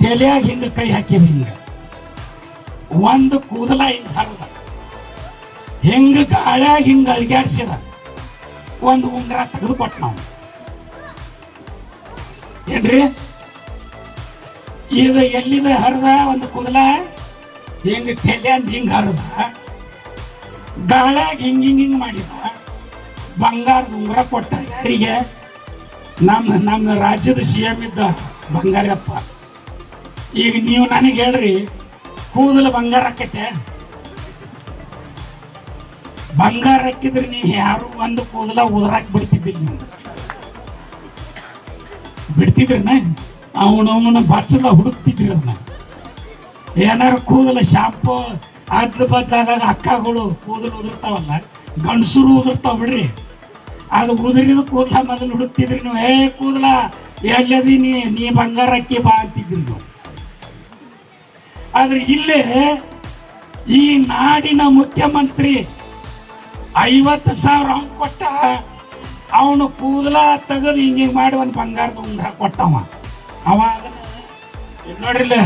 ತಲೆಯಾಗ ಹಿಂಗ ಕೈ ಹಾಕಿದ, ಹಿಂಗ ಒಂದು ಕೂದಲ ಹಿಂಗ ಹರಿದ, ಹಿಂಗ ಗಾಳ್ಯಾಗ ಹಿಂಗ ಅಳಿಗಾಡ್ಸಿದ, ಒಂದು ಉಂಗ್ರ ತೆಗೆದು ಕೊಟ್ಟ. ನಾವು ಏನ್ರಿ ಇದು ಎಲ್ಲಿದ ಹರಿದ? ಒಂದು ಕೂದಲ ಹಿಂಗ ತಲೆ ಅಂತ ಹಿಂಗ ಹರಿದ, ಗಾಳ್ಯಾಗ ಹಿಂಗ ಹಿಂಗ ಹಿಂಗ ಮಾಡಿದ, ಬಂಗಾರದ ಉಂಗ್ರ ಕೊಟ್ಟ. ಯಾರಿಗೆ? ನಮ್ಮ ರಾಜ್ಯದ CM ಇದ್ದ ಬಂಗಾರಪ್ಪ. ಈಗ ನೀವು ನನಗೆ ಹೇಳ್ರಿ, ಕೂದಲು ಬಂಗಾರ ಆಕೈತೆ? ಬಂಗಾರ ಹಾಕಿದ್ರೆ ನೀವು ಯಾರು ಒಂದು ಕೂದಲ ಉದುರಾಕ್ ಬಿಡ್ತಿದ್ದಿಲ್ಲ. ನೀವು ಬಿಡ್ತಿದ್ರನ? ಅವನವನ ಬಚ್ಚಲ ಹುಡುಕ್ತಿದ್ರಿ. ಅದನ್ನ ಏನಾರು ಕೂದಲ ಶಾಂಪು ಅದ್ರ ಬದ್ದಾದಾಗ ಅಕ್ಕಗಳು ಕೂದಲು ಉದುರ್ತಾವಲ್ಲ, ಗಂಡಸರು ಉದುರ್ತಾವ ಬಿಡ್ರಿ. ಅದು ಉದುರಿದ ಕೂದಲ ಮೊದಲು ಹುಡುಕ್ತಿದ್ರಿ ನೀವು. ಕೂದಲ ಎಲ್ಲದಿ ನೀ ಬಂಗಾರ ಅಕ್ಕಿ ಬಾ ಅಂತಿದ್ರಿ ನೀವು. ಆದ್ರೆ ಇಲ್ಲೇ ಈ ನಾಡಿನ ಮುಖ್ಯಮಂತ್ರಿ 50,000 ಅವ್ನು ಕೊಟ್ಟ. ಅವನು ಕೂದಲ ತೆಗೆದು ಹಿಂಗೆ ಮಾಡಿ ಒಂದು ಬಂಗಾರದ ಉಂಗ್ರ ಕೊಟ್ಟವ. ಅವ ಅದನ್ನ ನೋಡ್ರಿಲ್ಲ,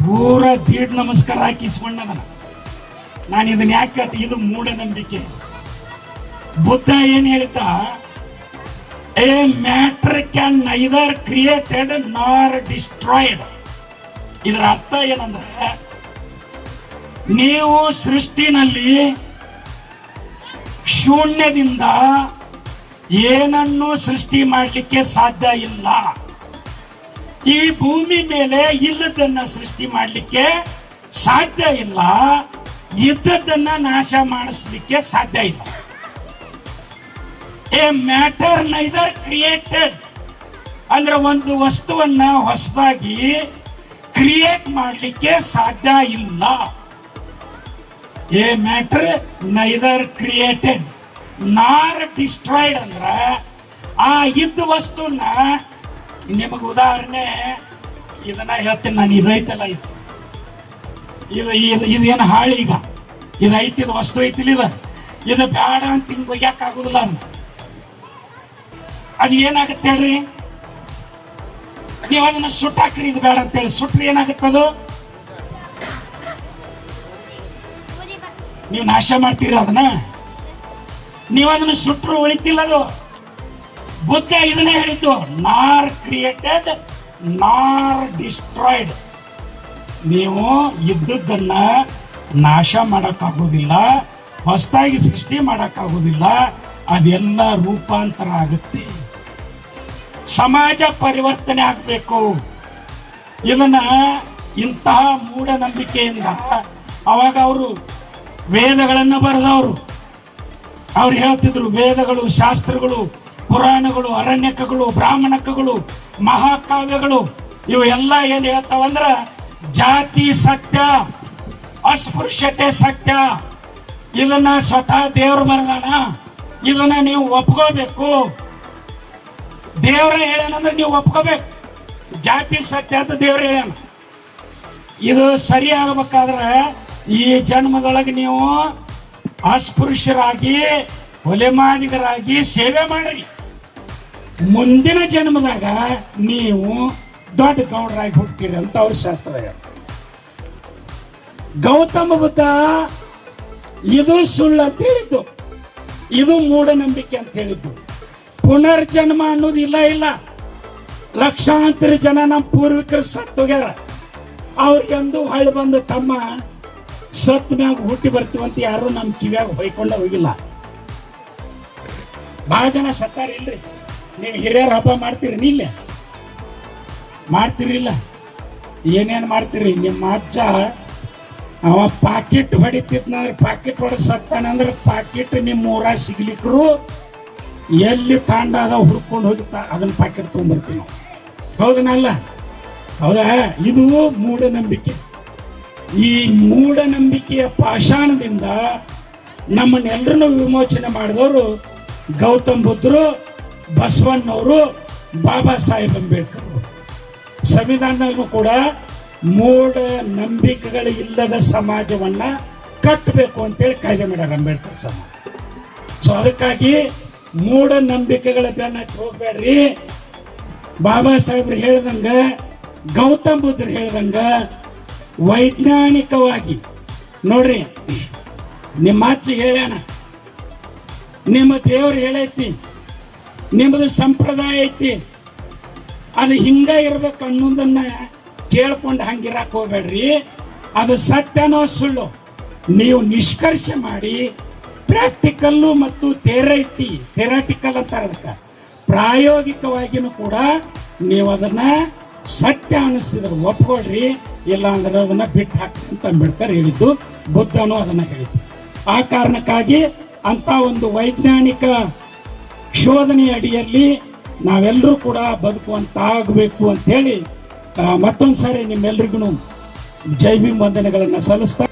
ಪೂರ ದೀಡ್ ನಮಸ್ಕಾರ ಹಾಕಿಸ್ಕೊಂಡವನ. ನಾನು ಇದನ್ನ ಯಾಕೆ ಹೇಳ್ತೀನಿ? ಇದು ಮೂಢನಂಬಿಕೆ. ಬುದ್ಧ ಏನ್ ಹೇಳ್ತಾ, A matter can neither created nor destroyed. ಇದರ ಅರ್ಥ ಏನಂದ್ರೆ, ನೀವು ಸೃಷ್ಟಿನಲ್ಲಿ ಶೂನ್ಯದಿಂದ ಏನನ್ನು ಸೃಷ್ಟಿ ಮಾಡಲಿಕ್ಕೆ ಸಾಧ್ಯ ಇಲ್ಲ. ಈ ಭೂಮಿ ಮೇಲೆ ಇಲ್ಲದನ್ನ ಸೃಷ್ಟಿ ಮಾಡಲಿಕ್ಕೆ ಸಾಧ್ಯ ಇಲ್ಲ, ಇದ್ದದನ್ನ ನಾಶ ಮಾಡಿಸ್ಲಿಕ್ಕೆ ಸಾಧ್ಯ ಇಲ್ಲ. ಎ ಮ್ಯಾಟರ್ ನೈದರ್ ಕ್ರಿಯೇಟೆಡ್ ಅಂದ್ರೆ ಒಂದು ವಸ್ತುವನ್ನ ಹೊಸದಾಗಿ ಕ್ರಿಯೇಟ್ ಮಾಡಲಿಕ್ಕೆ ಸಾಧ್ಯ ಇಲ್ಲ. A matter neither created nor destroyed ಅಂದ್ರ ಆ ಇದ್ದ ವಸ್ತುನ, ನಿಮಗೆ ಉದಾಹರಣೆ ಇದನ್ನ ಹೇಳ್ತೀನಿ ನಾನು. ಇದೈತಲ್ಲ, ಇದೇನು ಹಾಳಿ, ಈಗ ಇದು ಐತಿ, ಇದು ವಸ್ತು ಐತಿಲ್ಲ, ಇದು ಬೇಡ ಅಂತ ಹಿಂಗ್ ಒಯ್ಯಾಕ ಆಗುದಿಲ್ಲ. ಅದು ಏನಾಗುತ್ತೆ ಹೇಳ್ರಿ, ನೀವು ಅದನ್ನ ಸುಟ್ಟಾಕ್ರಿ, ಇದು ಬೇಡ ಅಂತೇಳಿ ಸುಟ್ರಿ ಏನಾಗುತ್ತದು, ನೀವು ನಾಶ ಮಾಡ್ತೀರಿ ಅದನ್ನ. ನೀವು ಅದನ್ನು ಸುಟ್ಟರು ಉಳಿತಿಲ್ಲ ಅದು. ಬುದ್ಧ ಇದನ್ನೇ ಹೇಳಿದ್ದು, ನಾರ್ ಕ್ರಿಯೇಟೆಡ್ ನಾರ್ ಡಿಸ್ಟ್ರಾಯ್ಡ್. ನೀವು ಇದ್ದದ್ದನ್ನ ನಾಶ ಮಾಡಕ್ಕಾಗೋದಿಲ್ಲ, ಹೊಸದಾಗಿ ಸೃಷ್ಟಿ ಮಾಡಕ್ಕಾಗೋದಿಲ್ಲ, ಅದೆಲ್ಲ ರೂಪಾಂತರ ಆಗುತ್ತೆ. ಸಮಾಜ ಪರಿವರ್ತನೆ ಆಗಬೇಕು. ಇದನ್ನ ಇಂತಹ ಮೂಢನಂಬಿಕೆಯಿಂದ ಅವಾಗ ಅವರು ವೇದಗಳನ್ನು ಬರೆದವರು, ಅವ್ರು ಹೇಳ್ತಿದ್ರು, ವೇದಗಳು, ಶಾಸ್ತ್ರಗಳು, ಪುರಾಣಗಳು, ಅರಣ್ಯಕಗಳು, ಬ್ರಾಹ್ಮಣಕಗಳು, ಮಹಾಕಾವ್ಯಗಳು ಇವು ಎಲ್ಲ ಏನ್ ಹೇಳ್ತಾವಂದ್ರ, ಜಾತಿ ಸತ್ಯ, ಅಸ್ಪೃಶ್ಯತೆ ಸತ್ಯ, ಇದನ್ನ ಸ್ವತಃ ದೇವರು ಬರೆದಾನ, ಇದನ್ನ ನೀವು ಒಪ್ಕೋಬೇಕು. ದೇವರೇ ಹೇಳ್ಯಾನಂದ್ರೆ ನೀವು ಒಪ್ಕೋಬೇಕು. ಜಾತಿ ಸತ್ಯ ಅಂತ ದೇವ್ರ ಹೇಳ್ಯಾನ. ಇದು ಸರಿ ಆಗಬೇಕಾದ್ರೆ ಈ ಜನ್ಮದೊಳಗೆ ನೀವು ಅಸ್ಪೃಶ್ಯರಾಗಿ ಹೊಲೆಮಾದಿಗರಾಗಿ ಸೇವೆ ಮಾಡ್ರಿ. ಮುಂದಿನ ಜನ್ಮದಾಗ ನೀವು ದೊಡ್ಡ ಗೌಡರಾಗಿ ಹುಡ್ತೀರಿ ಅಂತ ಅವ್ರ ಶಾಸ್ತ್ರ ಹೇಳ. ಗೌತಮ ಬುದ್ಧ ಇದು ಸುಳ್ಳು ಅಂತ ಹೇಳಿದ್ದು, ಇದು ಮೂಢನಂಬಿಕೆ ಅಂತ ಹೇಳಿದ್ದು. ಪುನರ್ಜನ್ಮ ಅನ್ನೋದು ಇಲ್ಲ. ಲಕ್ಷಾಂತರ ಜನ ನಮ್ಮ ಪೂರ್ವಿಕರು ಸತ್ತೋಗ್ಯಾರ. ಅವ್ರಿಗೆಂದು ಹೊಳ್ಳಿ ಬಂದು ತಮ್ಮ ಸತ್ ಮ್ಯಾಗ ಹುಟ್ಟಿ ಬರ್ತೀವಂತ ಯಾರು ನಮ್ಮ ಕಿವ್ಯಾಗ ಹೊಯ್ಕೊಂಡ ಹೋಗಿಲ್ಲ. ಬಹಳ ಜನ ಸತ್ತಾರ ಇಲ್ರಿ. ನೀವು ಹಿರಿಯರ ಹಬ್ಬ ಮಾಡ್ತೀರಿ, ನೀಲ್ಲ ಮಾಡ್ತೀರಿಲ್ಲ, ಏನೇನು ಮಾಡ್ತೀರಿ? ನಿಮ್ಮ ಅಜ್ಜ ಅವ ಪಾಕಿಟ್ ಹೊಡಿತಿದ್ನಂದ್ರೆ, ಪಾಕಿಟ್ ಹೊಡೆದು ಸತ್ತಾನಂದ್ರೆ ಪಾಕಿಟ್ ನಿಮ್ಮ ಊರಾಗ ಸಿಗ್ಲಿಕ್ಕರು ಎಲ್ಲಿ ತಾಂಡ ಅದ ಹುಡ್ಕೊಂಡು ಹೋಗಿ ಅದನ್ನ ಪಾಕಿಟ್ ತೊಗೊಂಡ್ಬರ್ತೀವಿ ನಾವು. ಹೌದನಲ್ಲ? ಹೌದಾ? ಇದು ಮೂಢನಂಬಿಕೆ. ಈ ಮೂಢನಂಬಿಕೆಯ ಪಾಷಾಣದಿಂದ ನಮ್ಮನ್ನೆಲ್ಲರನ್ನು ವಿಮೋಚನೆ ಮಾಡಿದವರು ಗೌತಮ್ ಬುದ್ಧರು, ಬಸವಣ್ಣವರು, ಬಾಬಾ ಸಾಹೇಬ್ ಅಂಬೇಡ್ಕರ್. ಸಂವಿಧಾನದಲ್ಲೂ ಕೂಡ ಮೂಢ ನಂಬಿಕೆಗಳು ಇಲ್ಲದ ಸಮಾಜವನ್ನ ಕಟ್ಟಬೇಕು ಅಂತೇಳಿ ಕಾಯ್ದೆ ಮಾಡ್ಯಾರ ಅಂಬೇಡ್ಕರ್ ಸಮಾಜ. ಸೊ ಅದಕ್ಕಾಗಿ ಮೂಢ ನಂಬಿಕೆಗಳ ಬೆನ್ನ ಹೋಗ್ಬೇಡ್ರಿ. ಬಾಬಾ ಸಾಹೇಬ್ರು ಹೇಳ್ದಂಗ, ಗೌತಮ್ ಬುದ್ಧರು ಹೇಳ್ದಂಗ ವೈಜ್ಞಾನಿಕವಾಗಿ ನೋಡ್ರಿ. ನಿಮ್ಮ ಅಜ್ಜ ಹೇಳ್ಯಾನ, ನಿಮ್ಮ ದೇವ್ರು ಹೇಳೈತಿ, ನಿಮ್ಮದು ಸಂಪ್ರದಾಯ ಐತಿ, ಅದು ಹಿಂಗ ಇರ್ಬೇಕು ಅನ್ನೋದನ್ನ ಕೇಳ್ಕೊಂಡು ಹಂಗಿರಕ್ ಹೋಗ್ಬೇಡ್ರಿ. ಅದು ಸತ್ಯನೋ ಸುಳ್ಳು ನೀವು ನಿಷ್ಕರ್ಷೆ ಮಾಡಿ ಪ್ರಾಕ್ಟಿಕಲ್ಲು ಮತ್ತು ಥೆರಾಟಿಕಲ್ ಅಂತ ಅದಕ್ಕೆ ಪ್ರಾಯೋಗಿಕವಾಗಿನೂ ಕೂಡ ನೀವು ಅದನ್ನ ಸತ್ಯ ಅನಿಸಿದ್ರೆ ಒಪ್ಕೊಳ್ರಿ, ಇಲ್ಲ ಅಂದ್ರೆ ಅದನ್ನ ಬಿಟ್ಟು ಹಾಕಿ ಅಂತ ಅಂಬೇಡ್ಕರ್ ಹೇಳಿದ್ದು. ಬುದ್ಧನು ಅದನ್ನ ಹೇಳಿದ್ದು. ಆ ಕಾರಣಕ್ಕಾಗಿ ಅಂತ ಒಂದು ವೈಜ್ಞಾನಿಕ ಶೋಧನೆಯ ಅಡಿಯಲ್ಲಿ ನಾವೆಲ್ಲರೂ ಕೂಡ ಬದುಕುವಂತಾಗಬೇಕು ಅಂತ ಹೇಳಿ ಮತ್ತೊಂದು ಸಾರಿ ನಿಮ್ಮೆಲ್ರಿಗೂ ಜೈ ಭೀಮ್ ವಂದನೆಗಳನ್ನು ಸಲ್ಲಿಸ್ತಾ